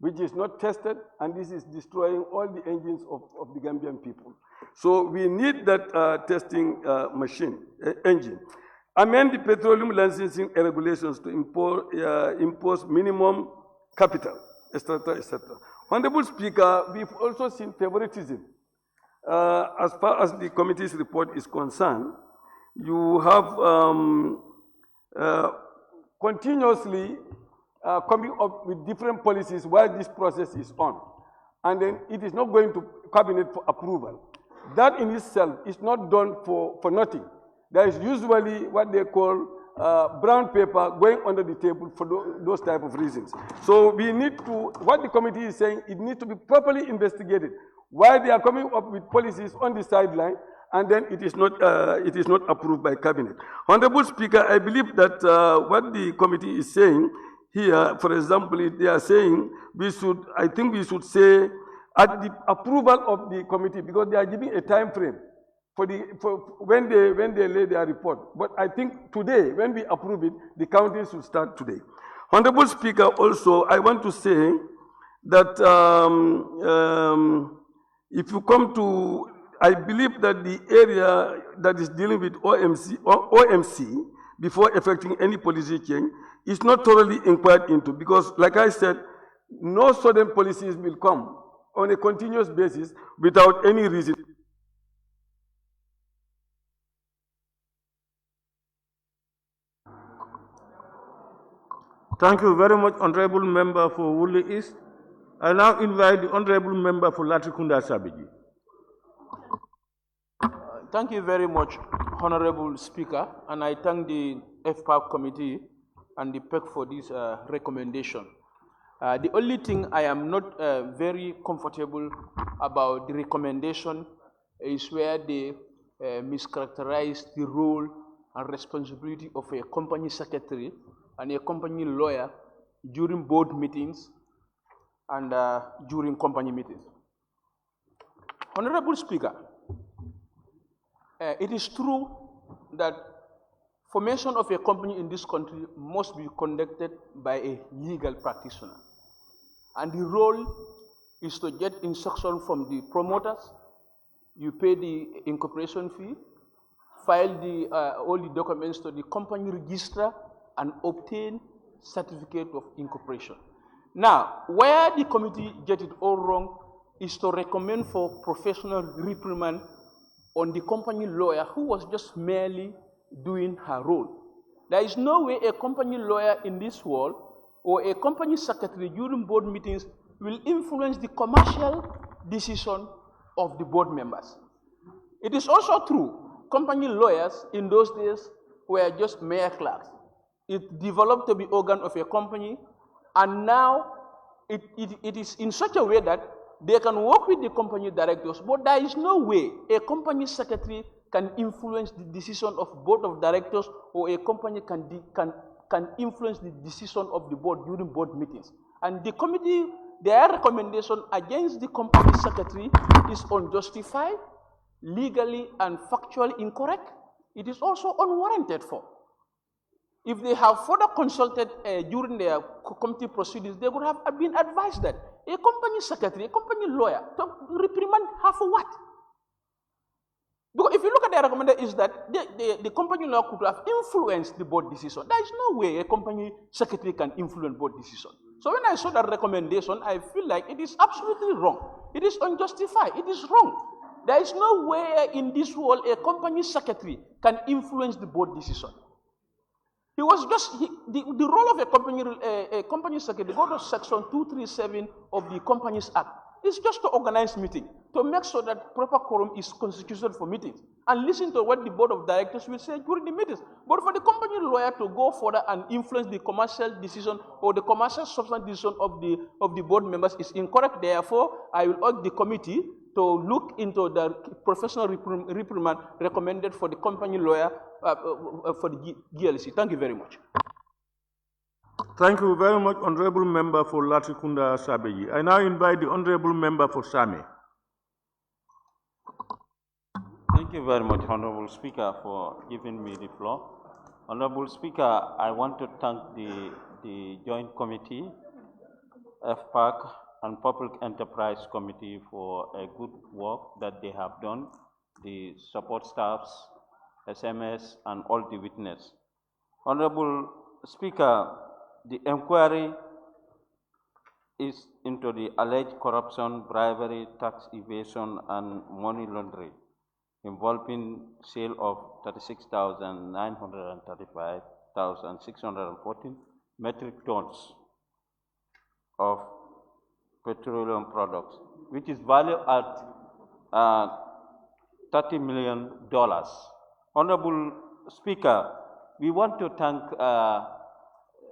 which is not tested, and this is destroying all the engines of the Gambian people. So we need that testing engine. Amend the petroleum licensing regulations to impose minimum capital, etc., etc. Honorable Speaker, we've also seen favoritism. As far as the committee's report is concerned, you have continuously coming up with different policies while this process is on. And then it is not going to cabinet for approval. That in itself is not done for nothing. There is usually what they call brown paper going under the table for those type of reasons. So we need to, what the committee is saying, it needs to be properly investigated. Why they are coming up with policies on the sideline, and then it is not approved by cabinet. Honorable Speaker, I believe that what the committee is saying here, for example, they are saying I think we should say at the approval of the committee, because they are giving a time frame for when they lay their report. But I think today, when we approve it, the counting should start today. Honorable Speaker, also, I want to say that if you come to, I believe that the area that is dealing with OMC before effecting any policy change is not thoroughly inquired into, because like I said, no sudden policies will come on a continuous basis without any reason. Thank you very much, Honorable Member for Woodley East. I now invite the Honorable Member for Latrikunda Sabiji. Thank you very much, Honorable Speaker, and I thank the FPAC Committee and the PEC for this recommendation. The only thing I am not very comfortable about the recommendation is where they mischaracterize the role and responsibility of a company secretary and a company lawyer during board meetings and during company meetings. Honorable Speaker, it is true that formation of a company in this country must be conducted by a legal practitioner. And the role is to get instruction from the promoters, you pay the incorporation fee, file all the documents to the company registrar, and obtain certificate of incorporation. Now, where the committee get it all wrong is to recommend for professional reprimand on the company lawyer who was just merely doing her role. There is no way a company lawyer in this world or a company secretary during board meetings will influence the commercial decision of the board members. It is also true, company lawyers in those days were just mere clerks. It developed to be organ of a company, and now it is in such a way that they can work with the company directors, but there is no way a company secretary can influence the decision of board of directors, or a company can influence the decision of the board during board meetings. And the committee, their recommendation against the company secretary is unjustified, legally and factually incorrect. It is also unwarranted for. If they have further consulted during their committee proceedings, they would have been advised that a company secretary, a company lawyer, to reprimand her for what? Because if you look at the recommendation, is that the company law could have influenced the board decision. There is no way a company secretary can influence board decision. So when I saw that recommendation, I feel like it is absolutely wrong. It is unjustified. It is wrong. There is no way in this world a company secretary can influence the board decision. He was just, the role of a company secretary, go to section 237 of the Companies Act, is just to organize meeting, to make sure that proper quorum is constituted for meetings, and listen to what the board of directors will say during the meetings. But for the company lawyer to go further and influence the commercial decision or the commercial substance decision of the board members is incorrect. Therefore, I will urge the committee to look into the professional reprimand recommended for the company lawyer for the GLC. Thank you very much. Thank you very much, Honorable Member for Latrikunda Sabeji. I now invite the Honorable Member for Same. Thank you very much, Honorable Speaker, for giving me the floor. Honorable Speaker, I want to thank the Joint Committee, FPAC, and Public Enterprise Committee for a good work that they have done, the support staffs, SMS, and all the witnesses. Honorable Speaker, the inquiry is into the alleged corruption, bribery, tax evasion, and money laundering involving sale of 36,935,614 metric tons of petroleum products, which is valued at $30 million. Honorable Speaker, we want to thank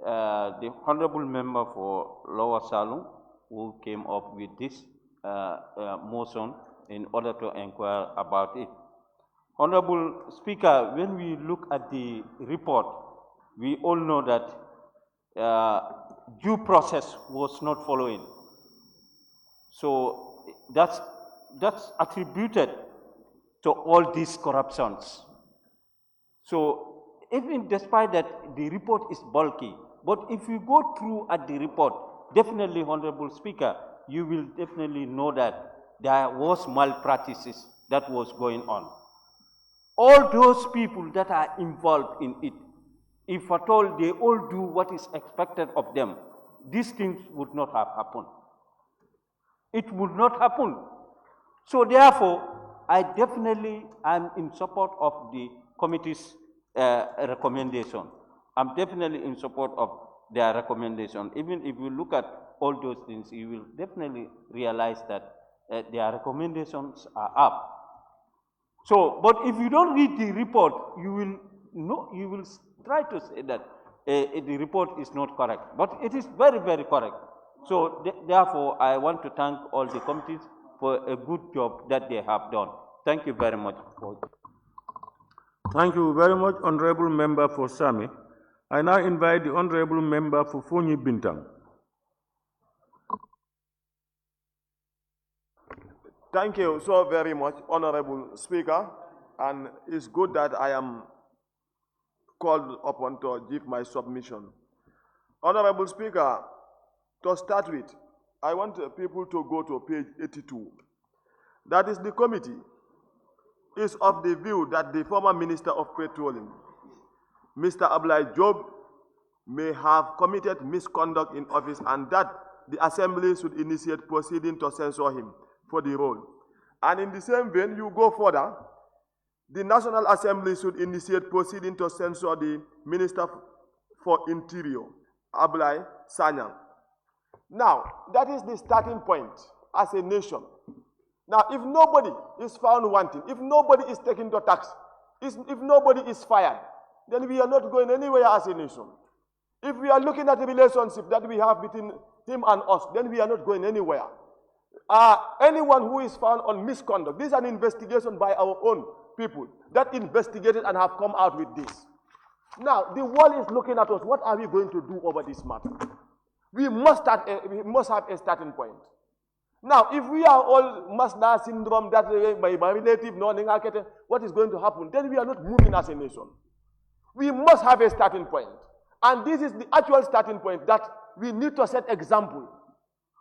the Honorable Member for Lower Salum, who came up with this motion in order to inquire about it. Honorable Speaker, when we look at the report, we all know that due process was not following. So that's attributed to all these corruptions. So even despite that, the report is bulky. But if you go through at the report, definitely, Honorable Speaker, you will definitely know that there was malpractices that was going on. All those people that are involved in it, if at all they all do what is expected of them, these things would not have happened. It would not happen. So therefore, I definitely am in support of the committee's recommendation. I'm definitely in support of their recommendation. Even if you look at all those things, you will definitely realize that their recommendations are up. So, but if you don't read the report, you will try to say that the report is not correct. But it is very, very correct. So therefore, I want to thank all the committees for a good job that they have done. Thank you very much. Thank you very much, Honorable Member for Sami. I now invite the Honorable Member for Fonyi Bintang. Thank you so very much, Honorable Speaker, and it's good that I am called upon to give my submission. Honorable Speaker, to start with, I want people to go to page 82. That is, the committee is of the view that the former Minister of Petroleum, Mr. Ablai Job, may have committed misconduct in office and that the Assembly should initiate proceeding to censure him for the role. And in the same vein, you go further, the National Assembly should initiate proceeding to censure the Minister for Interior, Ablai Sanyang. Now, that is the starting point as a nation. Now, if nobody is found wanting, if nobody is taken to tax, if nobody is fired, then we are not going anywhere as a nation. If we are looking at the relationship that we have between him and us, then we are not going anywhere. Anyone who is found on misconduct, this is an investigation by our own people that investigated and have come out with this. Now, the world is looking at us. What are we going to do over this matter? We must have a starting point. Now, if we are all Masda syndrome, that by relative, what is going to happen? Then we are not moving as a nation. We must have a starting point. And this is the actual starting point that we need to set example.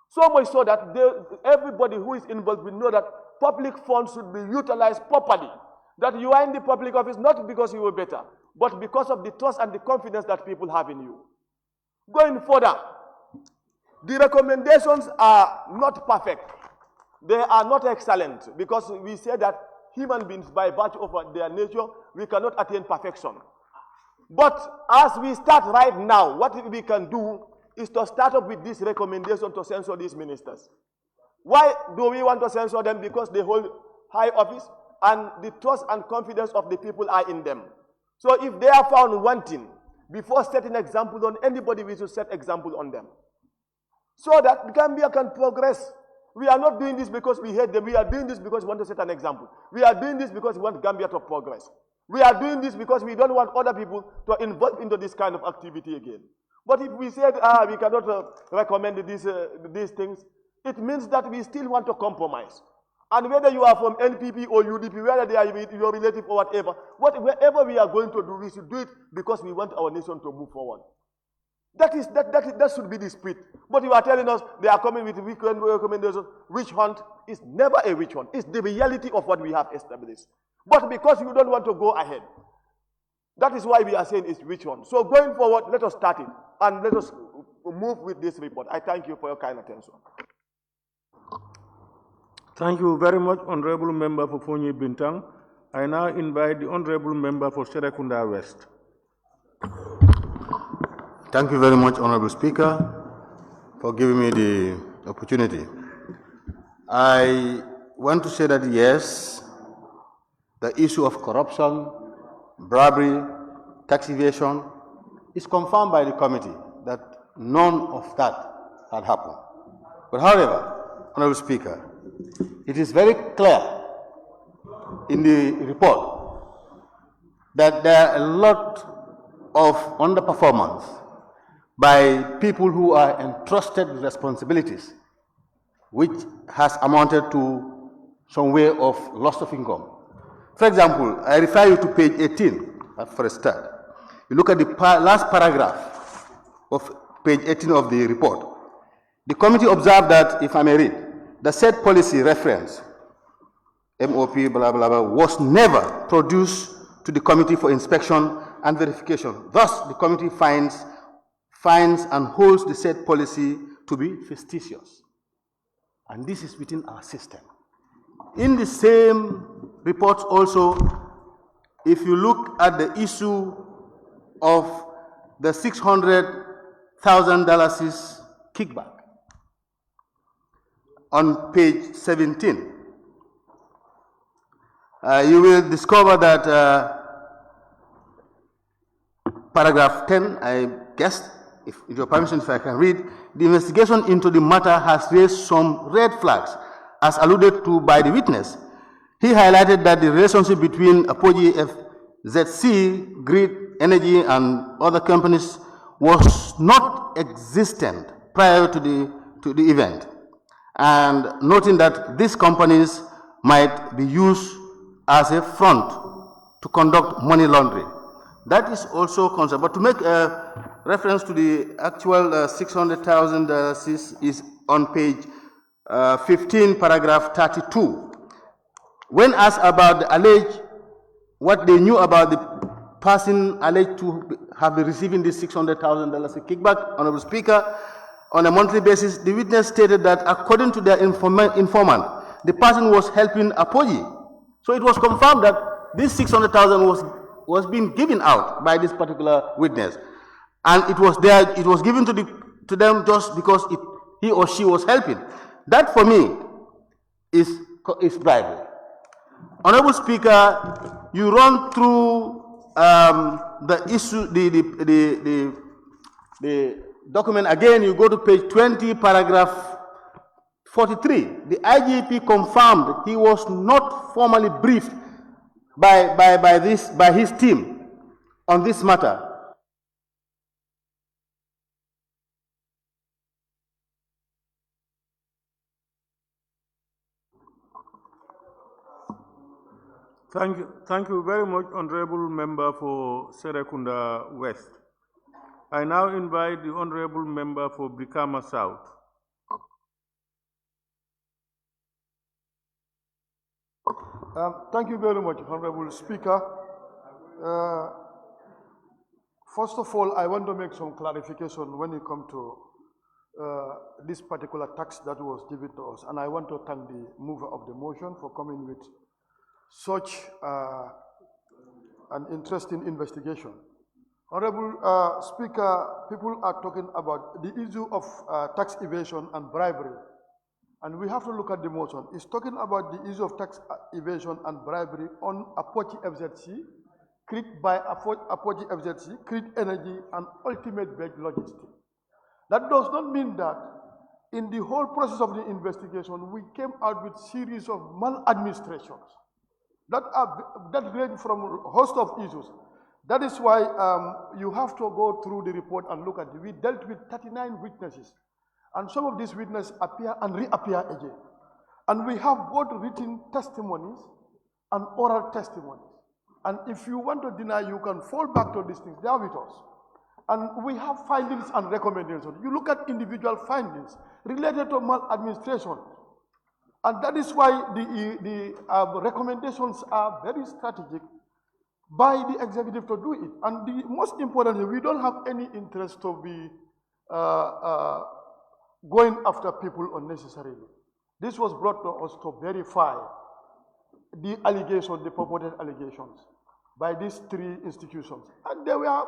So much so that everybody who is involved will know that public funds should be utilized properly. That you are in the public office not because you were better, but because of the trust and the confidence that people have in you. Going further, the recommendations are not perfect. They are not excellent because we say that human beings, by virtue of their nature, we cannot attain perfection. But as we start right now, what we can do is to start up with this recommendation to censor these ministers. Why do we want to censor them? Because they hold high office and the trust and confidence of the people are in them. So if they are found wanting, before setting example on anybody, we should set example on them. So that Gambia can progress. We are not doing this because we hate them. We are doing this because we want to set an example. We are doing this because we want Gambia to progress. We are doing this because we don't want other people to involve into this kind of activity again. But if we said, we cannot recommend these things, it means that we still want to compromise. And whether you are from NPP or UDP, whether they are your relative or whatever, wherever we are going to do, we should do it because we want our nation to move forward. That should be the spirit. But you are telling us they are coming with weekend recommendations. Witch hunt is never a witch hunt. It's the reality of what we have established. But because you don't want to go ahead, that is why we are saying it's witch hunt. So going forward, let us start it and let us move with this report. I thank you for your kind attention. Thank you very much, Honorable Member for Fonyi Bintang. I now invite the Honorable Member for Serekunda West. Thank you very much, Honorable Speaker, for giving me the opportunity. I want to say that yes, the issue of corruption, bribery, tax evasion is confirmed by the committee that none of that had happened. But however, Honorable Speaker, it is very clear in the report that there are a lot of underperformance by people who are entrusted with responsibilities, which has amounted to some way of loss of income. For example, I refer you to page 18 for a start. You look at the last paragraph of page 18 of the report. The committee observed that, if I may read, the said policy reference, MOP, blah, blah, blah, was never produced to the committee for inspection and verification. Thus, the committee finds and holds the said policy to be fictitious. And this is within our system. In the same reports also, if you look at the issue of the $600,000 kickback, on page 17, you will discover that paragraph 10, I guess, if your permission, if I can read, the investigation into the matter has raised some red flags, as alluded to by the witness. He highlighted that the relationship between Apogee FZC, Grid Energy, and other companies was not existent prior to the event, and noting that these companies might be used as a front to conduct money laundering. That is also concerned. But to make a reference to the actual $600,000 is on page 15, paragraph 32. When asked about the alleged, what they knew about the person alleged to have been receiving this $600,000 kickback, Honorable Speaker, on a monthly basis, the witness stated that according to their informant, the person was helping Apogee. So it was confirmed that this $600,000 was being given out by this particular witness, and it was there. It was given to them just because he or she was helping. That, for me, is bribery. Honorable Speaker, you run through the issue, the document again. You go to page 20, paragraph 43. The IGP confirmed he was not formally briefed by his team on this matter. Thank you very much, Honorable Member for Serekunda West. I now invite the Honorable Member for Brikama South. Thank you very much, Honorable Speaker. First of all, I want to make some clarification when it comes to this particular tax that was given to us, and I want to thank the mover of the motion for coming with such an interesting investigation. Honorable Speaker, people are talking about the issue of tax evasion and bribery, and we have to look at the motion. It's talking about the issue of tax evasion and bribery on Apogee FZC, Creed by Apogee FZC, Creed Energy, and Ultimate Veg Logistics. That does not mean that in the whole process of the investigation, we came out with series of maladministrations that range from a host of issues. That is why you have to go through the report and look at it. We dealt with 39 witnesses, and some of these witnesses appear and reappear again. And we have both written testimonies and oral testimonies. And if you want to deny, you can fall back to these things. They are with us. And we have findings and recommendations. You look at individual findings related to maladministration. And that is why the recommendations are very strategic by the executive to do it. And the most importantly, we don't have any interest to be going after people unnecessarily. This was brought to us to verify the allegations, the purported allegations, by these three institutions. And they were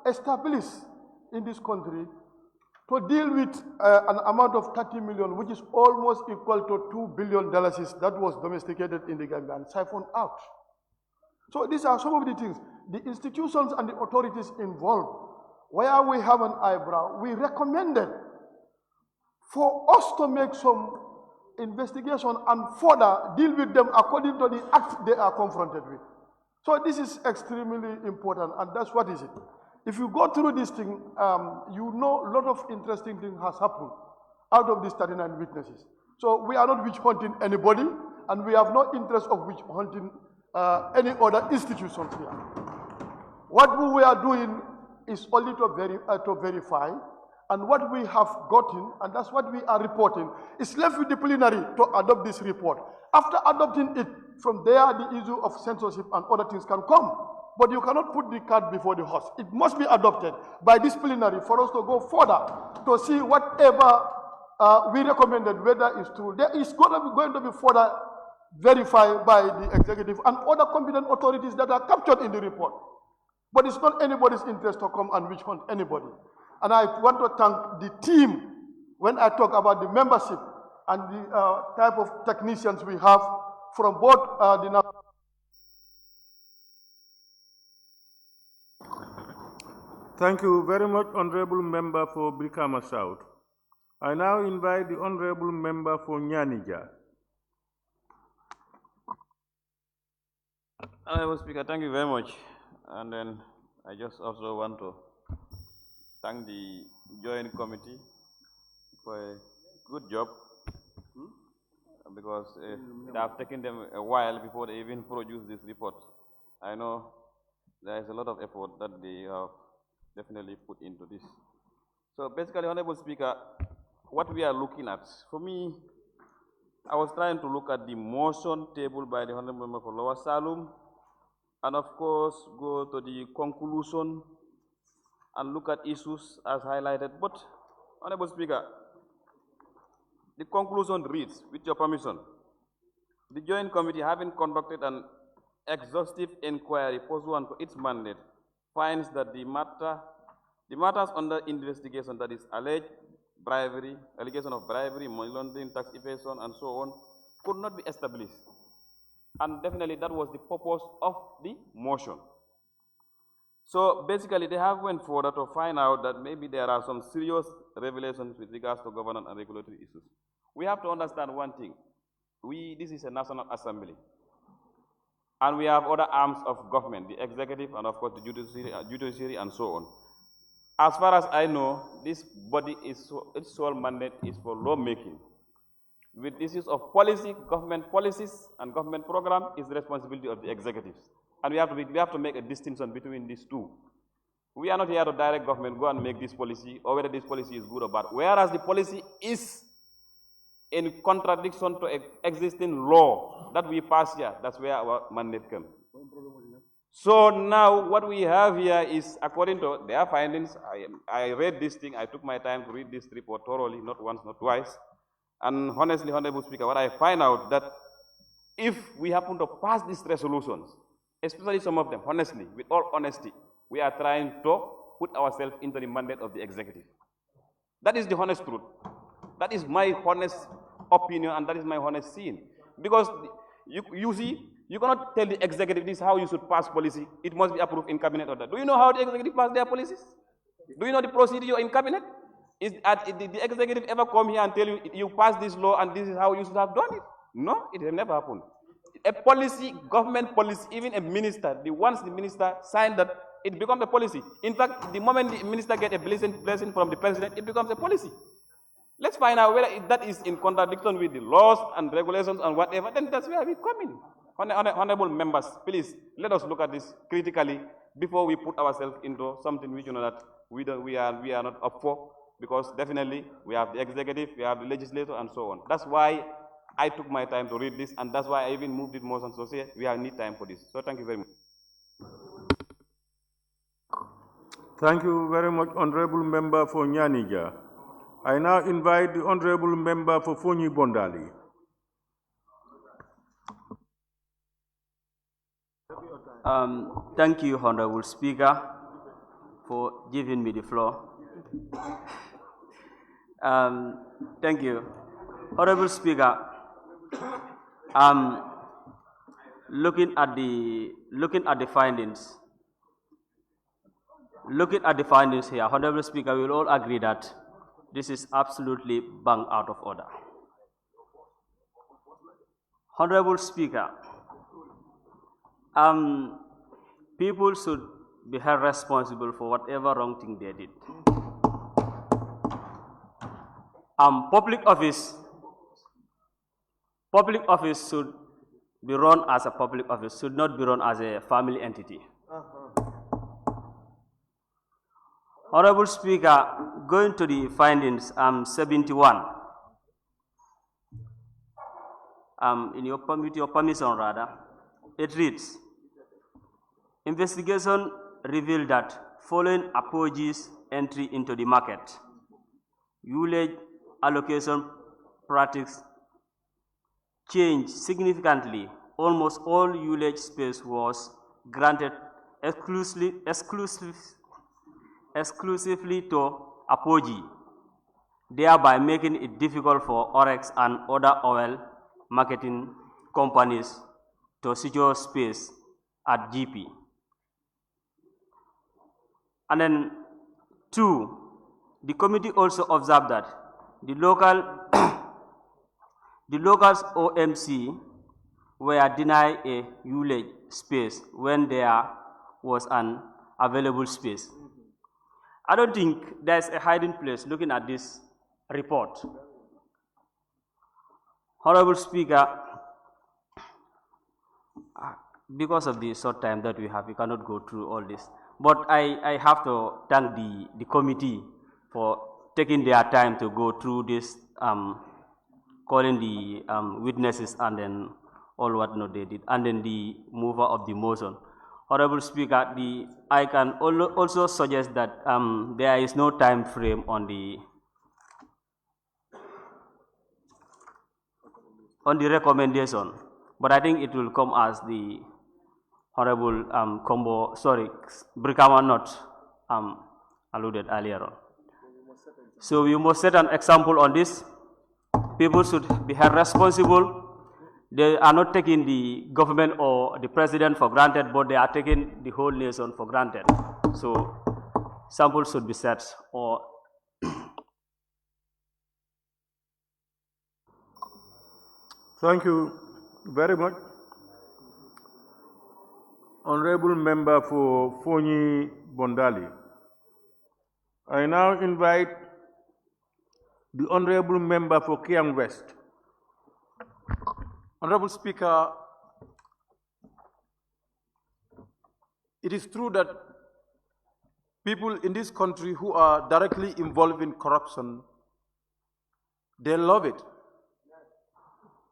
established in this country to deal with an amount of 30 million, which is almost equal to $2 billion that was domesticated in the Gambia and siphoned out. So these are some of the things. The institutions and the authorities involved, where we have an eyebrow, we recommended for us to make some investigation and further deal with them according to the act they are confronted with. So this is extremely important, and that's what is it. If you go through this thing, you know a lot of interesting things has happened out of these 39 witnesses. So we are not witch hunting anybody, and we have no interest of witch hunting any other institutions here. What we are doing is only to verify, and what we have gotten, and that's what we are reporting, is left with the plenary to adopt this report. After adopting it, from there the issue of censorship and other things can come. But you cannot put the cart before the horse. It must be adopted by this plenary for us to go further to see whatever we recommended, whether it's true. There is going to be further verified by the executive and other competent authorities that are captured in the report. But it's not anybody's interest to come and witch hunt anybody. And I want to thank the team when I talk about the membership and the type of technicians we have from both Thank you very much, Honorable Member for Brikama South. I now invite the Honorable Member for Nyanija. Honorable Speaker, thank you very much. And then I just also want to thank the Joint Committee for a good job, because it has taken them a while before they even produce this report. I know there is a lot of effort that they have definitely put into this. So basically, Honorable Speaker, what we are looking at, for me, I was trying to look at the motion tabled by the Honorable Member for Lower Salum, and of course go to the conclusion and look at issues as highlighted. But, Honorable Speaker, the conclusion reads, with your permission, the Joint Committee, having conducted an exhaustive inquiry pursuant to its mandate, finds that the matters under investigation, that is alleged bribery, allegation of bribery, money laundering, tax evasion, and so on, could not be established. And definitely that was the purpose of the motion. So basically they have went further to find out that maybe there are some serious revelations with regards to governance and regulatory issues. We have to understand one thing. This is a National Assembly. And we have other arms of government, the executive and of course the judiciary and so on. As far as I know, this body its sole mandate is for lawmaking. With issues of policy, government policies and government program is the responsibility of the executives. And we have to make a distinction between these two. We are not here to direct government, go and make this policy, or whether this policy is good or bad. Whereas the policy is in contradiction to existing law that we pass here, that's where our mandate comes. So now what we have here is, according to their findings, I read this thing, I took my time to read this report thoroughly, not once, not twice. And honestly, Honorable Speaker, what I find out that if we happen to pass these resolutions, especially some of them, honestly, with all honesty, we are trying to put ourselves into the mandate of the executive. That is the honest truth. That is my honest opinion, and that is my honest seeing. Because you see, you cannot tell the executive this is how you should pass policy. It must be approved in cabinet order. Do you know how the executive pass their policies? Do you know the procedure in cabinet? Did the executive ever come here and tell you, you pass this law and this is how you should have done it? No, it has never happened. A policy, government policy, even a minister, once the minister signed that, it becomes a policy. In fact, the moment the minister gets a blessing from the president, it becomes a policy. Let's find out whether that is in contradiction with the laws and regulations and whatever, then that's where we come in. Honorable members, please, let us look at this critically before we put ourselves into something which you know that we are not up for, because definitely we have the executive, we have the legislature, and so on. That's why I took my time to read this, and that's why I even moved it motion to say we need time for this. So thank you very much. Thank you very much, Honorable Member for Nyanija. I now invite the Honorable Member for Fonyi Bondali. Thank you, Honorable Speaker, for giving me the floor. Thank you. Honorable Speaker, looking at the findings here, Honorable Speaker, we will all agree that this is absolutely bang out of order. Honorable Speaker, people should be held responsible for whatever wrong thing they did. Public office should be run as a public office, should not be run as a family entity. Honorable Speaker, going to the findings, 71. With your permission rather, it reads, investigation revealed that following Apogee's entry into the market, ullage allocation practice changed significantly. Almost all ullage space was granted exclusively to Apogee, thereby making it difficult for Orex and other oil marketing companies to secure space at GP. And then 2, the committee also observed that the locals OMC were denied a ULEG space when there was an available space. I don't think there's a hiding place looking at this report. Honorable Speaker, because of the short time that we have, we cannot go through all this. But I have to thank the committee for taking their time to go through this, calling the witnesses and then all what not they did, and then the mover of the motion. Honorable Speaker, I can also suggest that there is no time frame on the recommendation, but I think it will come as the Honorable Brikama not alluded earlier on. So we must set an example on this. People should be held responsible. They are not taking the government or the president for granted, but they are taking the whole nation for granted. So samples should be set. Or thank you very much. Honorable Member for Fonyi Bondali. I now invite the Honorable Member for Kiang West. Honorable Speaker, it is true that people in this country who are directly involved in corruption, they love it.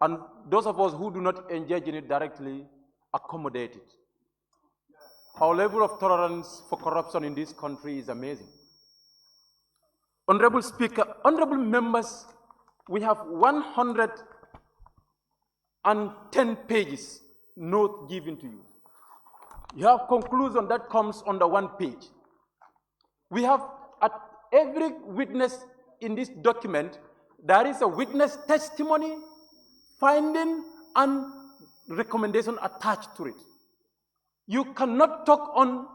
And those of us who do not engage in it directly accommodate it. Our level of tolerance for corruption in this country is amazing. Honorable Speaker, honorable members, we have 110 pages note given to you. You have conclusion that comes on the 1 page. We have at every witness in this document, there is a witness testimony, finding, and recommendation attached to it. You cannot talk on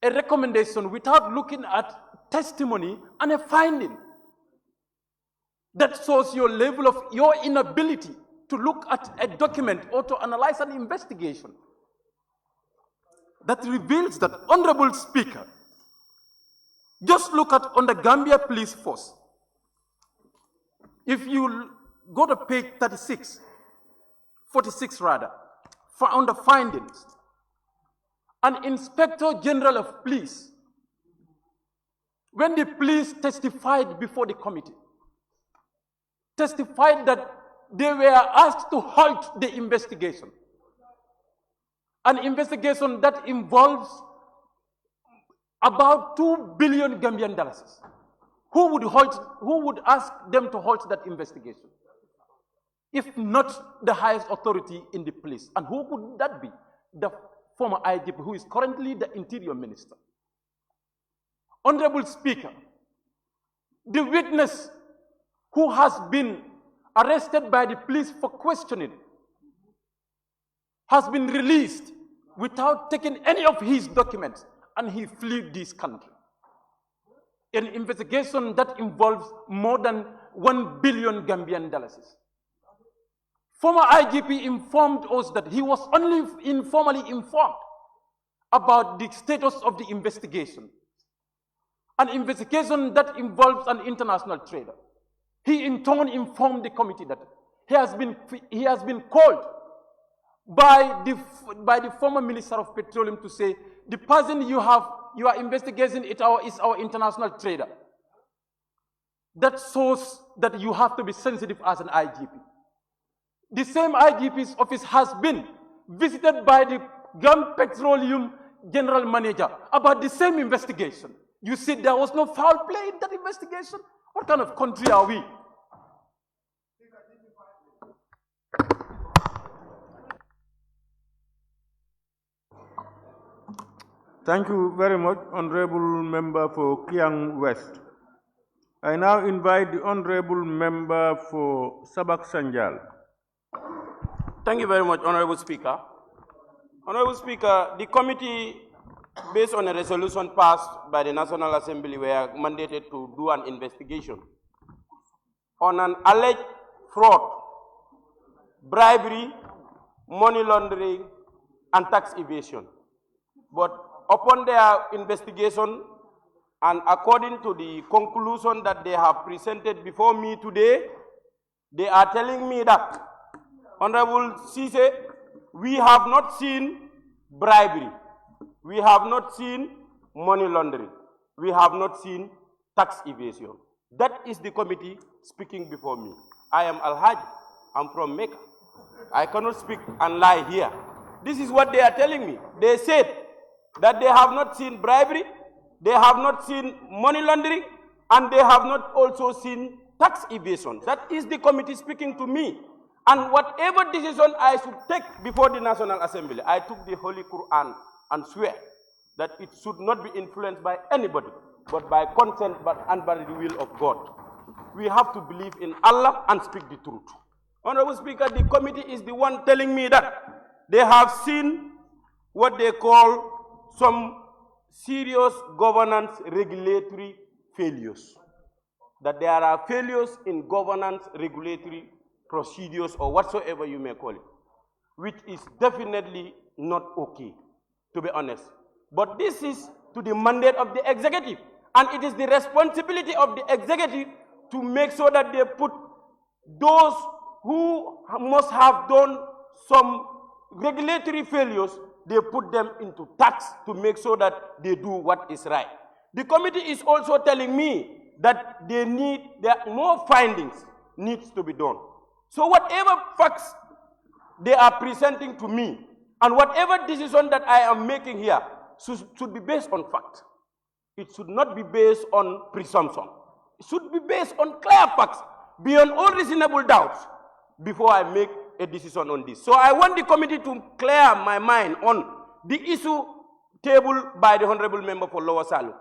a recommendation without looking at testimony and a finding. That shows your level of your inability to look at a document or to analyze an investigation. That reveals that, Honorable Speaker, just look at on the Gambia Police Force. If you go to page 46 rather, on the findings, an Inspector General of Police, when the police testified before the committee, testified that they were asked to halt the investigation. An investigation that involves about 2 billion Gambian dollars. Who would ask them to halt that investigation? If not the highest authority in the police. And who could that be? The former IGP, who is currently the Interior Minister. Honorable Speaker, the witness who has been arrested by the police for questioning has been released without taking any of his documents, and he fled this country. An investigation that involves more than 1 billion Gambian dollars. Former IGP informed us that he was only informally informed about the status of the investigation. An investigation that involves an international trader. He in turn informed the committee that he has been called by the former Minister of Petroleum to say, the person you are investigating is our international trader. That shows that you have to be sensitive as an IGP. The same IGP's office has been visited by the Gulf Petroleum General Manager about the same investigation. You said there was no foul play in that investigation? What kind of country are we? Thank you very much, Honorable Member for Kiang West. I now invite the Honorable Member for Sabak Sanjal. Thank you very much, Honorable Speaker. Honorable Speaker, the committee based on a resolution passed by the National Assembly, we are mandated to do an investigation on an alleged fraud, bribery, money laundering, and tax evasion. But upon their investigation, and according to the conclusion that they have presented before me today, they are telling me that, Honorable Sise, we have not seen bribery, we have not seen money laundering, we have not seen tax evasion. That is the committee speaking before me. I am Al-Hajj, I'm from Mecca. I cannot speak and lie here. This is what they are telling me. They said that they have not seen bribery, they have not seen money laundering, and they have not also seen tax evasion. That is the committee speaking to me. And whatever decision I should take before the National Assembly, I took the Holy Quran and swear that it should not be influenced by anybody, but by consent and by the will of God. We have to believe in Allah and speak the truth. Honorable Speaker, the committee is the one telling me that they have seen what they call some serious governance regulatory failures. That there are failures in governance regulatory procedures or whatsoever you may call it, which is definitely not okay, to be honest. But this is to the mandate of the executive, and it is the responsibility of the executive to make sure that they put those who must have done some regulatory failures, they put them into tax to make sure that they do what is right. The committee is also telling me that more findings needs to be done. So whatever facts they are presenting to me and whatever decision that I am making here should be based on fact. It should not be based on presumption. It should be based on clear facts beyond all reasonable doubts before I make a decision on this. So I want the committee to clear my mind on the issue tabled by the Honorable Member for Lower Salum.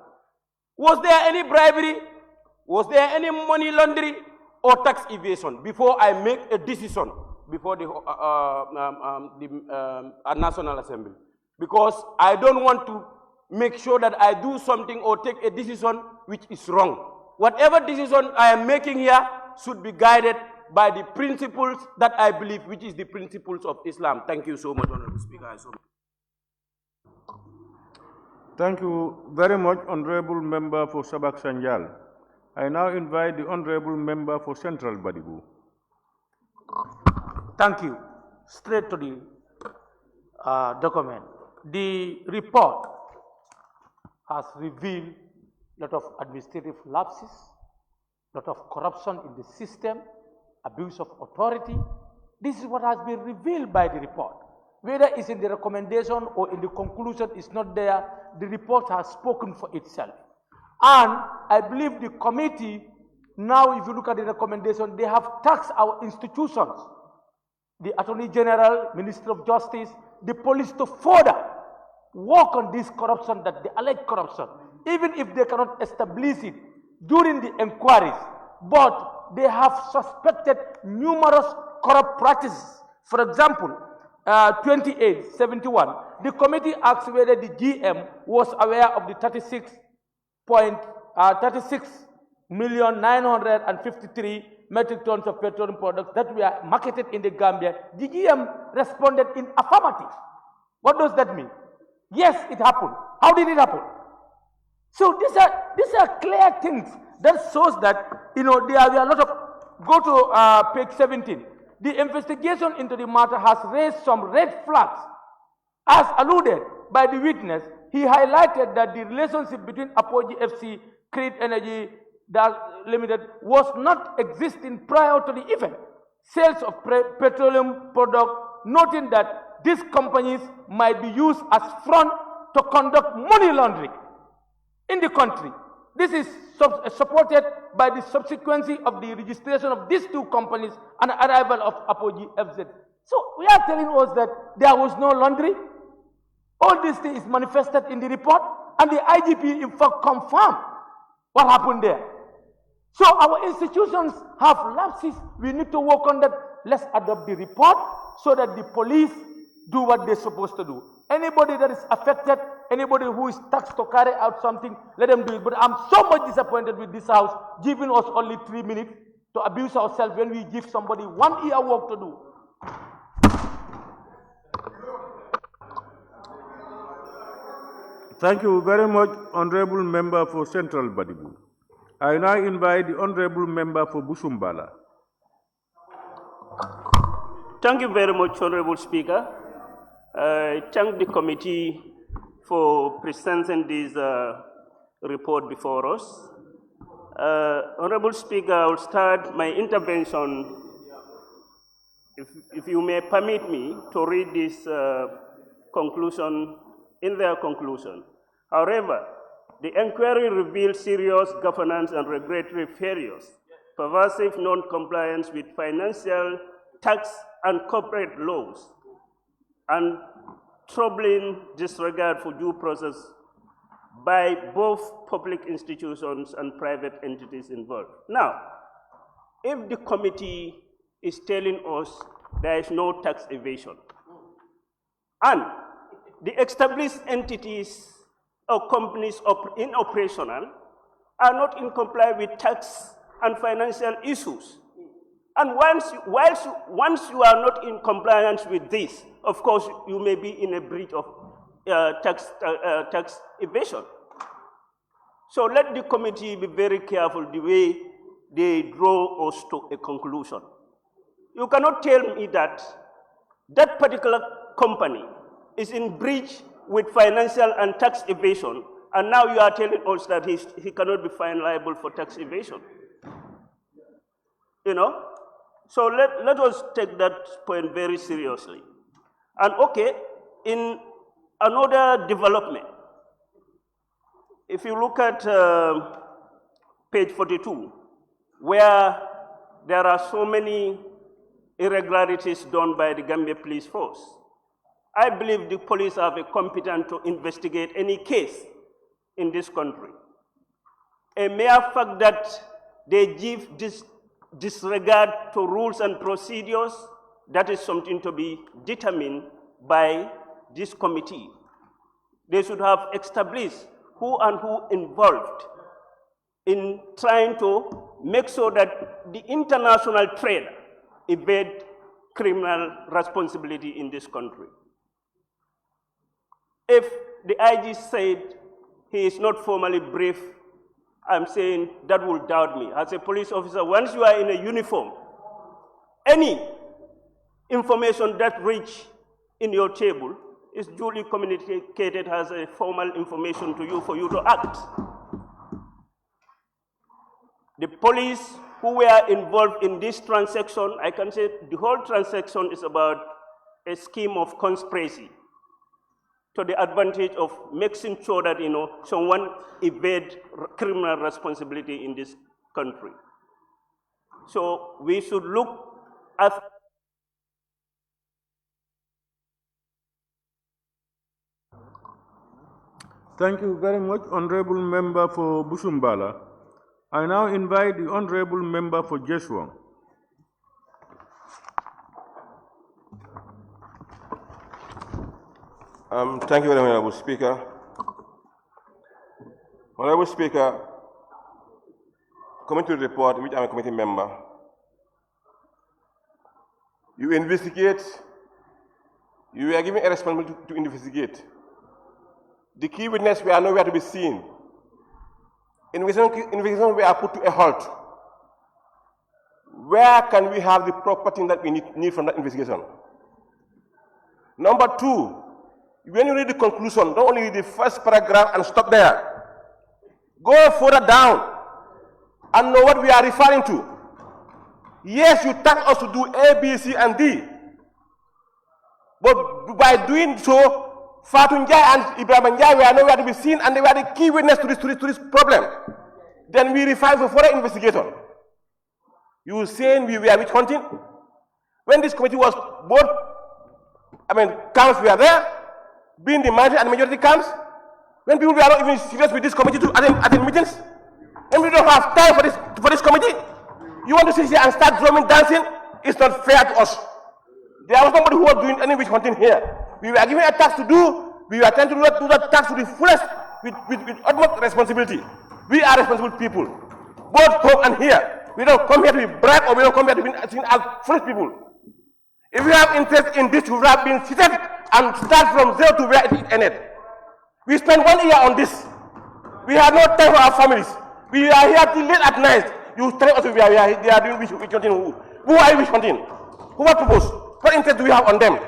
Was there any bribery? Was there any money laundering or tax evasion before I make a decision before the National Assembly? Because I don't want to make sure that I do something or take a decision which is wrong. Whatever decision I am making here should be guided by the principles that I believe, which is the principles of Islam. Thank you so much, Honorable Speaker. Thank you very much, Honorable Member for Sabak Sanjal. I now invite the Honorable Member for Central Badibu. Thank you. Straight to the document. The report has revealed a lot of administrative lapses, a lot of corruption in the system, abuse of authority. This is what has been revealed by the report. Whether it's in the recommendation or in the conclusion, it's not there. The report has spoken for itself. And I believe the committee, now if you look at the recommendation, they have taxed our institutions, the Attorney General, Minister of Justice, the police to further work on this corruption, that the alleged corruption, even if they cannot establish it during the inquiries, but they have suspected numerous corrupt practices. For example, 2871, the committee asked whether the GM was aware of the 36,953 metric tons of petroleum products that were marketed in the Gambia. The GM responded in affirmative. What does that mean? Yes, it happened. How did it happen? So these are clear things that shows that, there are a lot of, go to page 17. The investigation into the matter has raised some red flags. As alluded by the witness, he highlighted that the relationship between Apogee FC, Creed Energy Limited was not existing prior to the event. Sales of petroleum product, noting that these companies might be used as front to conduct money laundering in the country. This is supported by the subsequency of the registration of these two companies and arrival of Apogee FZ. So we are telling us that there was no laundering. All these things is manifested in the report, and the IGP in fact confirmed what happened there. So our institutions have lapses. We need to work on that. Let's adopt the report so that the police do what they're supposed to do. Anybody that is affected anybody who is tasked to carry out something, let them do it. But I'm so much disappointed with this House giving us only 3 minutes to abuse ourselves when we give somebody 1 year work to do. Thank you very much, Honorable Member for Central Badibu. I now invite the Honorable Member for Busumbala. Thank you very much, Honorable Speaker. I thank the committee for presenting this report before us. Honorable Speaker, I will start my intervention, if you may permit me, to read this conclusion in their conclusion. However, the inquiry revealed serious governance and regulatory failures, pervasive non-compliance with financial, tax, and corporate laws, and troubling disregard for due process by both public institutions and private entities involved. Now, if the committee is telling us there is no tax evasion, and the established entities or companies in operational are not in compliance with tax and financial issues, and once you are not in compliance with this, of course, you may be in a breach of tax evasion. So let the committee be very careful the way they draw us to a conclusion. You cannot tell me that that particular company is in breach with financial and tax evasion, and now you are telling us that he cannot be fined liable for tax evasion. You know? So let us take that point very seriously. And okay, in another development, if you look at page 42, where there are so many irregularities done by the Gambia Police Force, I believe the police have a competence to investigate any case in this country. A mere fact that they give this disregard to rules and procedures, that is something to be determined by this committee. They should have established who and who involved in trying to make sure that the international trade evade criminal responsibility in this country. If the IG said he is not formally briefed, I'm saying that will doubt me. As a police officer, once you are in a uniform, any information that reach in your table is duly communicated as a formal information to you for you to act. The police who were involved in this transaction, I can say the whole transaction is about a scheme of conspiracy to the advantage of making sure that, you know, someone evade criminal responsibility in this country. So we should look at Thank you very much, Honorable Member for Busumbala. I now invite the Honorable Member for Jeswang. Thank you very much, Honorable Speaker. Honorable Speaker, coming to the report, which I'm a committee member, you investigate, you are given a responsibility to investigate. The key witnesses were nowhere to be seen. Investigations were put to a halt. Where can we have the property that we need from that investigation? Number two, when you read the conclusion, don't only read the first paragraph and stop there. Go further down and know what we are referring to. Yes, you tasked us to do A, B, C, and D. But by doing so, Fatou Njai and Ibrahim Njai were nowhere to be seen, and they were the key witness to this problem. Then we refer for further investigation. You were saying we were witch hunting? When this committee was both, camps were there, being the minority and majority camps, when people were not even serious with this committee to attend meetings, and we don't have time for this committee, you want to sit here and start drumming, dancing? It's not fair to us. There was nobody who was doing any witch hunting here. We were given a task to do, We are trying to do that task to the fullest with utmost responsibility. We are responsible people, both home and here. We don't come here to be bribed or we don't come here to be seen as foolish people. If you have interest in this, you have been seated and start from zero to where it ended. We spent 1 year on this. We have no time for our families. We are here till late at night. You tell us they are doing witch hunting. Who are you witch hunting? Who what purpose? What interest do we have on them?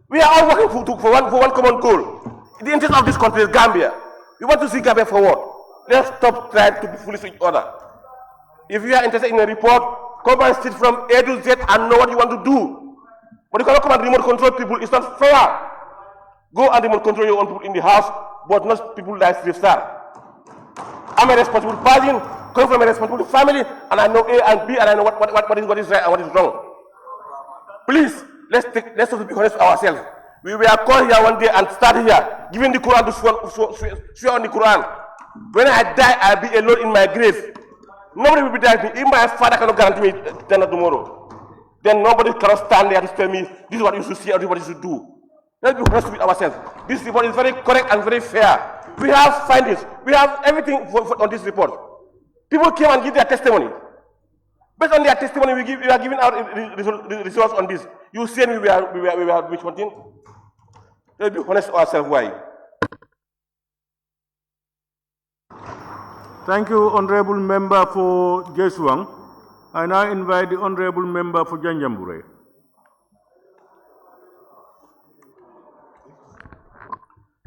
We are all working for one common goal. The interest of this country is Gambia. We want to see Gambia forward. Let's stop trying to be foolish to each other. If you are interested in a report, come and sit from A to Z and know what you want to do. But you cannot come and remote control people. It's not fair. Go and remote control your own people in the house, but not people like Steve Star. I'm a responsible person, come from a responsible family, and I know A and B, and I know what is right and what is wrong. Please, let's be honest with ourselves. We were called here one day and started here, giving the Quran to swear on the Quran. When I die, I'll be alone in my grave. Nobody will be there with me. Even my father cannot guarantee me dinner tomorrow. Then nobody cannot stand there to tell me this is what you should see or this is what you should do. Let's be honest with ourselves. This report is very correct and very fair. We have findings. We have everything on this report. People came and give their testimony. Based on their testimony, we are giving out results on this. You say we are which one thing? Let's be honest with ourselves. Why? Thank you, Honorable Member for Jeswang. I now invite the Honorable Member for Janjambure.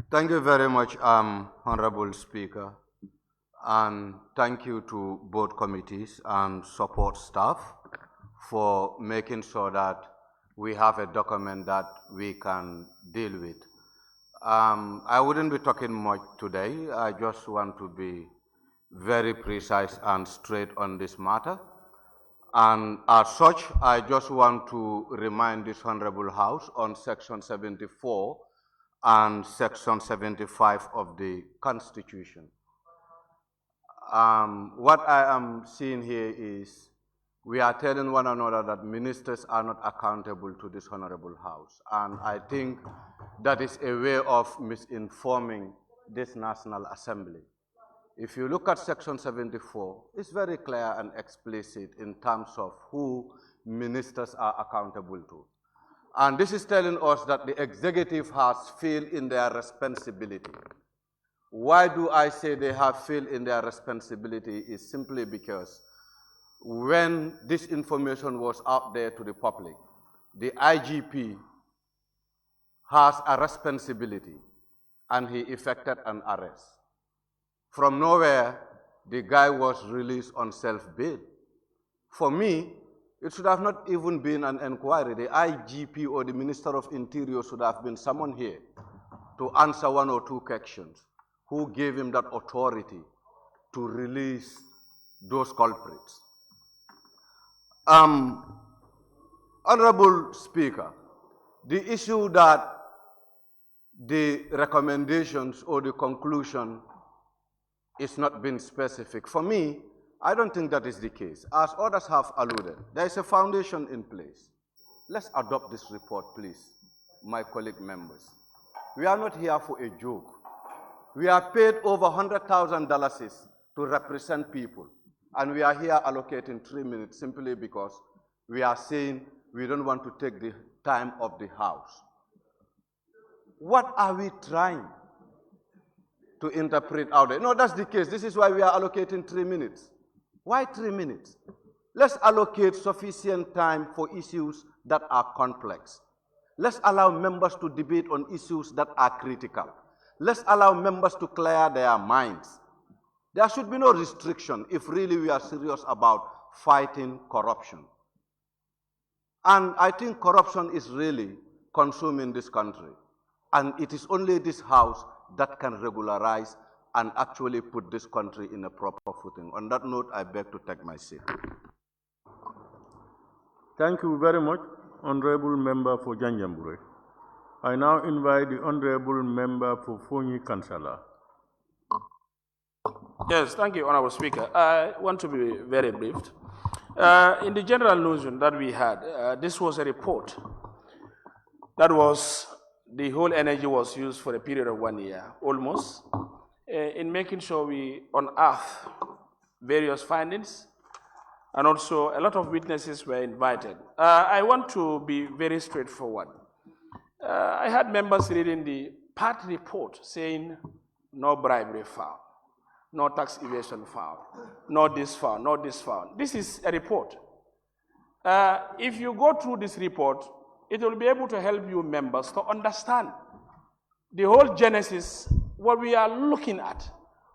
Thank you very much, Honorable Speaker, and thank you to both committees and support staff for making sure that we have a document that we can deal with. I wouldn't be talking much today. I just want to be very precise and straight on this matter. And as such, I just want to remind this Honorable House on Section 74 and Section 75 of the Constitution. What I am seeing here is we are telling one another that ministers are not accountable to this Honorable House. And I think that is a way of misinforming this National Assembly. If you look at Section 74, it's very clear and explicit in terms of who ministers are accountable to. And this is telling us that the executive has failed in their responsibility. Why do I say they have failed in their responsibility is simply because when this information was out there to the public, the IGP has a responsibility and he effected an arrest. From nowhere, the guy was released on self-bail. For me, it should have not even been an inquiry. The IGP or the Minister of Interior should have been summoned here to answer one or two questions. Who gave him that authority to release those culprits? Honorable Speaker, the issue that the recommendations or the conclusion is not being specific, for me, I don't think that is the case. As others have alluded, there is a foundation in place. Let's adopt this report, please, my colleague members. We are not here for a joke. We are paid over $100,000 to represent people, and we are here allocating 3 minutes simply because we are saying we don't want to take the time of the House. What are we trying to interpret out there? No, that's the case. This is why we are allocating 3 minutes. Why 3 minutes? Let's allocate sufficient time for issues that are complex. Let's allow members to debate on issues that are critical. Let's allow members to clear their minds. There should be no restriction if really we are serious about fighting corruption. And I think corruption is really consuming this country. And it is only this House that can regularize and actually put this country in a proper footing. On that note, I beg to take my seat. Thank you very much, Honorable Member for Janjambure. I now invite the Honorable Member for Fonyi Kansala. Yes, thank you, Honorable Speaker. I want to be very brief. In the general notion that we had, this was a report that was the whole energy was used for a period of 1 year, almost, in making sure we unearth various findings, and also a lot of witnesses were invited. I want to be very straightforward. I had members reading the part report saying no bribery found, no tax evasion found, no this found, no this found. This is a report. If you go through this report, it will be able to help you members to understand the whole genesis, what we are looking at,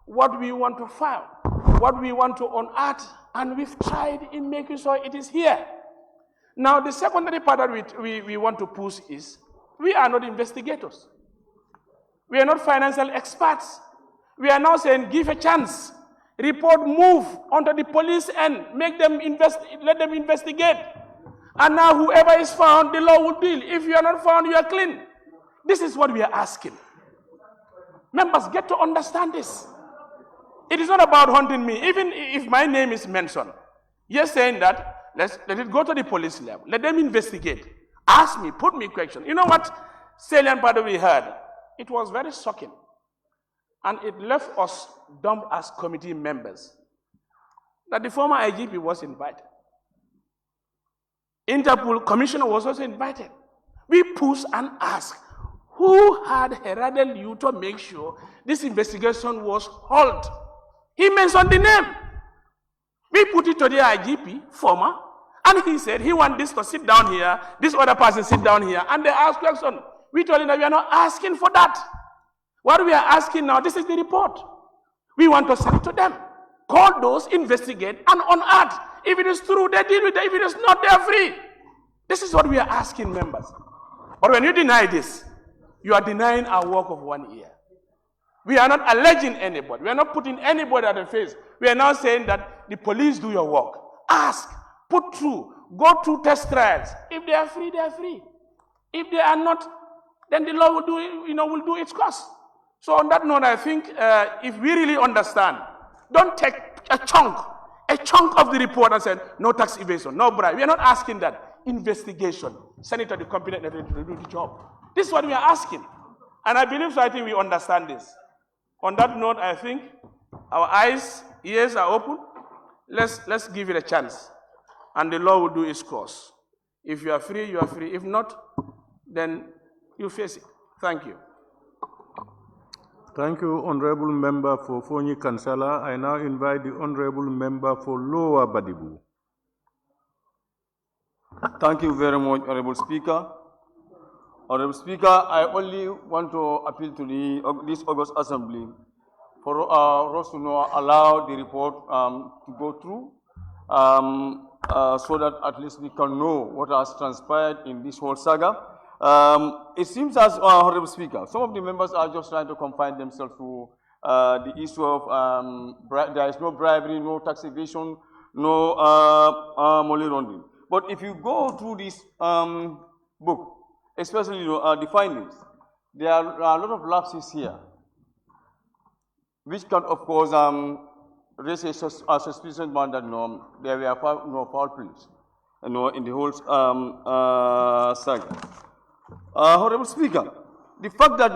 what we want to find, what we want to unearth, and we've tried in making sure it is here. Now, the secondary part that we want to push is, we are not investigators. We are not financial experts. We are now saying, give a chance. Report, move onto the police and make them let them investigate. And now whoever is found, the law will deal. If you are not found, you are clean. This is what we are asking. Members get to understand this. It is not about hunting me. Even if my name is mentioned, you're saying that, let it go to the police level. Let them investigate. Ask me, put me question. You know what salient part we heard? It was very shocking. And it left us dumb as committee members. That the former IGP was invited. Interpol commissioner was also invited. We push and ask, who had heralded you to make sure this investigation was halted? He mentioned the name. We put it to the IGP, former, and he said he wants this to sit down here, this other person sit down here, and they ask questions. We told him that we are not asking for that. What we are asking now, this is the report. We want to send it to them. Call those, investigate, and unearth. If it is true, they deal with it. If it is not, they are free. This is what we are asking members. But when you deny this, you are denying our work of 1 year. We are not alleging anybody. We are not putting anybody at the face. We are now saying that the police do your work. Ask, put through, go through test trials. If they are free, they are free. If they are not, then the law will do its course. So on that note, I think if we really understand, don't take a chunk of the report and say, no tax evasion, no bribe. We are not asking that. Investigation. Send it to the competent to do the job. This is what we are asking. And I believe so, I think we understand this. On that note, I think our eyes, ears are open. Let's give it a chance. And the law will do its course. If you are free, you are free. If not, then you face it. Thank you. Thank you, Honorable Member for Fonyi Kansala. I now invite the Honorable Member for Lower Badibu. Thank you very much, Honorable Speaker. Honorable Speaker, I only want to appeal to this August Assembly for us to allow the report to go through so that at least we can know what has transpired in this whole saga. It seems as, Honorable Speaker, some of the members are just trying to confine themselves to the issue of there is no bribery, no tax evasion, no money laundering. But if you go through this book, especially the findings, there are a lot of lapses here, which can, of course, raise a suspicion that there were foul plays in the whole saga. Honorable Speaker, the fact that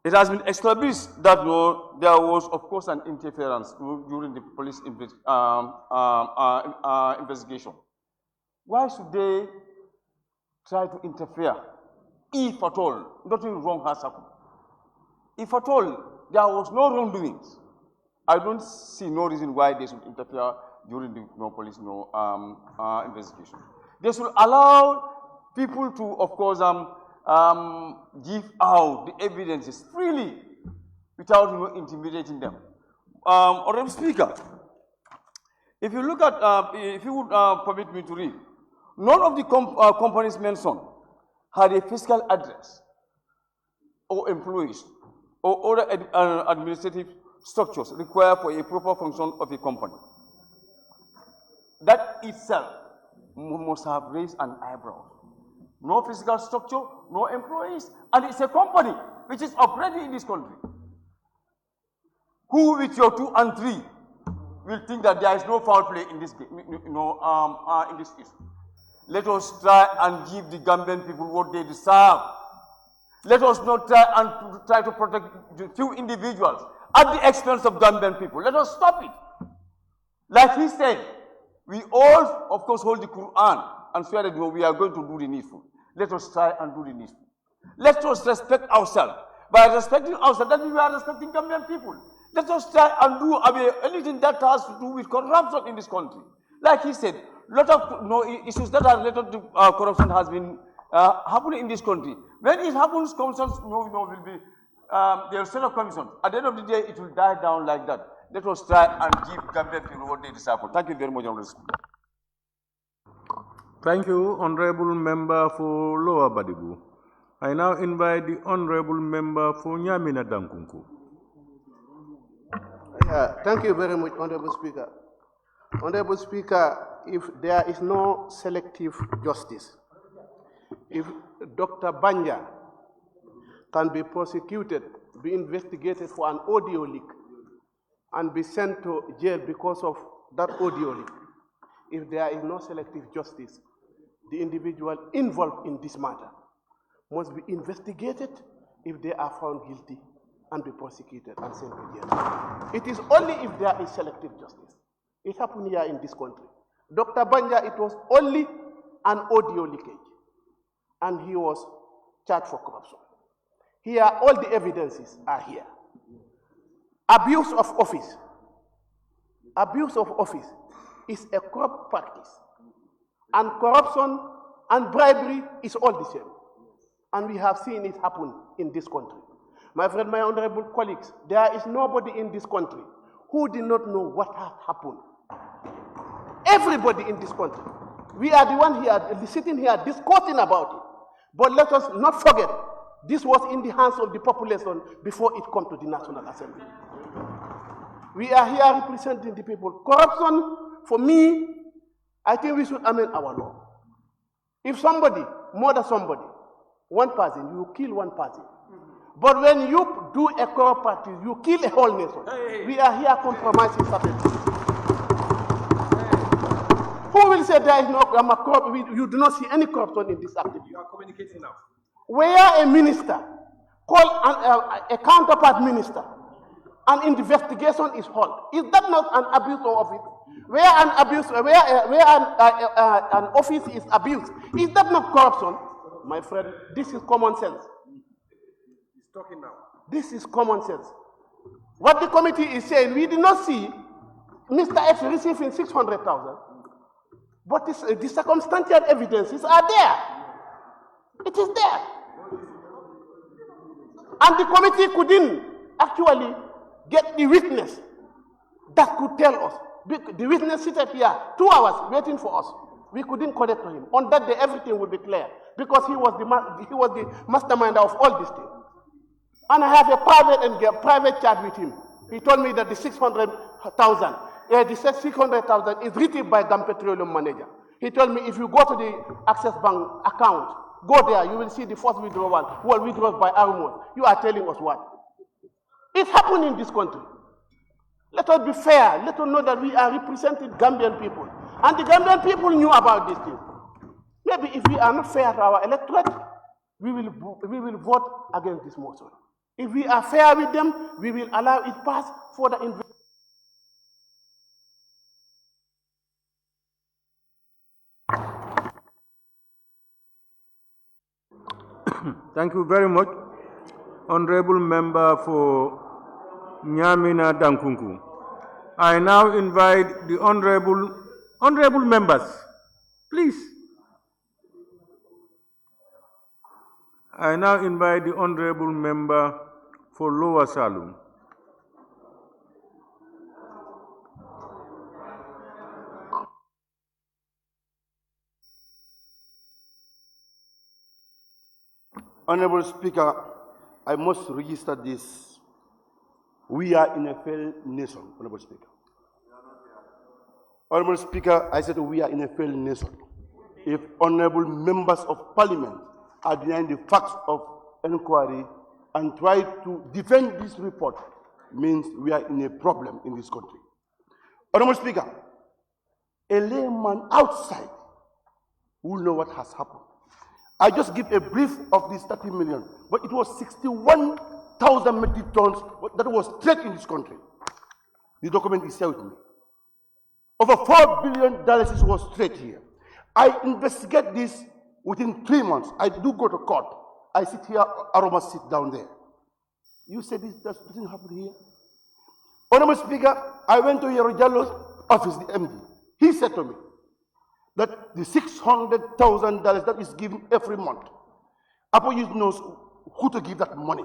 it has been established that there was, of course, an interference during the police investigation. Why should they try to interfere if at all nothing wrong has happened? If at all there was no wrongdoings, I don't see no reason why they should interfere during the police investigation. They should allow people to, of course, give out the evidences freely without intimidating them. Honorable Speaker, if you look at, if you would permit me to read, none of the companies mentioned had a fiscal address or employees or other administrative structures required for a proper function of a company. That itself must have raised an eyebrow. No physical structure, no employees, and it's a company which is operating in this country. Who with your 2 and 3 will think that there is no foul play in this game, in this issue. Let us try and give the Gambian people what they deserve. Let us not try to protect the few individuals at the expense of Gambian people. Let us stop it. Like he said, we all, of course, hold the Quran and swear that we are going to do the needful. Let us try and do the needful. Let us respect ourselves. By respecting ourselves, that we are respecting Gambian people. Let us try and do anything that has to do with corruption in this country. Like he said, a lot of issues that are related to corruption has been happening in this country. When it happens, commissions will be, there are set of commissions. At the end of the day, it will die down like that. Let us try and give Gambian people what they deserve. Thank you very much, Honorable Speaker. Thank you, Honorable Member for Lower Badibu. I now invite the Honorable Member for Nyamina Dankunku. Thank you very much, Honorable Speaker. Honorable Speaker, if there is no selective justice, if Dr. Banja can be prosecuted, be investigated for an audio leak, and be sent to jail because of that audio leak, if there is no selective justice, the individual involved in this matter must be investigated if they are found guilty and be prosecuted and sent to jail. It is only if there is selective justice. It happened here in this country. Dr. Banja, it was only an audio leakage, and he was charged for corruption. Here, all the evidences are here. Abuse of office. Abuse of office is a corrupt practice. And corruption and bribery is all the same. And we have seen it happen in this country. My friend, my honorable colleagues, there is nobody in this country who did not know what had happened. Everybody in this country. We are the one here, sitting here discussing about it. But let us not forget, this was in the hands of the population before it come to the National Assembly. We are here representing the people. Corruption, for me, I think we should amend our law. If somebody murders somebody, one person, you kill one person. But when you do a corrupt practice, you kill a whole nation. We are here compromising certain things. Who will say there is no corruption? You do not see any corruption in this activity. You are communicating now. Where a minister call a counterpart minister, an investigation is held. Is that not an abuse of office? Where an abuse, an office is abused, is that not corruption? My friend, this is common sense. He's talking now. This is common sense. What the committee is saying, we did not see Mr. X receiving 600,000, but the circumstantial evidences are there. It is there. And the committee couldn't actually get the witness that could tell us. The witness seated here 2 hours waiting for us. We couldn't connect to him. On that day, everything would be clear because he was the mastermind of all these things. And I have a private chat with him. He told me that the 600,000, the 600,000 is written by Gam Petroleum manager. He told me if you go to the Access Bank account, go there, you will see the first withdrawal, withdraws by Armor. You are telling us what? It happened in this country. Let us be fair. Let us know that we are representing Gambian people. And the Gambian people knew about this thing. Maybe if we are not fair to our electorate, we will vote against this motion. If we are fair with them, we will allow it pass for the investment. Thank you very much, Honorable Member for Nyamina Dankunku. I now invite the honorable members, please. I now invite the honorable member for Lower Salum. Honorable Speaker, I must register this. We are in a failed nation, Honorable Speaker. Honorable Speaker, I said we are in a failed nation. If honorable members of parliament are denying the facts of inquiry and try to defend this report, means we are in a problem in this country. Honorable Speaker, a layman outside will know what has happened. I just give a brief of this 30 million, but it was 61,000 metric tons that was trade in this country. The document is here with me. Over $4 billion was trade here. I investigate this within 3 months. I do go to court. I sit here, Aroma sit down there. You say this doesn't happen here? Honorable Speaker, I went to Yerojallo's office, the MD. He said to me that the $600,000 that is given every month, Apoyus knows who to give that money.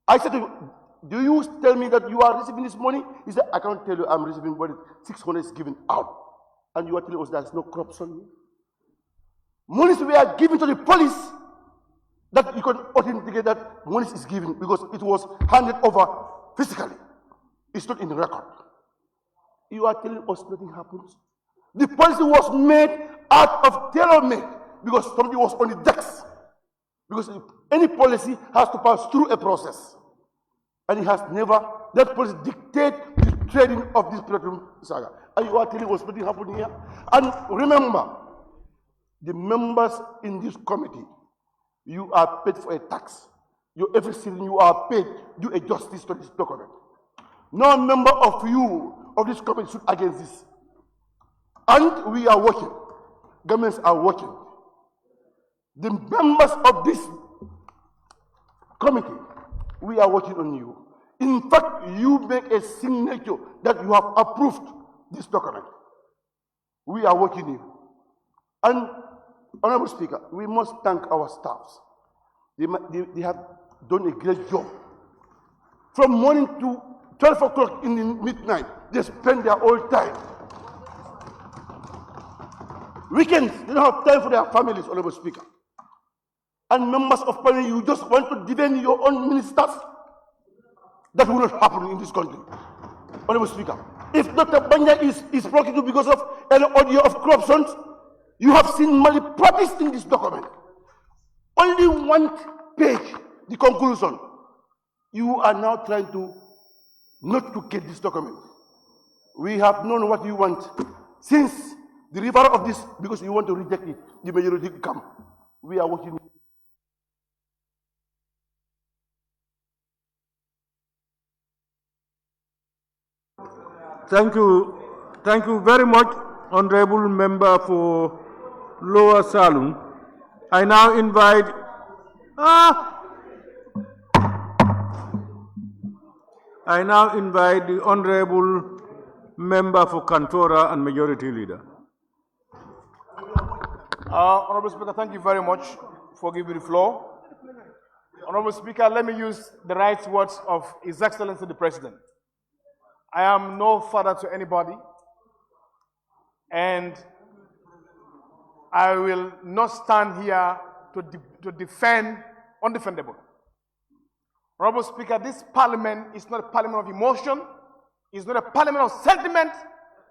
I said to him, do you tell me that you are receiving this money? He said, I can't tell you I'm receiving what 600 is given out. And you are telling us there's no corruption here? Monies were given to the police that you can authenticate that money is given because it was handed over physically. It's not in the record. You are telling us nothing happens. The policy was made out of tailor-made because somebody was on the decks. Because any policy has to pass through a process. And it has never, that policy dictate the trading of this platinum saga. And you are telling us nothing happened here. And remember, the members in this committee, you are paid for a tax. Every citizen you are paid, do a justice to this document. No member of you, of this committee, should against this. And we are working. Governments are working. The members of this committee, we are working on you. In fact, you make a signature that you have approved this document. We are working you. And, Honorable Speaker, we must thank our staffs. They have done a great job. From morning to 12 o'clock in the midnight, they spend their whole time. Weekends, they don't have time for their families, Honorable Speaker. And members of parliament, you just want to defend your own ministers? That will not happen in this country. Honorable Speaker, if Dr. Banja is prosecuted because of an audio of corruption, you have seen malpractice in this document. Only one page, the conclusion. You are now trying to not to get this document. We have known what you want since the referral of this, because you want to reject it. The majority come. We are working. Thank you very much, Honorable Member for Lower Salum. I now invite the Honorable Member for Kantora and Majority Leader. Honorable Speaker, thank you very much for giving me the floor. Honorable Speaker, let me use the right words of His Excellency the President. I am no father to anybody, and I will not stand here to defend undefendable. Honorable Speaker, this parliament is not a parliament of emotion, it's not a parliament of sentiment,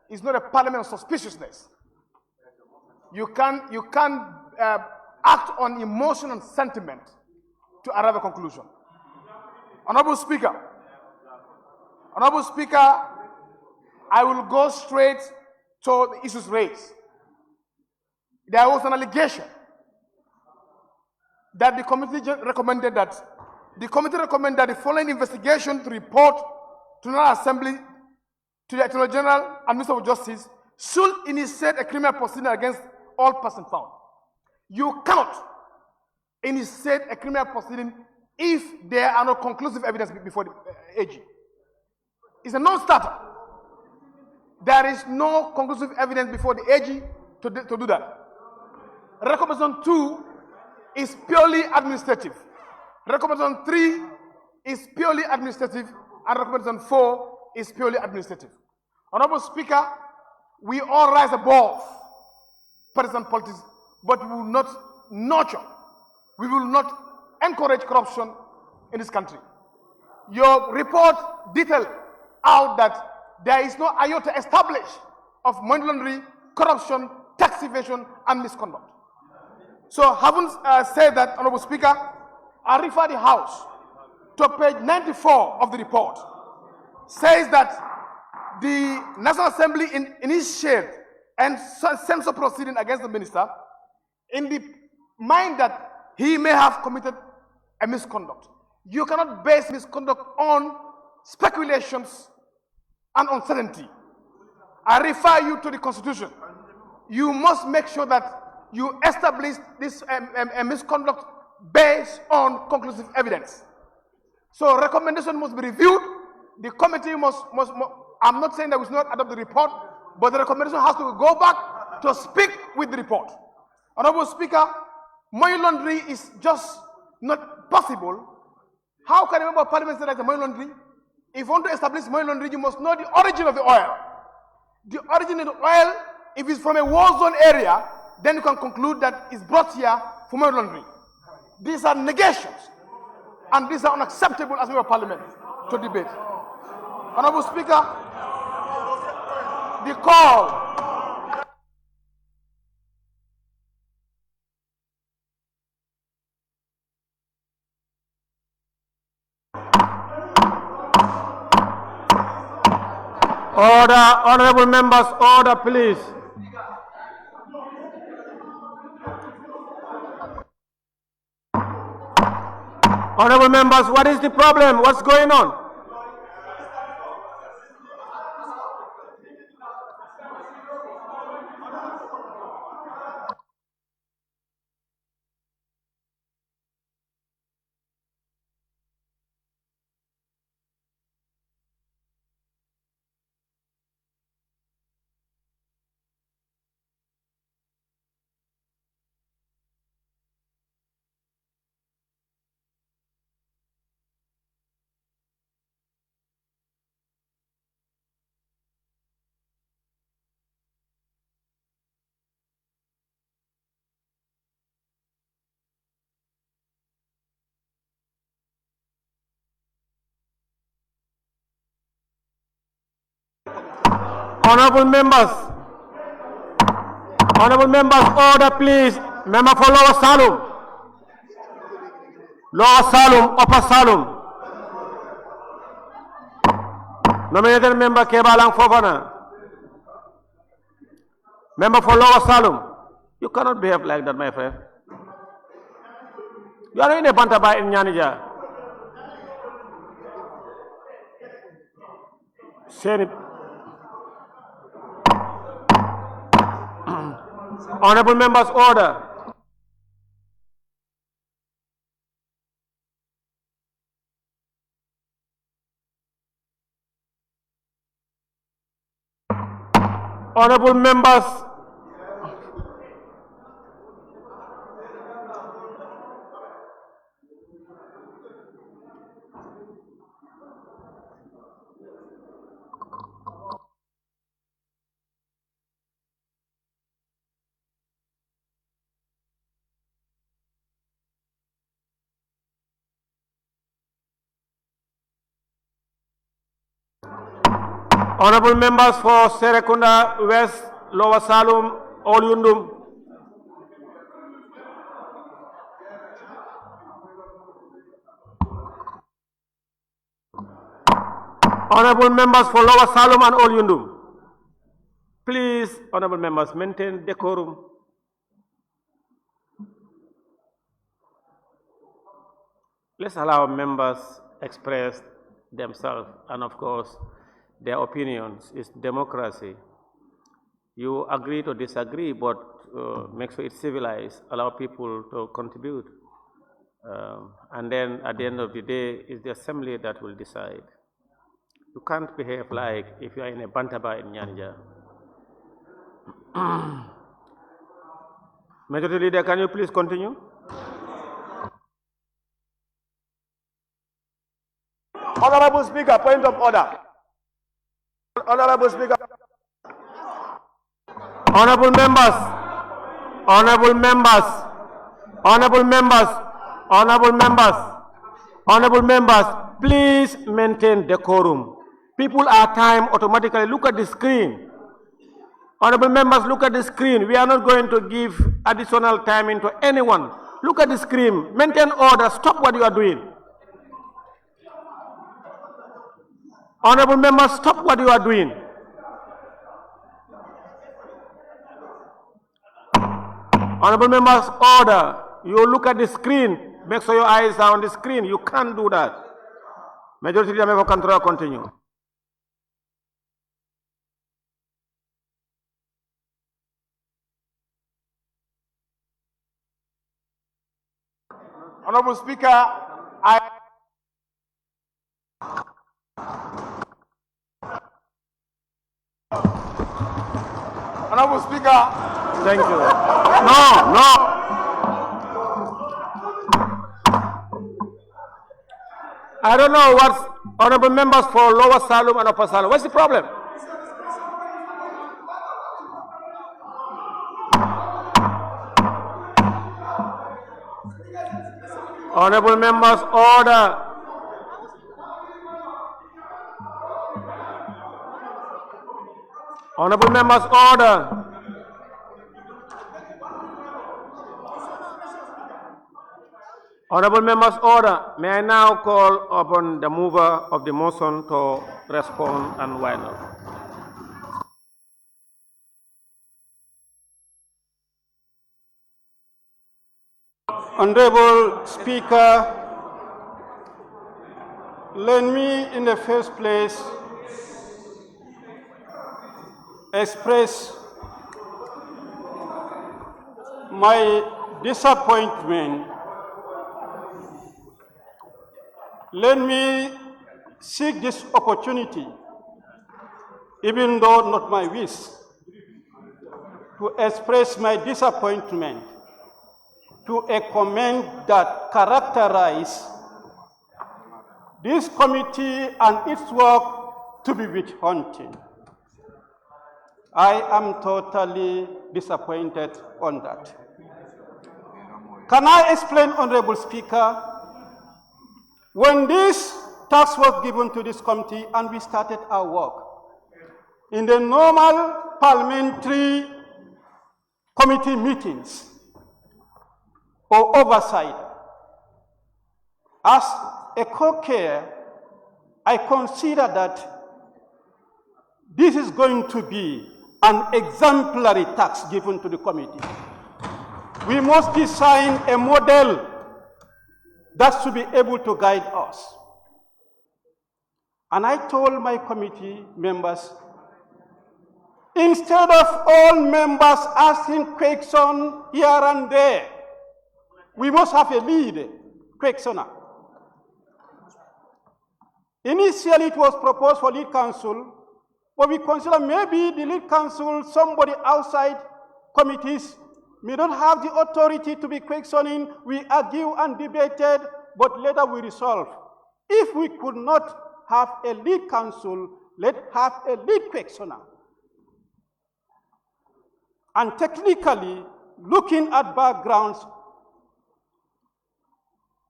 it's not a parliament of suspiciousness. You can't act on emotion and sentiment to arrive at a conclusion. Honorable Speaker, I will go straight to the issues raised. There was an allegation that the committee recommended that the following investigation to report to the National Assembly, to the Attorney General and Minister of Justice, should initiate a criminal proceeding against all persons found. You cannot initiate a criminal proceeding if there are no conclusive evidence before the AG. It's a non-starter. There is no conclusive evidence before the AG to do that. Recommendation 2 is purely administrative. Recommendation 3 is purely administrative, and recommendation 4 is purely administrative. Honorable Speaker, we all rise above partisan politics, but we will not nurture, we will not encourage corruption in this country. Your report detailed out that there is no iota established of money laundering, corruption, tax evasion, and misconduct. So, having said that, Honorable Speaker, I refer the House to page 94 of the report. Says that the National Assembly initiate and censor proceeding against the minister in the mind that he may have committed a misconduct. You cannot base misconduct on speculations and uncertainty. I refer you to the Constitution. You must make sure that you establish this misconduct based on conclusive evidence. So recommendation must be reviewed. The committee must I'm not saying that we should not adopt the report, but the recommendation has to go back to speak with the report. Honorable Speaker, money laundering is just not possible. How can a member of parliament say that it's money laundering? If you want to establish money laundering, you must know the origin of the oil. The origin of the oil, if it's from a war zone area, then you can conclude that it's brought here for money laundering. These are negations, and these are unacceptable as a member of parliament to debate. Honorable Speaker, the call. Order, honorable members, order, please. Honorable members, what is the problem? What's going on? Honorable members, order please. Member for Lower Salum. Lower Salum, Upper Salum. Nominated member Kebalang Fofana. Member for Lower Salum. You cannot behave like that, my friend. You are in a Bantaba in Nyanija. Senate. Honorable members, order. Honorable members, honorable members for Serekunda West, Lower Salum, Olyundum. Honorable members for Lower Salum and Olyundum. Please, honorable members, maintain decorum. Let's allow members express themselves and, of course, their opinions. It's democracy. You agree to disagree, but make sure it's civilized. Allow people to contribute. And then at the end of the day, it's the assembly that will decide. You can't behave like if you are in a Bantaba in Nyanja. Majority Leader, can you please continue? Honorable Speaker, point of order. Honorable Speaker. Honorable members, honorable members, honorable members, honorable members, honorable members, please maintain decorum. People are time automatically. Look at the screen. Honorable members, look at the screen. We are not going to give additional time into anyone. Look at the screen. Maintain order. Stop what you are doing. Honorable members, stop what you are doing. Honorable members, order. You look at the screen. Make sure your eyes are on the screen. You can't do that. Majority Leader Member Controller, continue. Honorable Speaker, Honorable Speaker. Thank you. No. I don't know what honorable members for Lower Salum and Upper Salum. What's the problem? Honorable members, order. Honorable members, order. Honorable members, order. May I now call upon the mover of the motion to respond and wind up. Honorable Speaker, let me in the first place express my disappointment. Let me seek this opportunity, even though not my wish, to express my disappointment to a comment that characterized this committee and its work to be witch hunting. I am totally disappointed on that. Can I explain, Honorable Speaker? When this task was given to this committee and we started our work, in the normal parliamentary committee meetings or oversight, as a co-chair, I consider that this is going to be an exemplary task given to the committee. We must design a model that should be able to guide us. And I told my committee members, instead of all members asking questions here and there, we must have a lead questioner. Initially, it was proposed for lead counsel, but we consider maybe the lead counsel, somebody outside committees, may not have the authority to be questioning. We argue and debated, but later we resolved. If we could not have a lead counsel, let's have a lead questioner. And technically, looking at backgrounds,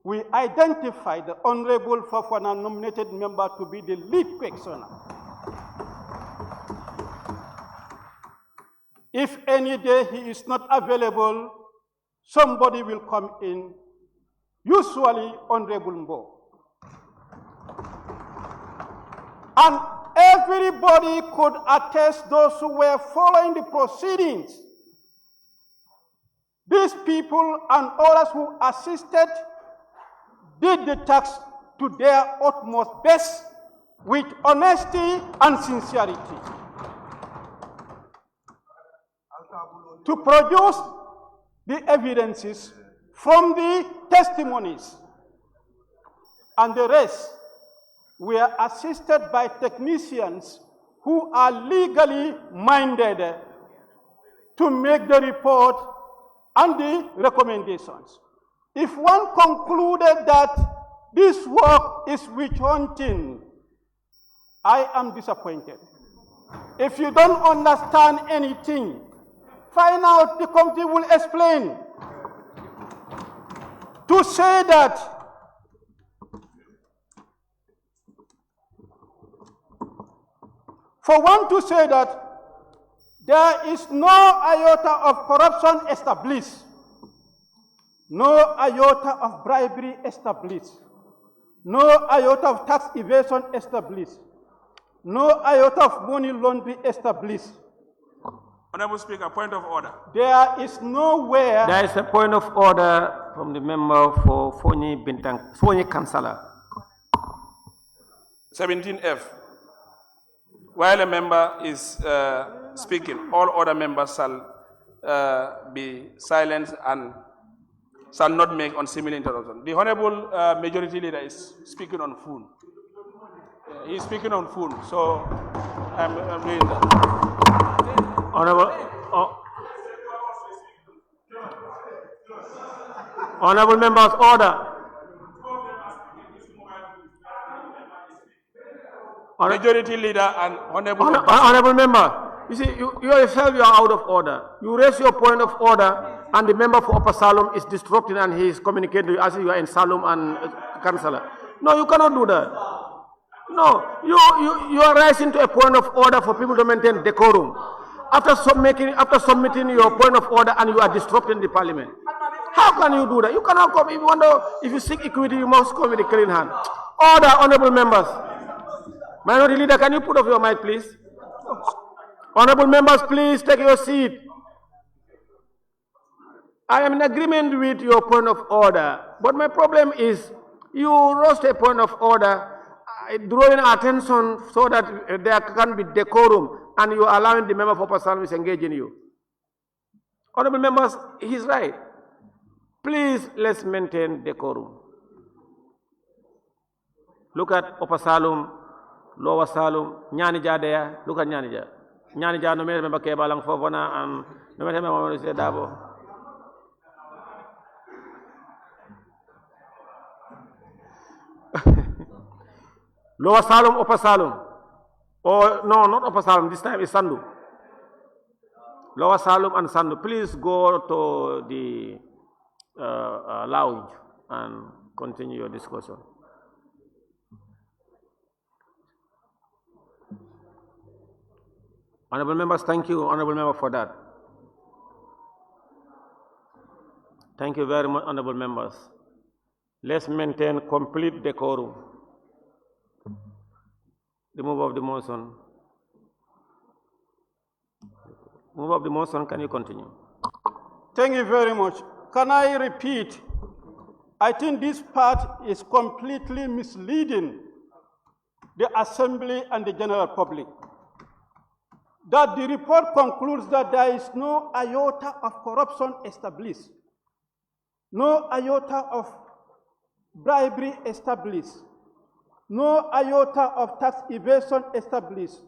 we identified the Honorable Fofana nominated member to be the lead questioner. If any day he is not available, somebody will come in, usually Honorable Mbo. And everybody could attest, those who were following the proceedings. These people and others who assisted did the task to their utmost best with honesty and sincerity to produce the evidences from the testimonies, and the rest were assisted by technicians who are legally minded to make the report and the recommendations. If one concluded that this work is witch hunting, I am disappointed. If you don't understand anything, find out, the committee will explain. To say that for one to say that there is no iota of corruption established, no iota of bribery established, no iota of tax evasion established, No iota of money laundering established. Honorable Speaker, point of order. There is nowhere. There is a point of order from the member for Fonyi Bintang, Fonyi Councillor. 17F. While a member is speaking, all other members shall be silent and shall not make unseemly interruption. The Honorable Majority Leader is speaking on phone. He is speaking on phone, so I'm doing that. Honorable members, order. Majority Leader and Honorable member, you see, you yourself you are out of order. You raise your point of order, and the member for Upper Salom is disrupting, and he is communicating as if you are in Salom and Councillor. No, you cannot do that. No, you are rising to a point of order for people to maintain decorum. After submitting your point of order, and you are disrupting the parliament. How can you do that? You cannot come. If you seek equity, you must come with a clean hand. Order, honorable members. Minority Leader, can you put off your mic, please? Honorable members, please take your seat. I am in agreement with your point of order, but my problem is you roast a point of order, drawing attention so that there can be decorum, and you are allowing the member for Upper Salom to engage in you. Honorable members, he's right. Please, let's maintain decorum. Look at Upper Salom, Lower Salom, Nyanija there. Look at Nyanija. Nyanija, no matter member Kebalang Fovana, and no matter member Dabo. Lower Salom, Upper Salom. Oh, no, not Upper Salom. This time it's Sandu. Lower Salom and Sandu. Please go to the lounge and continue your discussion. Honorable members, thank you, honorable member, for that. Thank you very much, honorable members. Let's maintain complete decorum. The move of the motion. Move of the motion, can you continue? Thank you very much. Can I repeat? I think this part is completely misleading the Assembly and the general public. That the report concludes that there is no iota of corruption established, no iota of bribery established, no iota of tax evasion established,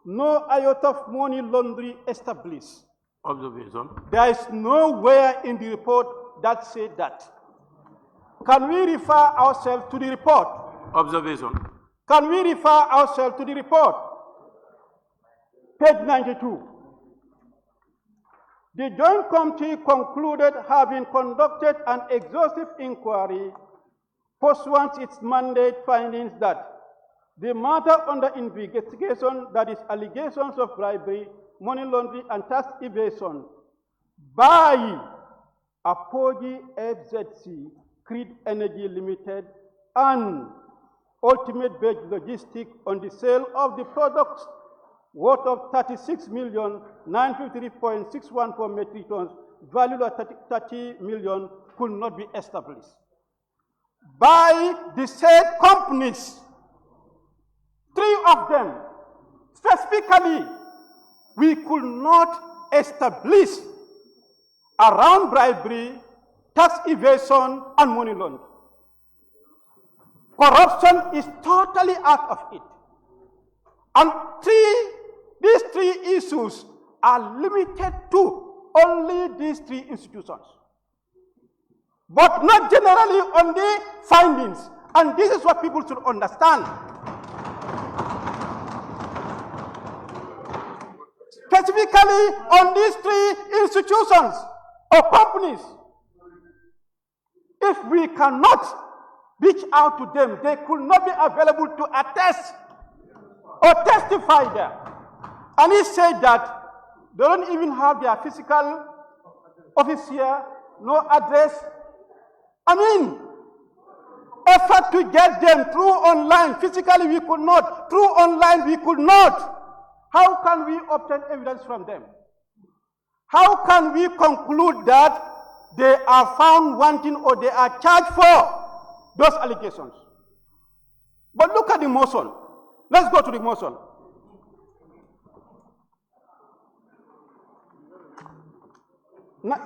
no iota of money laundering established. Observation. There is nowhere in the report that says that. Can we refer ourselves to the report? Observation. Can we refer ourselves to the report? Page 92. The Joint Committee concluded, having conducted an exhaustive inquiry pursuant its mandate findings, that the matter under investigation, that is allegations of bribery, money laundering, and tax evasion by Apogee FZC, Creed Energy Limited, and Ultimate Base Logistics on the sale of the products worth of 36,953.614 metric tons, valued at 30 million, could not be established. By the said companies, 3 of them, specifically, we could not establish around bribery, tax evasion, and money laundering. Corruption is totally out of it. And these 3 issues are limited to only these 3 institutions, but not generally on the findings. And this is what people should understand. Specifically on these 3 institutions or companies, if we cannot reach out to them, they could not be available to attest or testify there. And he said that they don't even have their physical office here, no address. I mean, effort to get them through online. Physically, we could not. Through online, we could not. How can we obtain evidence from them? How can we conclude that they are found wanting or they are charged for those allegations? But look at the motion. Let's go to the motion.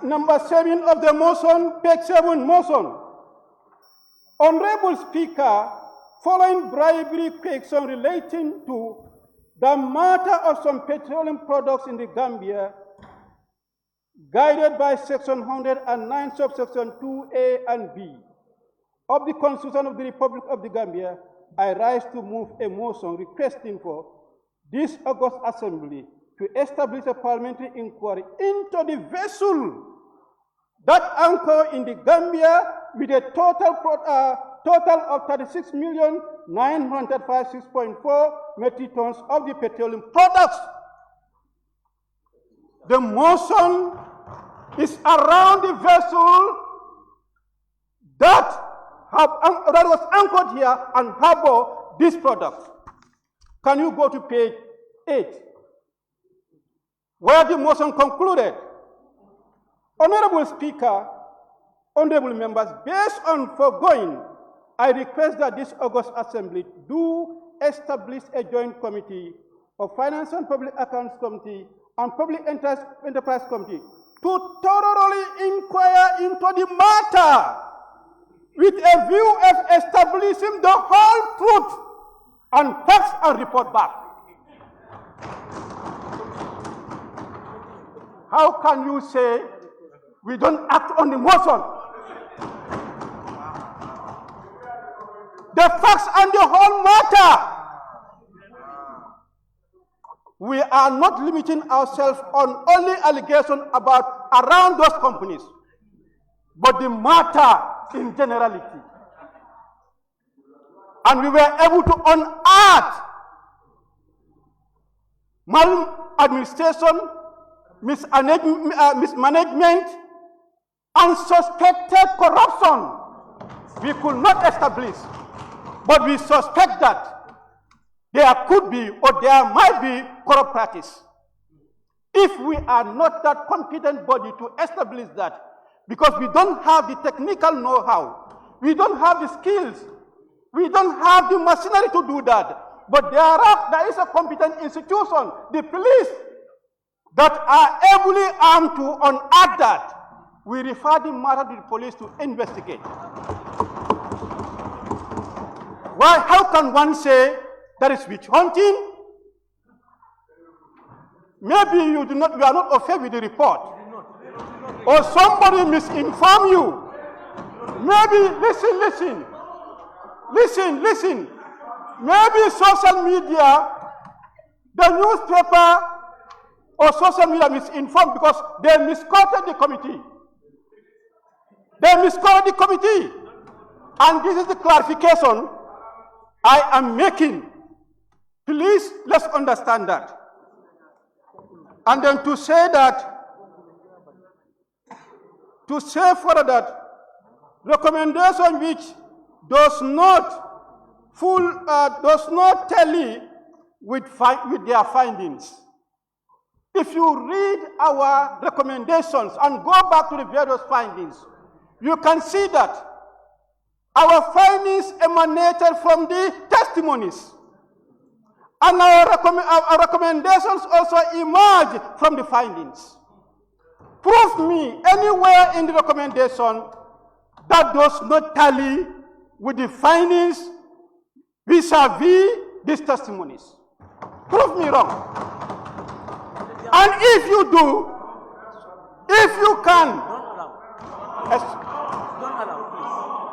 Number 7 of the motion, page 7 motion. Honorable Speaker, following bribery question relating to the matter of some petroleum products in the Gambia, guided by Section 109, subsection 2A and B of the Constitution of the Republic of the Gambia, I rise to move a motion requesting for this August Assembly to establish a parliamentary inquiry into the vessel that anchor in the Gambia with a total of 36,956.4 metric tons of the petroleum products. The motion is around the vessel that was anchored here and harbor this product. Can you go to page 8, where the motion concluded? Honorable Speaker, honorable members, based on foregoing, I request that this August Assembly do establish a joint committee of Finance and Public Accounts Committee and Public Enterprise Committee to thoroughly inquire into the matter with a view of establishing the whole truth and facts and report back. How can you say we don't act on the motion? The facts and the whole matter. We are not limiting ourselves on only allegations about around those companies, but the matter in generality. And we were able to unearth maladministration, mismanagement, and suspected corruption. We could not establish, but we suspect that there could be or there might be corrupt practice. If we are not that competent body to establish that, because we don't have the technical know-how, we don't have the skills, we don't have the machinery to do that, but there is a competent institution, the police, that are ably armed to unearth that. We refer the matter to the police to investigate. Why? How can one say that is witch hunting? Maybe you are not okay with the report, or somebody misinformed you. Maybe listen. Maybe social media, the newspaper or social media misinformed because they misquoted the committee. And this is the clarification I am making. Please, let's understand that. And then to say further that recommendation which does not tally with their findings. If you read our recommendations and go back to the various findings, you can see that our findings emanated from the testimonies. And our recommendations also emerge from the findings. Prove me anywhere in the recommendation that does not tally with the findings vis-a-vis these testimonies. Prove me wrong. And if you do, if you can,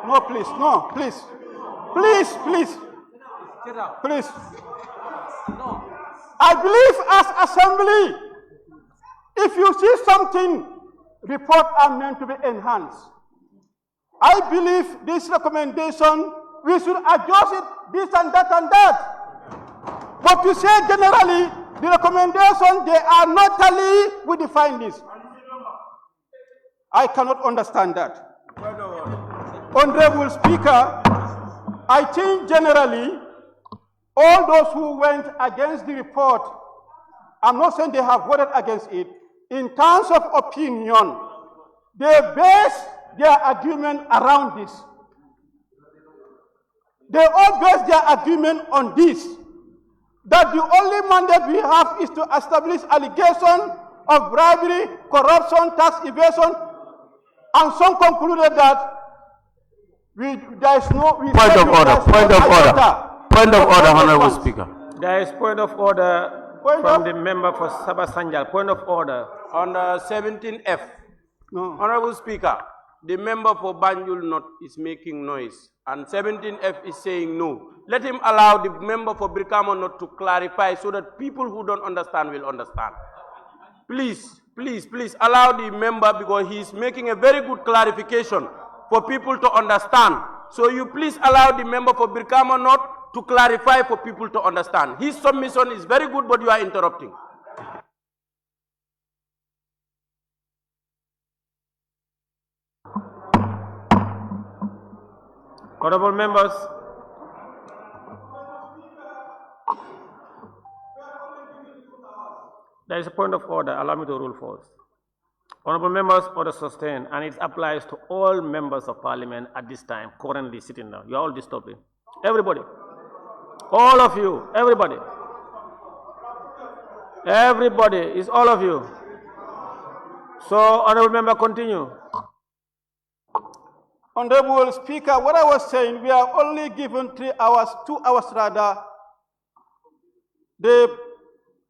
no, please, no, please. I believe as assembly, if you see something, reports are meant to be enhanced. I believe this recommendation, we should adjust it, this and that and that. But to say generally, the recommendation, they are not tally with the findings. I cannot understand that. Honorable Speaker, I think generally, all those who went against the report, I'm not saying they have voted against it, in terms of opinion, they base their agreement around this. They all base their agreement on this, that the only mandate we have is to establish allegation of bribery, corruption, tax evasion, and some concluded that there is no... Point of order, Honorable Speaker. There is point of order from the member for Sabah Sanjal. Point of order. On 17F, Honorable Speaker, the member for Banjul North is making noise, and 17F is saying no. Let him allow the member for Brikama North to clarify so that people who don't understand will understand. Please, please, please allow the member, because he is making a very good clarification for people to understand. So you please allow the member for Brikama North to clarify for people to understand. His submission is very good, but you are interrupting. Honorable members, there is a point of order. Allow me to rule first. Honorable members, order sustained, and it applies to all members of parliament at this time, currently sitting down. You are all disturbing. Everybody. All of you. Everybody. Everybody. It's all of you. So, honorable member, continue. Honorable Speaker, what I was saying, we are only given 3 hours, 2 hours rather. The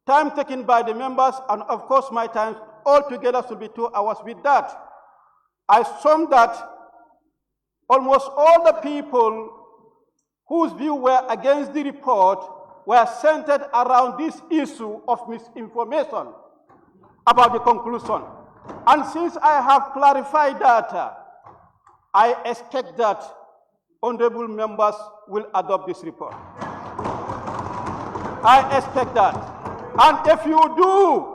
time taken by the members, and of course my time, altogether should be 2 hours. With that, I assume that almost all the people whose view were against the report were centered around this issue of misinformation about the conclusion. And since I have clarified that, I expect that honorable members will adopt this report. I expect that. And if you do,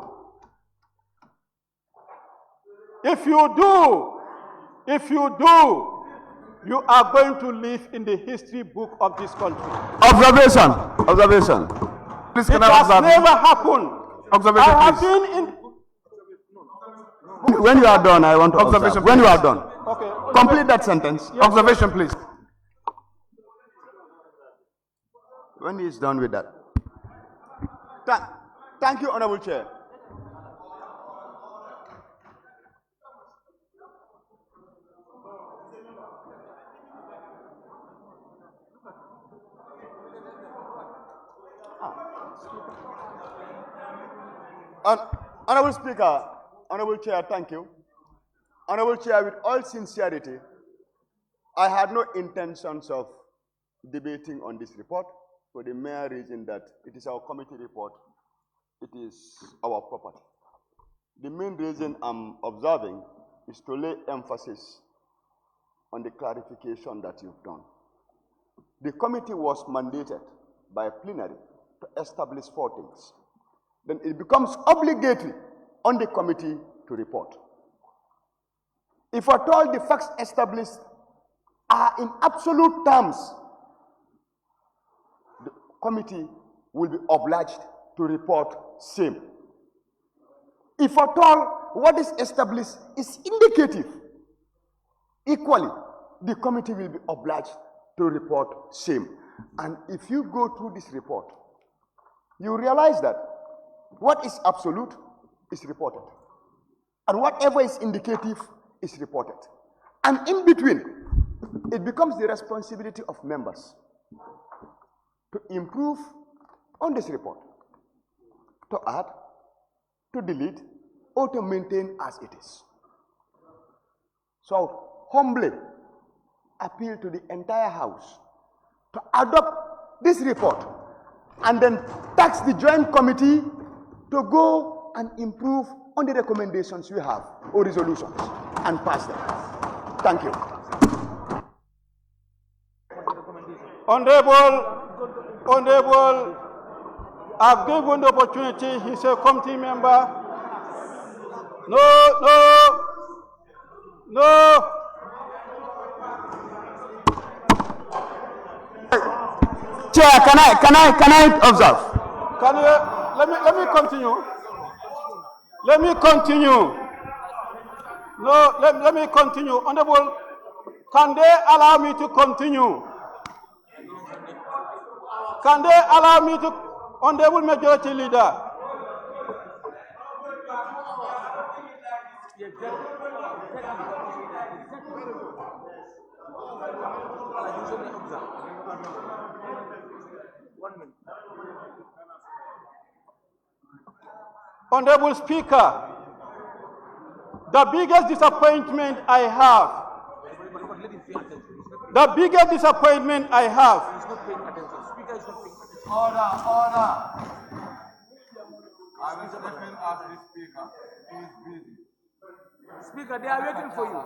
you are going to live in the history book of this country. Observation. Observation. Please, it has never happened. Observation, I have please. been in... When you are done, I want to observation. When you are done, okay. Complete that sentence. Yes. Observation, please. When he is done with that. Thank you, Honorable Chair. Honorable Speaker, Honorable Chair, thank you. Honorable Chair, with all sincerity, I had no intentions of debating on this report for the mere reason that it is our committee report, it is our property. The main reason I'm observing is to lay emphasis on the clarification that you've done. The committee was mandated by plenary to establish 4 things. Then it becomes obligatory on the committee to report. If at all the facts established are in absolute terms, the committee will be obliged to report same. If at all what is established is indicative, equally, the committee will be obliged to report same. And if you go through this report, you realize that what is absolute is reported, and whatever is indicative is reported. And in between, it becomes the responsibility of members to improve on this report, to add, to delete, or to maintain as it is. So, humbly appeal to the entire House to adopt this report and then task the Joint Committee to go and improve on the recommendations we have or resolutions and pass them. Thank you. Honorable, I've given the opportunity, he's a committee member. No. Chair, can I observe? Can you, let me continue. Let me continue. No, let me continue. Honorable, can they allow me to continue? Can they allow me to, Honorable Majority Leader? Honorable Speaker, the biggest disappointment I have, Order. I will second as the speaker. He is busy. Speaker, they are waiting for you.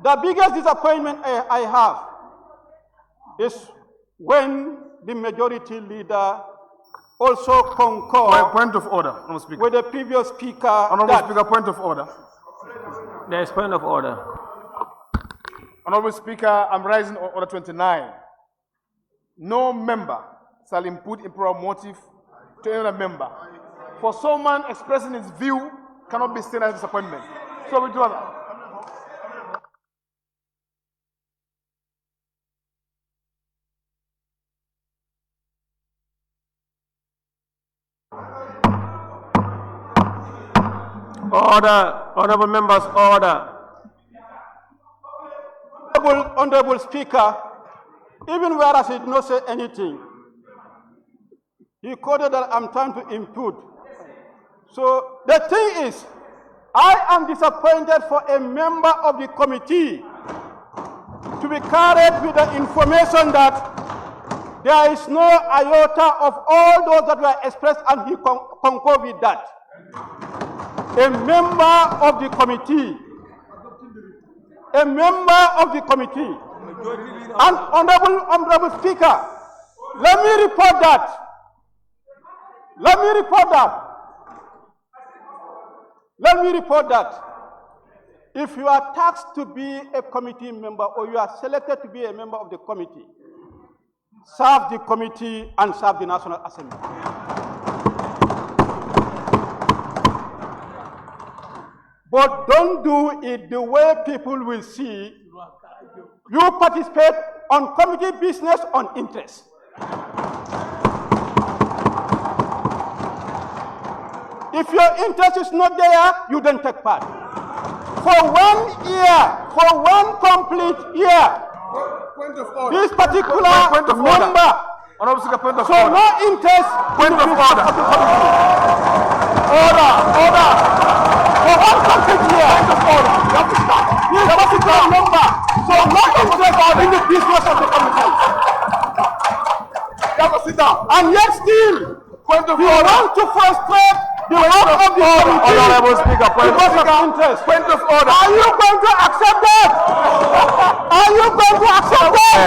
The biggest disappointment I have is when the majority leader also concurred Point of order, Honorable Speaker. with the previous speaker. Honorable Speaker, point of order. There is point of order. Honorable Speaker, I'm raising order 29. No member shall impute improper motive to another member. For someone expressing his view cannot be seen as disappointment. So we do that. Order, honorable members, order. Honorable Speaker, even whereas he did not say anything, he quoted that I'm trying to impute. So the thing is, I am disappointed for a member of the committee to be carried with the information that there is no iota of all those that were expressed, and he concurred with that. A member of the committee, and honorable Speaker, let me report that. If you are tasked to be a committee member or you are selected to be a member of the committee, serve the committee and serve the National Assembly. But don't do it the way people will see you participate on committee business on interest. If your interest is not there, you don't take part. For 1 year, for one complete year, this particular member, so no interest. Point of order. Order. For one complete year, this particular member, so no interest in the business of the committee. And yet still, we want to frustrate the work of the committee. Honorable Speaker, point of interest. Point of order. Are you going to accept that? Are you going to accept that?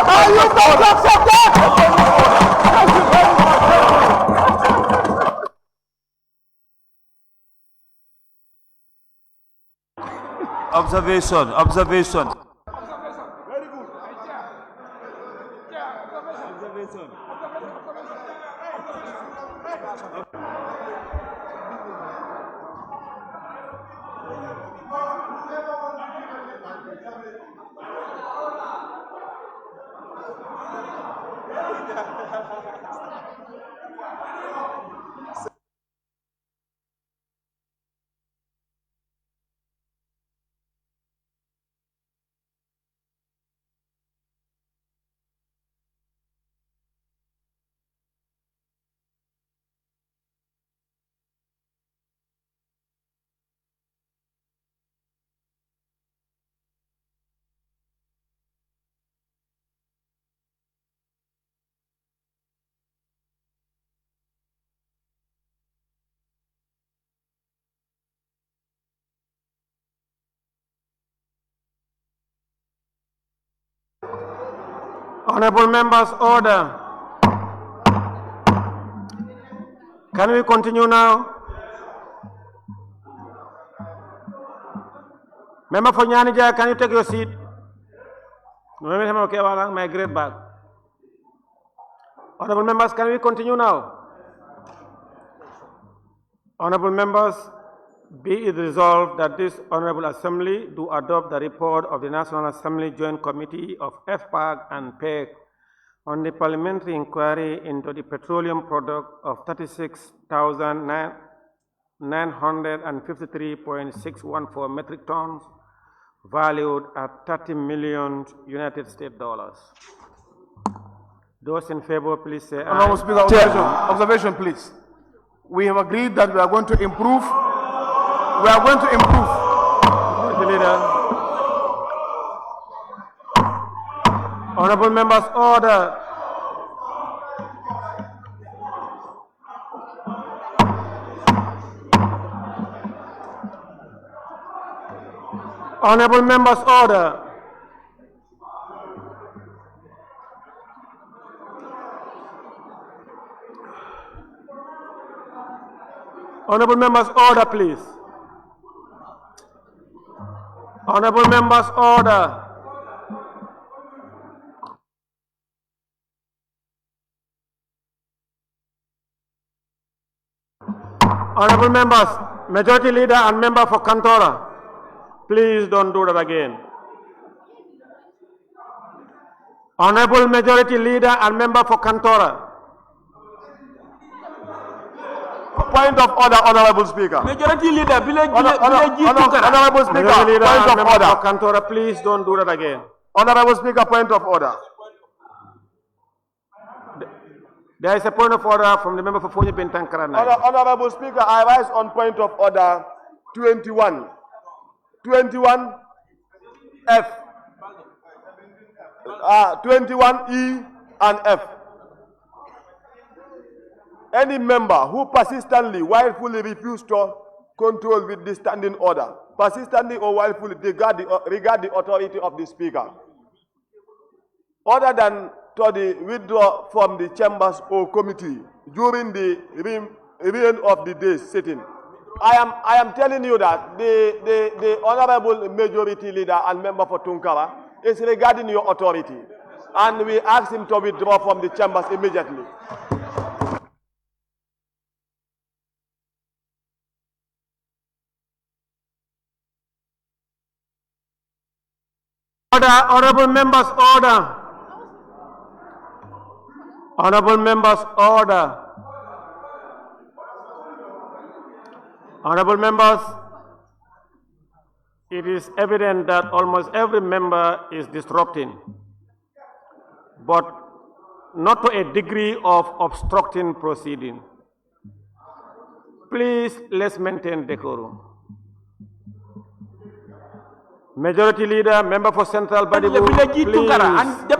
Are you going to accept that? Thank you very much. Observation. Very good. Honorable members, order. Can we continue now? Member for Nyanija, can you take your seat? My great bag. Honorable members, can we continue now? Honorable members, be it resolved that this Honorable Assembly do adopt the report of the National Assembly Joint Committee of FPAC and PEC on the parliamentary inquiry into the petroleum product of 36,953.614 metric tons, valued at 30 million United States dollars. Those in favor, please say aye. Honorable Speaker, observation, please. We have agreed that we are going to improve. We are going to improve. Majority Leader. Honorable members, order. Honorable members, order. Honorable members, order, please. Honorable members, order. Honorable members, Majority Leader and Member for Kantora, please don't do that again. Honorable Majority Leader and Member for Kantora. Point of order, Honorable Speaker. Majority Leader, Honorable Speaker, Majority Leader point and of Member order. for Kantora, please don't do that again. Honorable Speaker, point of order. There is a point of order from the member for Fonyi Bentankara. Honorable Speaker, I rise on point of order 21. 21F. 21E and F. Any member who persistently, willfully refuses to control with the standing order, persistently or willfully regard the authority of the Speaker, other than to the withdraw from the chambers or committee during the reign of the day sitting. I am telling you that the Honorable Majority Leader and Member for Tunkara is regarding your authority, and we ask him to withdraw from the chambers immediately. Order, honorable members, order. Honorable members, order. Honorable members, it is evident that almost every member is disrupting, but not to a degree of obstructing proceeding. Please, let's maintain decorum. Majority Leader, Member for Central Badibu, please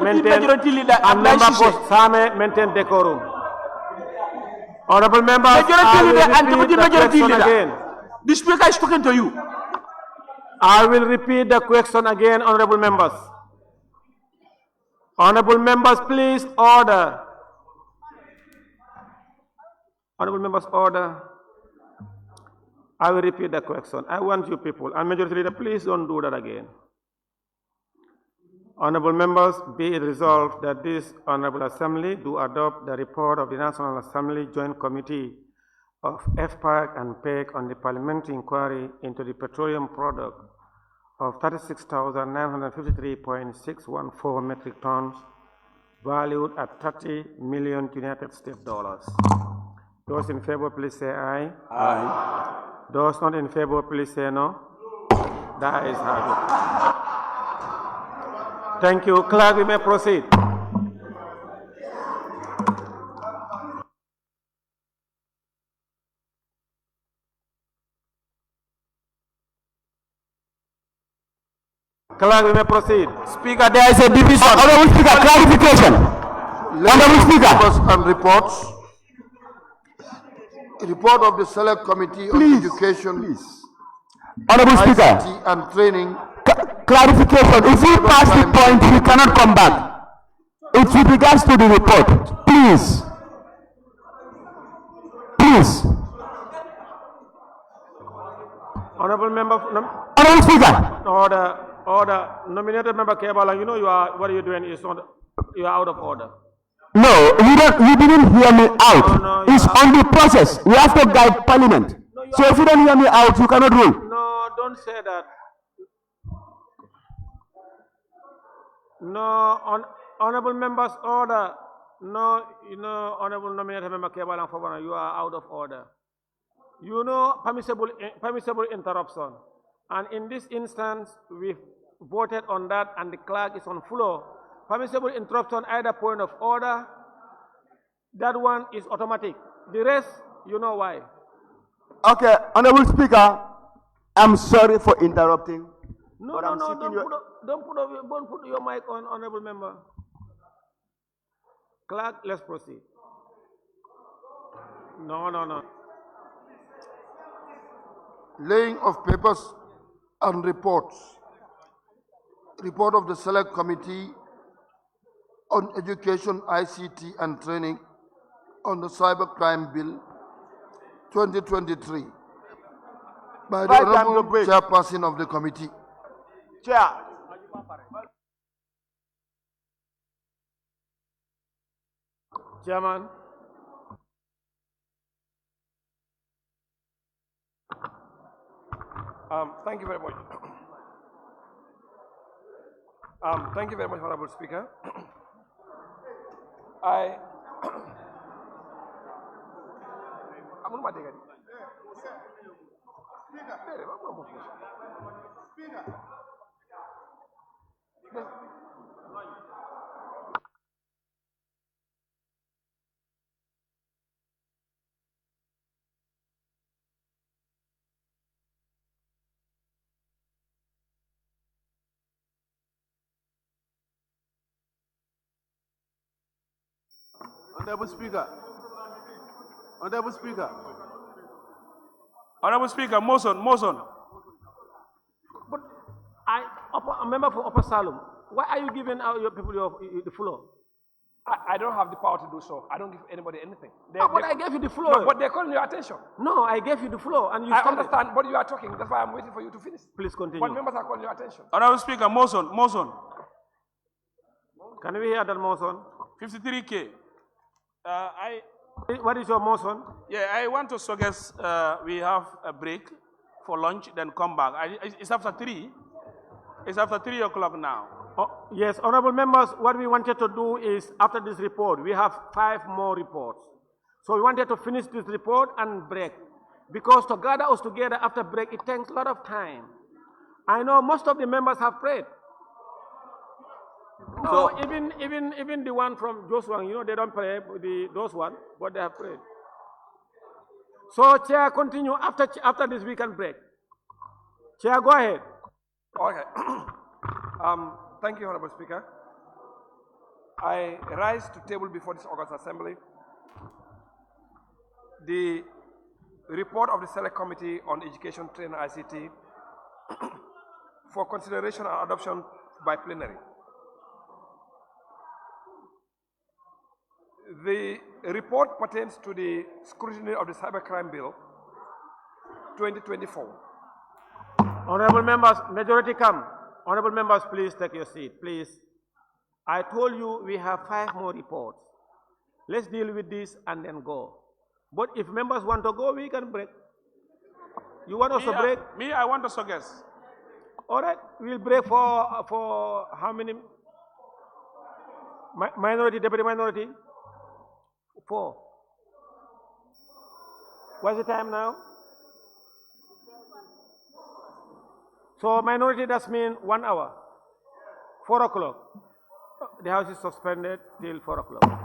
maintain, and Member for Same, maintain decorum. Honorable members, Majority Leader and Deputy Majority Leader, again. the Speaker is talking to you. I will repeat the question again, honorable members. Honorable members, please order. Honorable members, order. I will repeat the question. I want you people, and Majority Leader, please don't do that again. Honorable members, be it resolved that this Honorable Assembly do adopt the report of the National Assembly Joint Committee of FPAC and PEC on the parliamentary inquiry into the petroleum product of 36,953.614 metric tons, valued at 30 million United States dollars. Those in favor, please say aye. Aye. Those not in favor, please say no. That is how it. Thank you. Clerk, we may proceed. Clerk, we may proceed. Speaker, there is a division. Honorable Speaker, clarification. Honorable Speaker. And reports. Report of the Select Committee on Education, Honorable Speaker. and Training. Clarification. If we pass the point, we cannot come back. It's with regards to the report. Please. Please. Honorable Member. Honorable Speaker. Order. order. Nominated member Kebala, you know what you're doing is not, you are out of order. No, you didn't hear me out. No, it's on the process. We have to guide Parliament. So if you don't hear me out, you cannot rule. No, don't say that. No, honorable members order. No, honorable nominated member Kebala Fofana, you are out of order. You know permissible interruption. And in this instance, we voted on that and the clerk is on floor. Permissible interruption, either point of order, that one is automatic. The rest, you know why. Okay, Honorable Speaker, I'm sorry for interrupting. No, don't put your mic on, honorable member. Clerk, let's proceed. No. Laying of papers and reports. Report of the Select Committee on Education, ICT and Training on the Cybercrime Bill 2023 by the Honorable Chairperson of the committee. Chair. Chairman. Thank you very much. Thank you very much, Honorable Speaker. Honorable Speaker. Honorable Speaker. Honorable Speaker, motion. But a member for Upper Salem, why are you giving out your people the floor? I don't have the power to do so. I don't give anybody anything. But I gave you the floor. No, but they're calling your attention. No, I gave you the floor and you I started. understand, but you are talking. That's why I'm waiting for you to finish. Please continue. But members are calling your attention. Honorable Speaker, motion. Can we hear that motion? 53K. What is your motion? Yeah, I want to suggest we have a break for lunch, then come back. It's after 3. It's after 3 o'clock now. Oh, yes, honorable members, what we wanted to do is, after this report, we have 5 more reports. So we wanted to finish this report and break. Because to gather us together after break, it takes a lot of time. I know most of the members have prayed. No, even the one from Joshua, they don't pray, those one, but they have prayed. So, Chair, continue after this weekend break. Chair, go ahead. Okay. Thank you, Honorable Speaker. I rise to table before this August Assembly the report of the Select Committee on Education, Training, and ICT for consideration and adoption by plenary. The report pertains to the scrutiny of the Cybercrime Bill 2024. Honorable members, majority come. Honorable members, please take your seat, please. I told you we have 5 more reports. Let's deal with this and then go. But if members want to go, we can break. You want us to break? I want to suggest. All right, we'll break for how many? Minority, deputy minority? 4. What's the time now? So minority does mean 1 hour. 4 o'clock. The house is suspended till 4 o'clock.